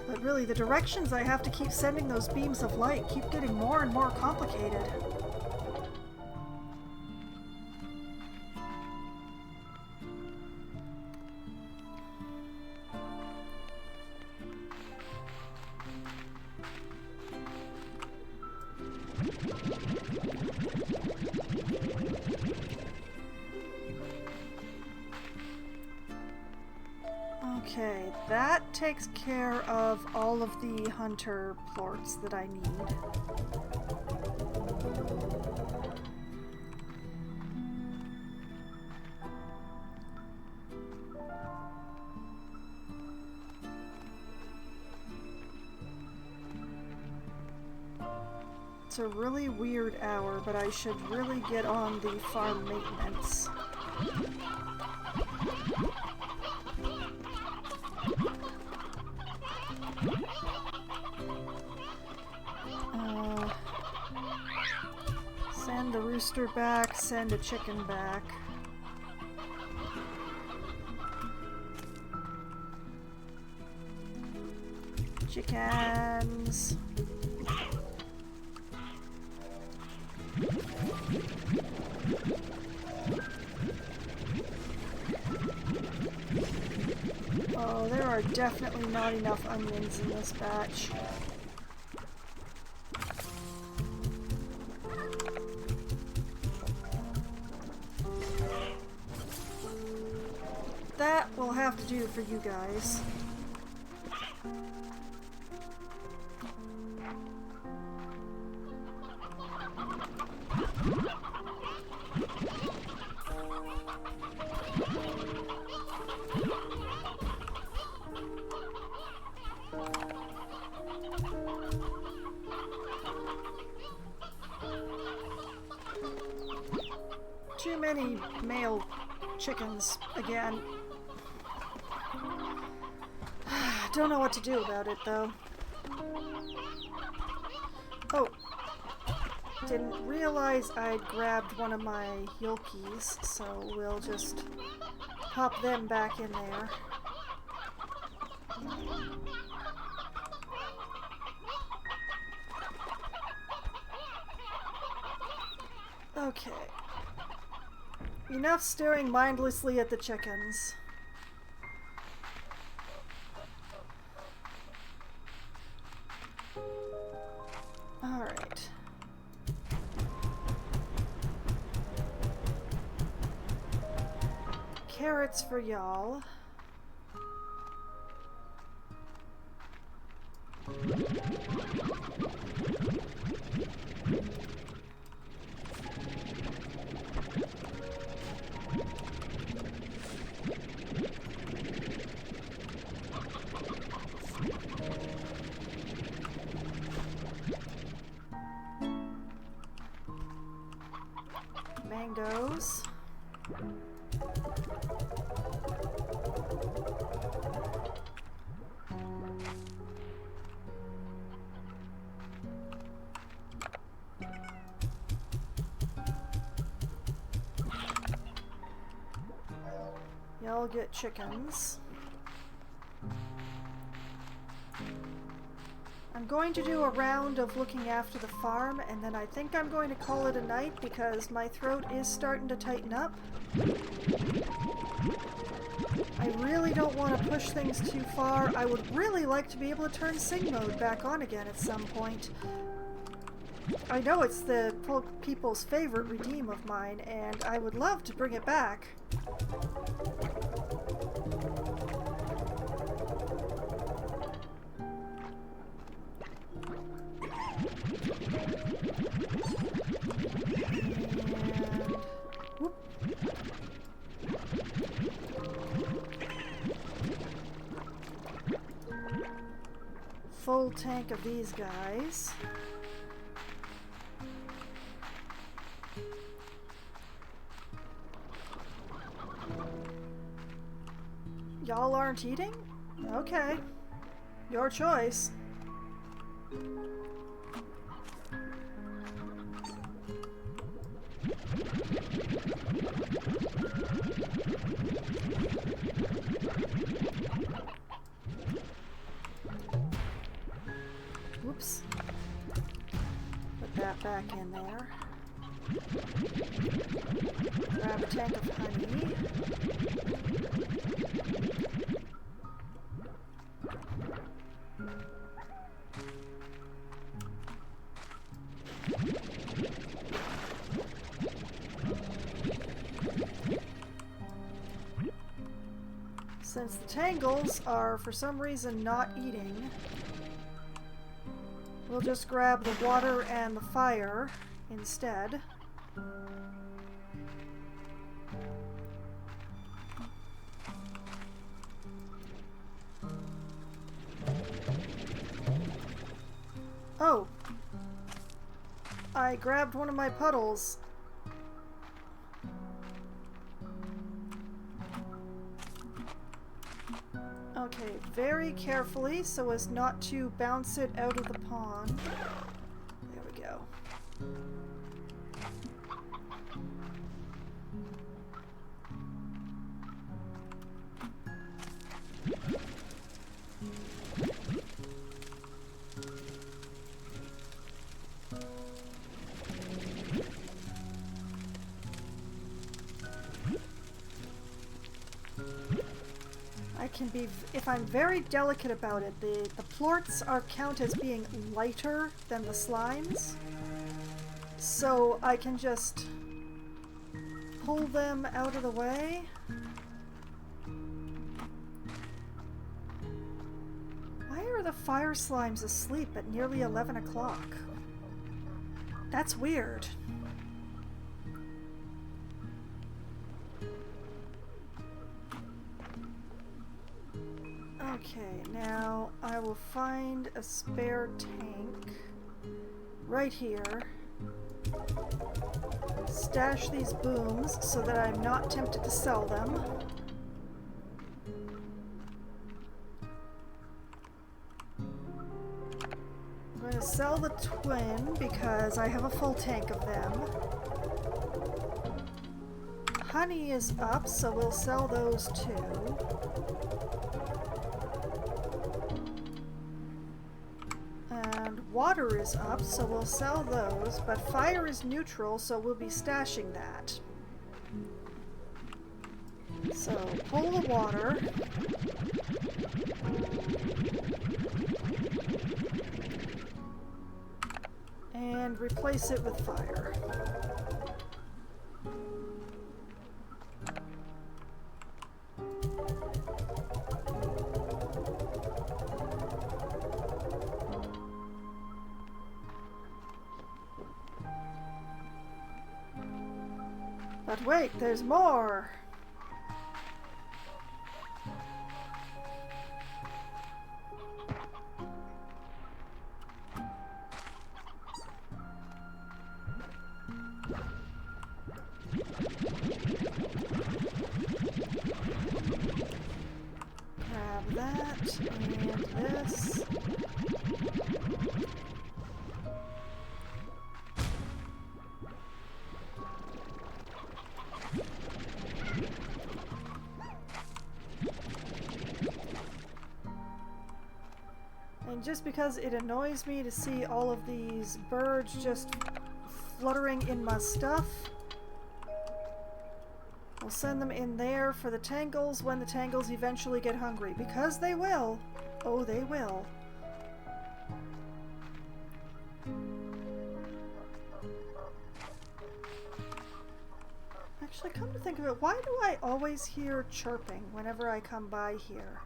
But really, the directions I have to keep sending those beams of light keep getting more and more complicated. Okay, that takes care of all of the hunter plorts that I need. It's a really weird hour, but I should really get on the farm maintenance. Send a rooster back, send a chicken back. Chickens. Oh, there are definitely not enough onions in this batch. will have to do for you guys. Too many male chickens again. Don't know what to do about it though. Oh, didn't realize I'd grabbed one of my yolkies, so we'll just pop them back in there. Okay. Enough staring mindlessly at the chickens. Alright. Carrots for y'all. Mangoes. Y'all get chickens. I'm going to do a round of looking after the farm, and then I think I'm going to call it a night because my throat is starting to tighten up. I really don't want to push things too far. I would really like to be able to turn sing mode back on again at some point. I know it's the people's favorite redeem of mine, and I would love to bring it back. Whoop. Full tank of these guys. Y'all aren't eating? Okay. Your choice. Whoops. Put that back in there. Grab a tank of honey. Since the tangles are for some reason not eating, we'll just grab the water and the fire instead. Oh! I grabbed one of my puddles. Okay, very carefully so as not to bounce it out of the pond. There we go. Can be, if I'm very delicate about it, the plorts count as being lighter than the slimes, so I can just pull them out of the way. are the fire slimes asleep at nearly 11 o'clock? That's weird. Okay, now I will find a spare tank right here. Stash these booms so that I'm not tempted to sell them. I'm going to sell the twin because I have a full tank of them. Honey is up, so we'll sell those too. And water is up, so we'll sell those, but fire is neutral, so we'll be stashing that. So, pull the water. And replace it with fire. But wait, there's more! Grab that, and this. And just because it annoys me to see all of these birds just fluttering in my stuff, we'll send them in there for the tangles when the tangles eventually get hungry. Because they will. Oh, they will. Actually, come to think of it, why do I always hear chirping whenever I come by here?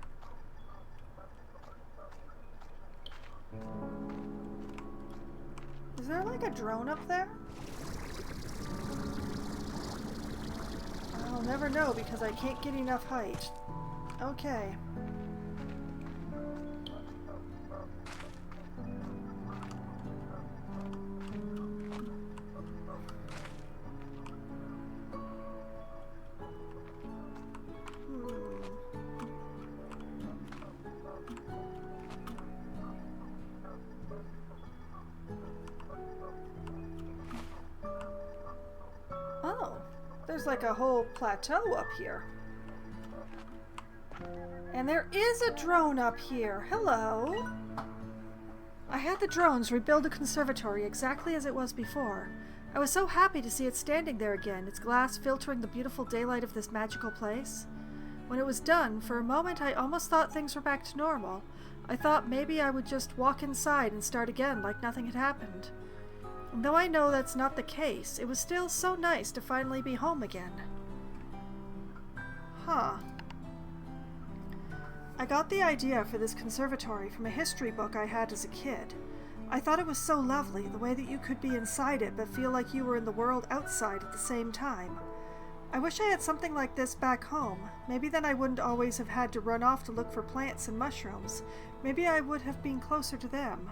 Is there like a drone up there? I'll never know because I can't get enough height. Okay. Oh, there's like a whole plateau up here. And there is a drone up here. Hello. I had the drones rebuild a conservatory exactly as it was before. I was so happy to see it standing there again, its glass filtering the beautiful daylight of this magical place. When it was done, for a moment I almost thought things were back to normal. I thought maybe I would just walk inside and start again like nothing had happened. And though I know that's not the case, it was still so nice to finally be home again. Huh. I got the idea for this conservatory from a history book I had as a kid. I thought it was so lovely, the way that you could be inside it but feel like you were in the world outside at the same time. I wish I had something like this back home. Maybe then I wouldn't always have had to run off to look for plants and mushrooms. Maybe I would have been closer to them.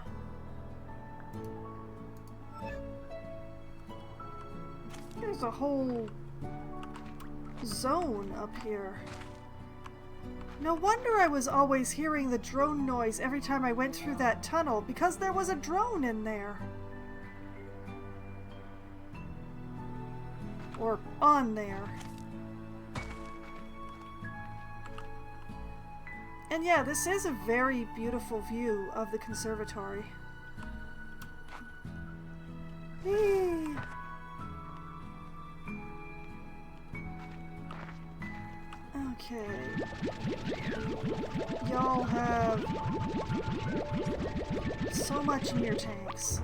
There's a whole zone up here. No wonder I was always hearing the drone noise every time I went through that tunnel, because there was a drone in there. Or on there. And yeah, this is a very beautiful view of the conservatory. Whee! Okay. Y'all have so much in your tanks.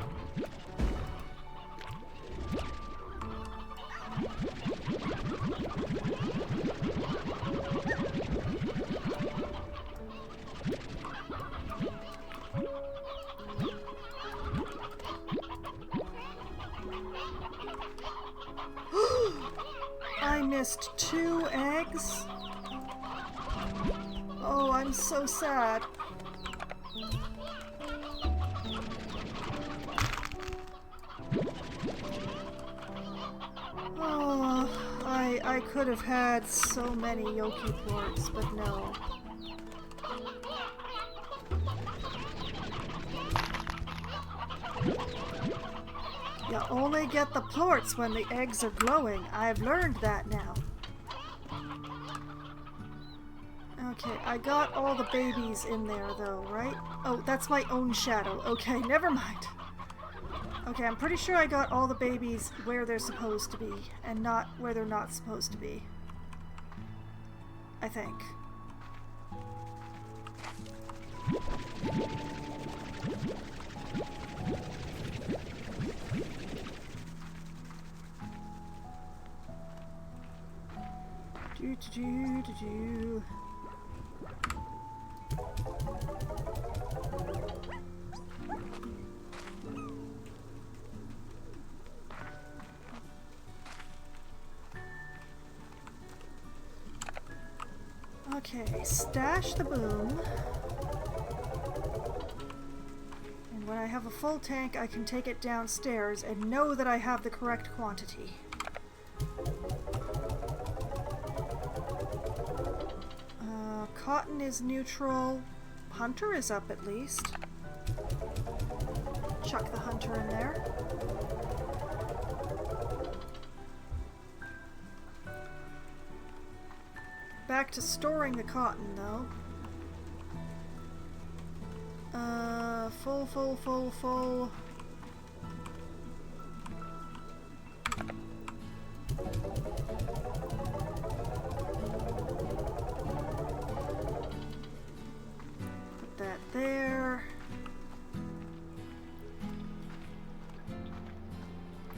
missed 2 eggs? Oh, I'm so sad. Oh, I could have had so many Yoki plorts, but no. You only get the plorts when the eggs are glowing. I've learned that now. Okay, I got all the babies in there though, right? Oh, that's my own shadow. Okay, never mind. Okay, I'm pretty sure I got all the babies where they're supposed to be, and not where they're not supposed to be. I think. Do. Okay, stash the boom. And when I have a full tank, I can take it downstairs and know that I have the correct quantity. Cotton is neutral. Hunter is up at least. Chuck the hunter in there. Back to storing the cotton, though. Full. Put that there.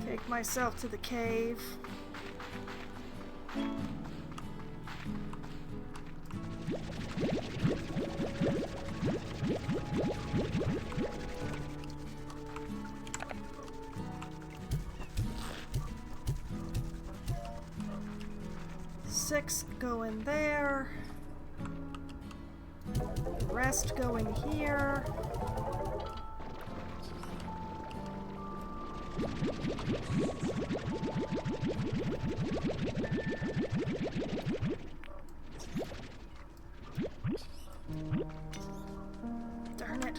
Take myself to the cave. Six go in there. The rest go in here. Darn it.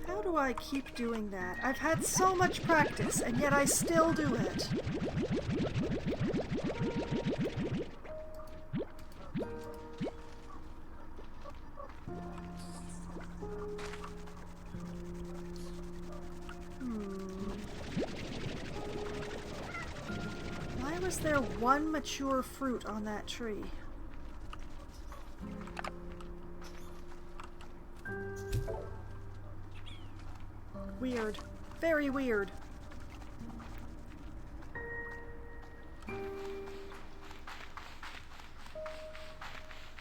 How do I keep doing that? I've had so much practice, and yet I still do it. Why was there one mature fruit on that tree? Weird. Very weird.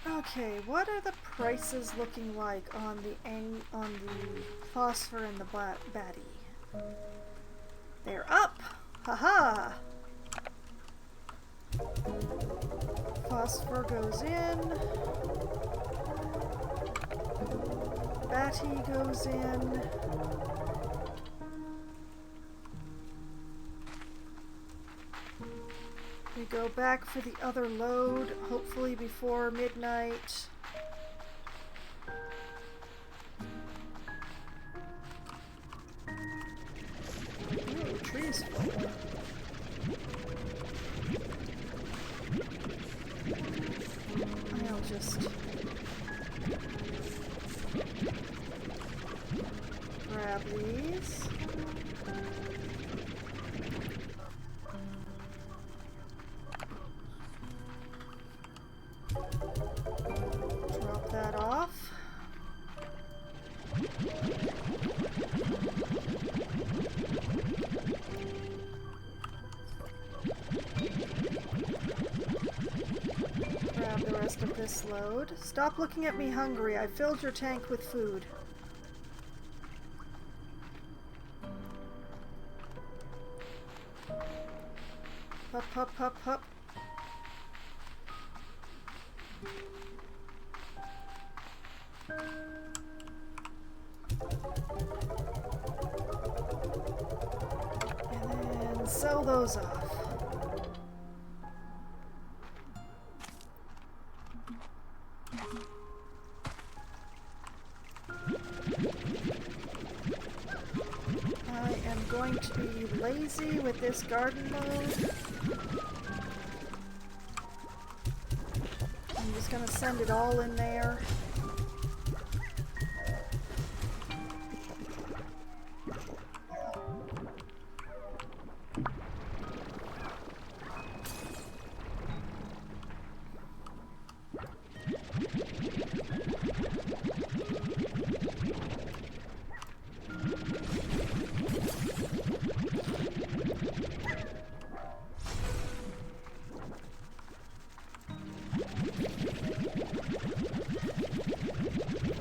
Okay, what are the prices looking like on the phosphor and the baddie? They're up! Haha! Phosphor goes in. Batty goes in. We go back for the other load, hopefully before midnight. Ooh, trees full. I'll just grab these. Drop that off. Grab the rest of this load. Stop looking at me hungry. I filled your tank with food. Hup, hup, hup, hup. And then sell those off. I am going to be lazy with this garden mode. I'm just going to send it all in there.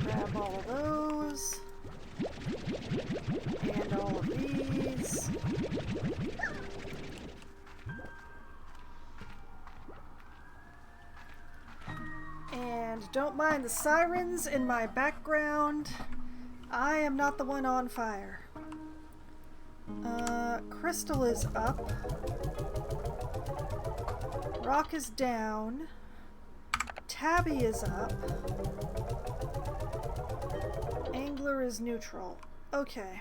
Grab all of those. And all of these. And don't mind the sirens in my background. I am not the one on fire. Crystal is up. Rock is down. Tabby is up. Angler is neutral. Okay.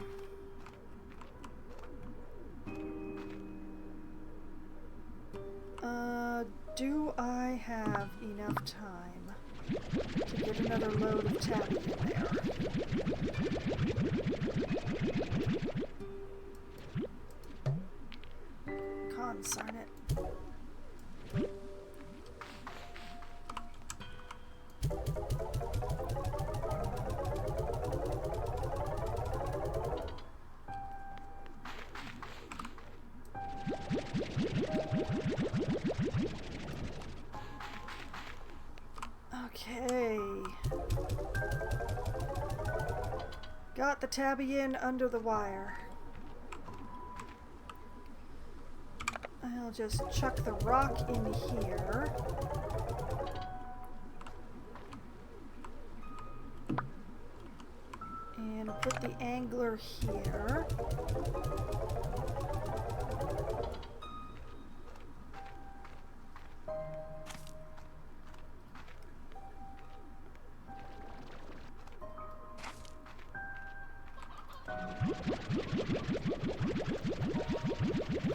Do I have enough time to get another load of tabby in there? Consarn it. Okay. Got the tabby in under the wire. I'll just chuck the rock in here. And put the angler here.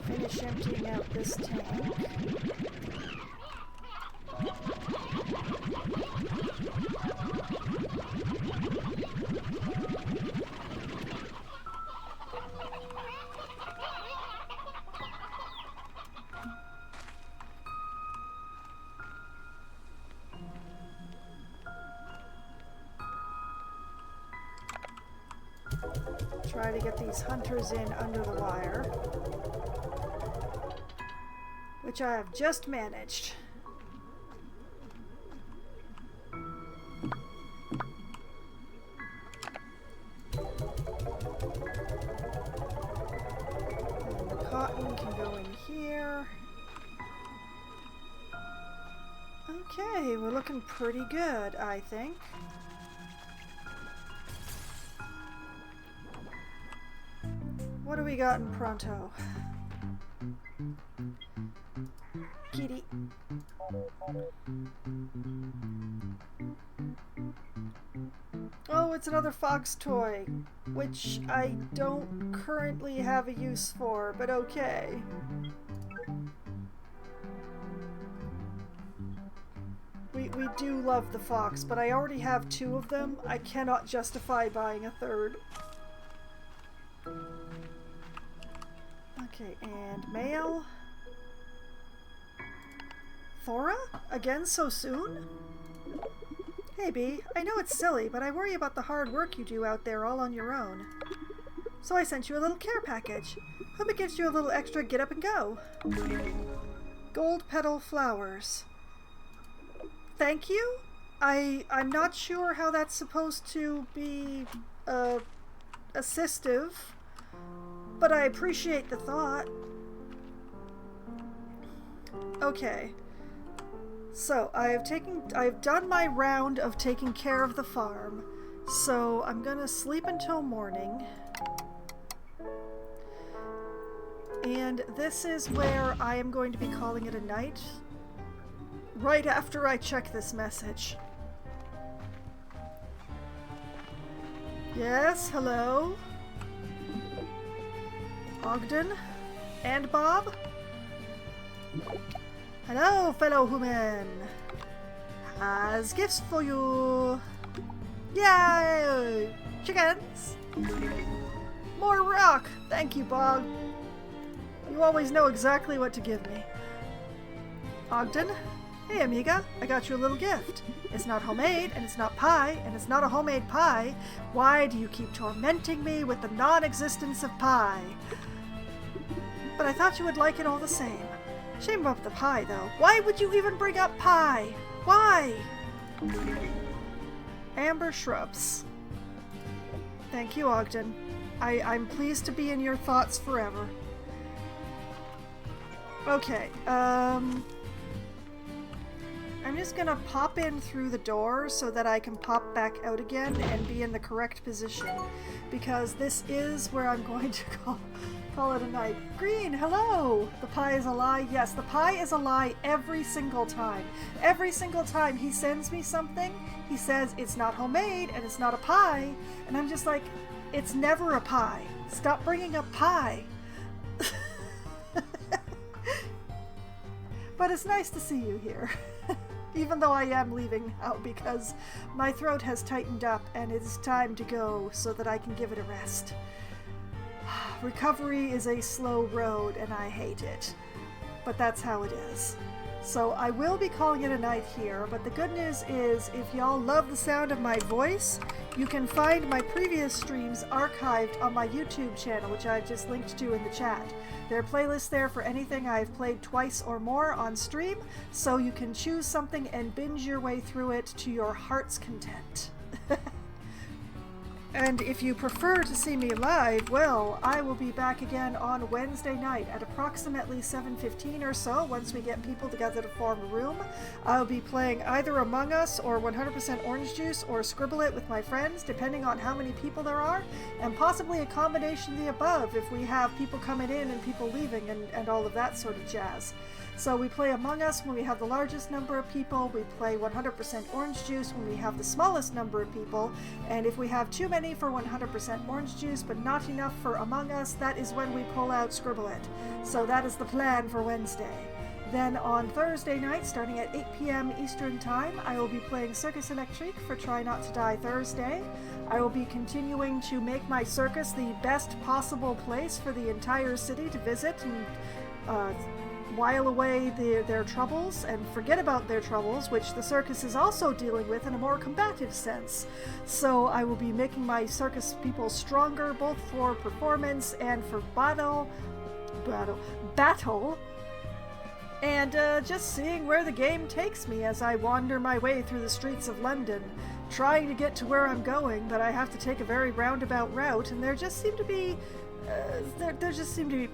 Finish emptying out this tank. Try to get these hunters in under the wire, which I have just managed. And the cotton can go in here. Okay, we're looking pretty good, I think. What do we got in pronto? Kitty. Oh, it's another fox toy, which I don't currently have a use for, but okay. We do love the fox, but I already have 2 of them. I cannot justify buying a 3rd. Okay, and mail. Thora? Again so soon? Hey Bee, I know it's silly, but I worry about the hard work you do out there all on your own. So I sent you a little care package. Hope it gives you a little extra get up and go. Gold petal flowers. Thank you? I'm not sure how that's supposed to be, assistive. But I appreciate the thought. Okay. So, I've done my round of taking care of the farm. So, I'm gonna sleep until morning. And this is where I am going to be calling it a night. Right after I check this message. Yes, hello? Ogden? And Bob? Hello, fellow human! Has gifts for you! Yay! Chickens! More rock! Thank you, Bob. You always know exactly what to give me. Ogden? Hey, amiga, I got you a little gift. It's not homemade, and it's not pie, and it's not a homemade pie. Why do you keep tormenting me with the non-existence of pie? But I thought you would like it all the same. Shame about the pie, though. Why would you even bring up pie? Why? Amber shrubs. Thank you, Ogden. I'm pleased to be in your thoughts forever. Okay, I'm just gonna pop in through the door so that I can pop back out again and be in the correct position, because this is where I'm going to call it a night. Green, hello! The pie is a lie? Yes, the pie is a lie every single time. Every single time he sends me something, he says it's not homemade and it's not a pie, and I'm just like, it's never a pie. Stop bringing up pie. But it's nice to see you here. Even though I am leaving now because my throat has tightened up and it's time to go so that I can give it a rest. Recovery is a slow road and I hate it. But that's how it is. So I will be calling it a night here, but the good news is if y'all love the sound of my voice, you can find my previous streams archived on my YouTube channel, which I've just linked to in the chat. There are playlists there for anything I've played twice or more on stream, so you can choose something and binge your way through it to your heart's content. And if you prefer to see me live, well, I will be back again on Wednesday night at approximately 7:15 or so. Once we get people together to form a room, I'll be playing either Among Us or 100% Orange Juice or Scribble It with my friends, depending on how many people there are, and possibly a combination of the above if we have people coming in and people leaving and all of that sort of jazz. So we play Among Us when we have the largest number of people, we play 100% Orange Juice when we have the smallest number of people, and if we have too many for 100% Orange Juice but not enough for Among Us, that is when we pull out Scribble It. So that is the plan for Wednesday. Then on Thursday night, starting at 8 p.m. Eastern Time, I will be playing Circus Electrique for Try Not to Die Thursday. I will be continuing to make my circus the best possible place for the entire city to visit and while away their troubles and forget about their troubles, which the circus is also dealing with in a more combative sense. So I will be making my circus people stronger, both for performance and for battle, and just seeing where the game takes me as I wander my way through the streets of London, trying to get to where I'm going, but I have to take a very roundabout route, and there just seem to be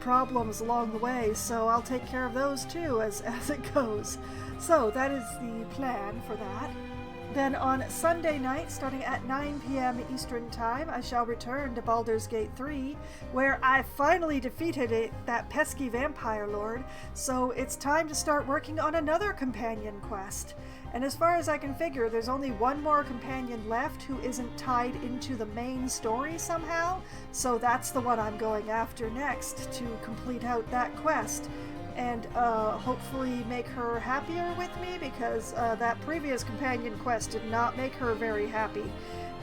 problems along the way, so I'll take care of those too as it goes. So that is the plan for that. Then on Sunday night, starting at 9 p.m. Eastern Time, I shall return to Baldur's Gate 3, where I finally defeated that pesky vampire lord, so it's time to start working on another companion quest. And as far as I can figure, there's only one more companion left who isn't tied into the main story somehow, so that's the one I'm going after next to complete out that quest. And hopefully make her happier with me, because that previous companion quest did not make her very happy.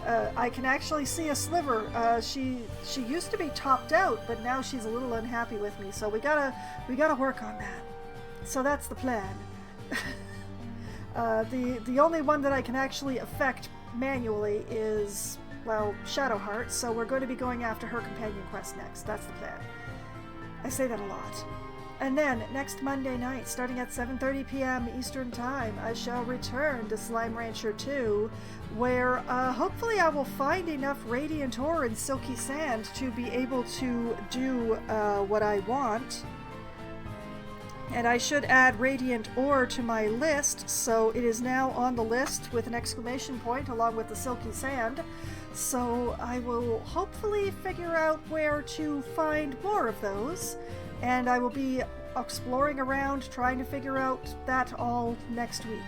I can actually see a sliver. She used to be topped out, but now she's a little unhappy with me, so we gotta work on that. So that's the plan. The only one that I can actually affect manually is, well, Shadowheart, so we're going to be going after her companion quest next. That's the plan. I say that a lot. And then, next Monday night, starting at 7:30 p.m. Eastern Time, I shall return to Slime Rancher 2, where hopefully I will find enough Radiant Ore and Silky Sand to be able to do what I want. And I should add radiant ore to my list, so it is now on the list with an exclamation point along with the silky sand. So I will hopefully figure out where to find more of those, and I will be exploring around trying to figure out that all next week.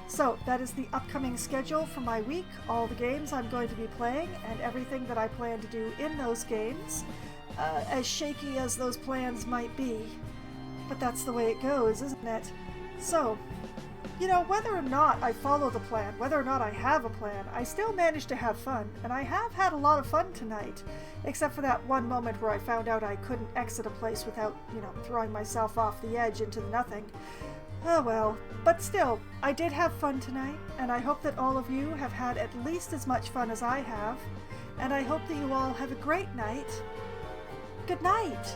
So that is the upcoming schedule for my week, all the games I'm going to be playing, and everything that I plan to do in those games, as shaky as those plans might be. But that's the way it goes, isn't it? So, you know, whether or not I follow the plan, whether or not I have a plan, I still manage to have fun, and I have had a lot of fun tonight, except for that one moment where I found out I couldn't exit a place without, throwing myself off the edge into nothing. Oh well, but still, I did have fun tonight, and I hope that all of you have had at least as much fun as I have, and I hope that you all have a great night. Good night!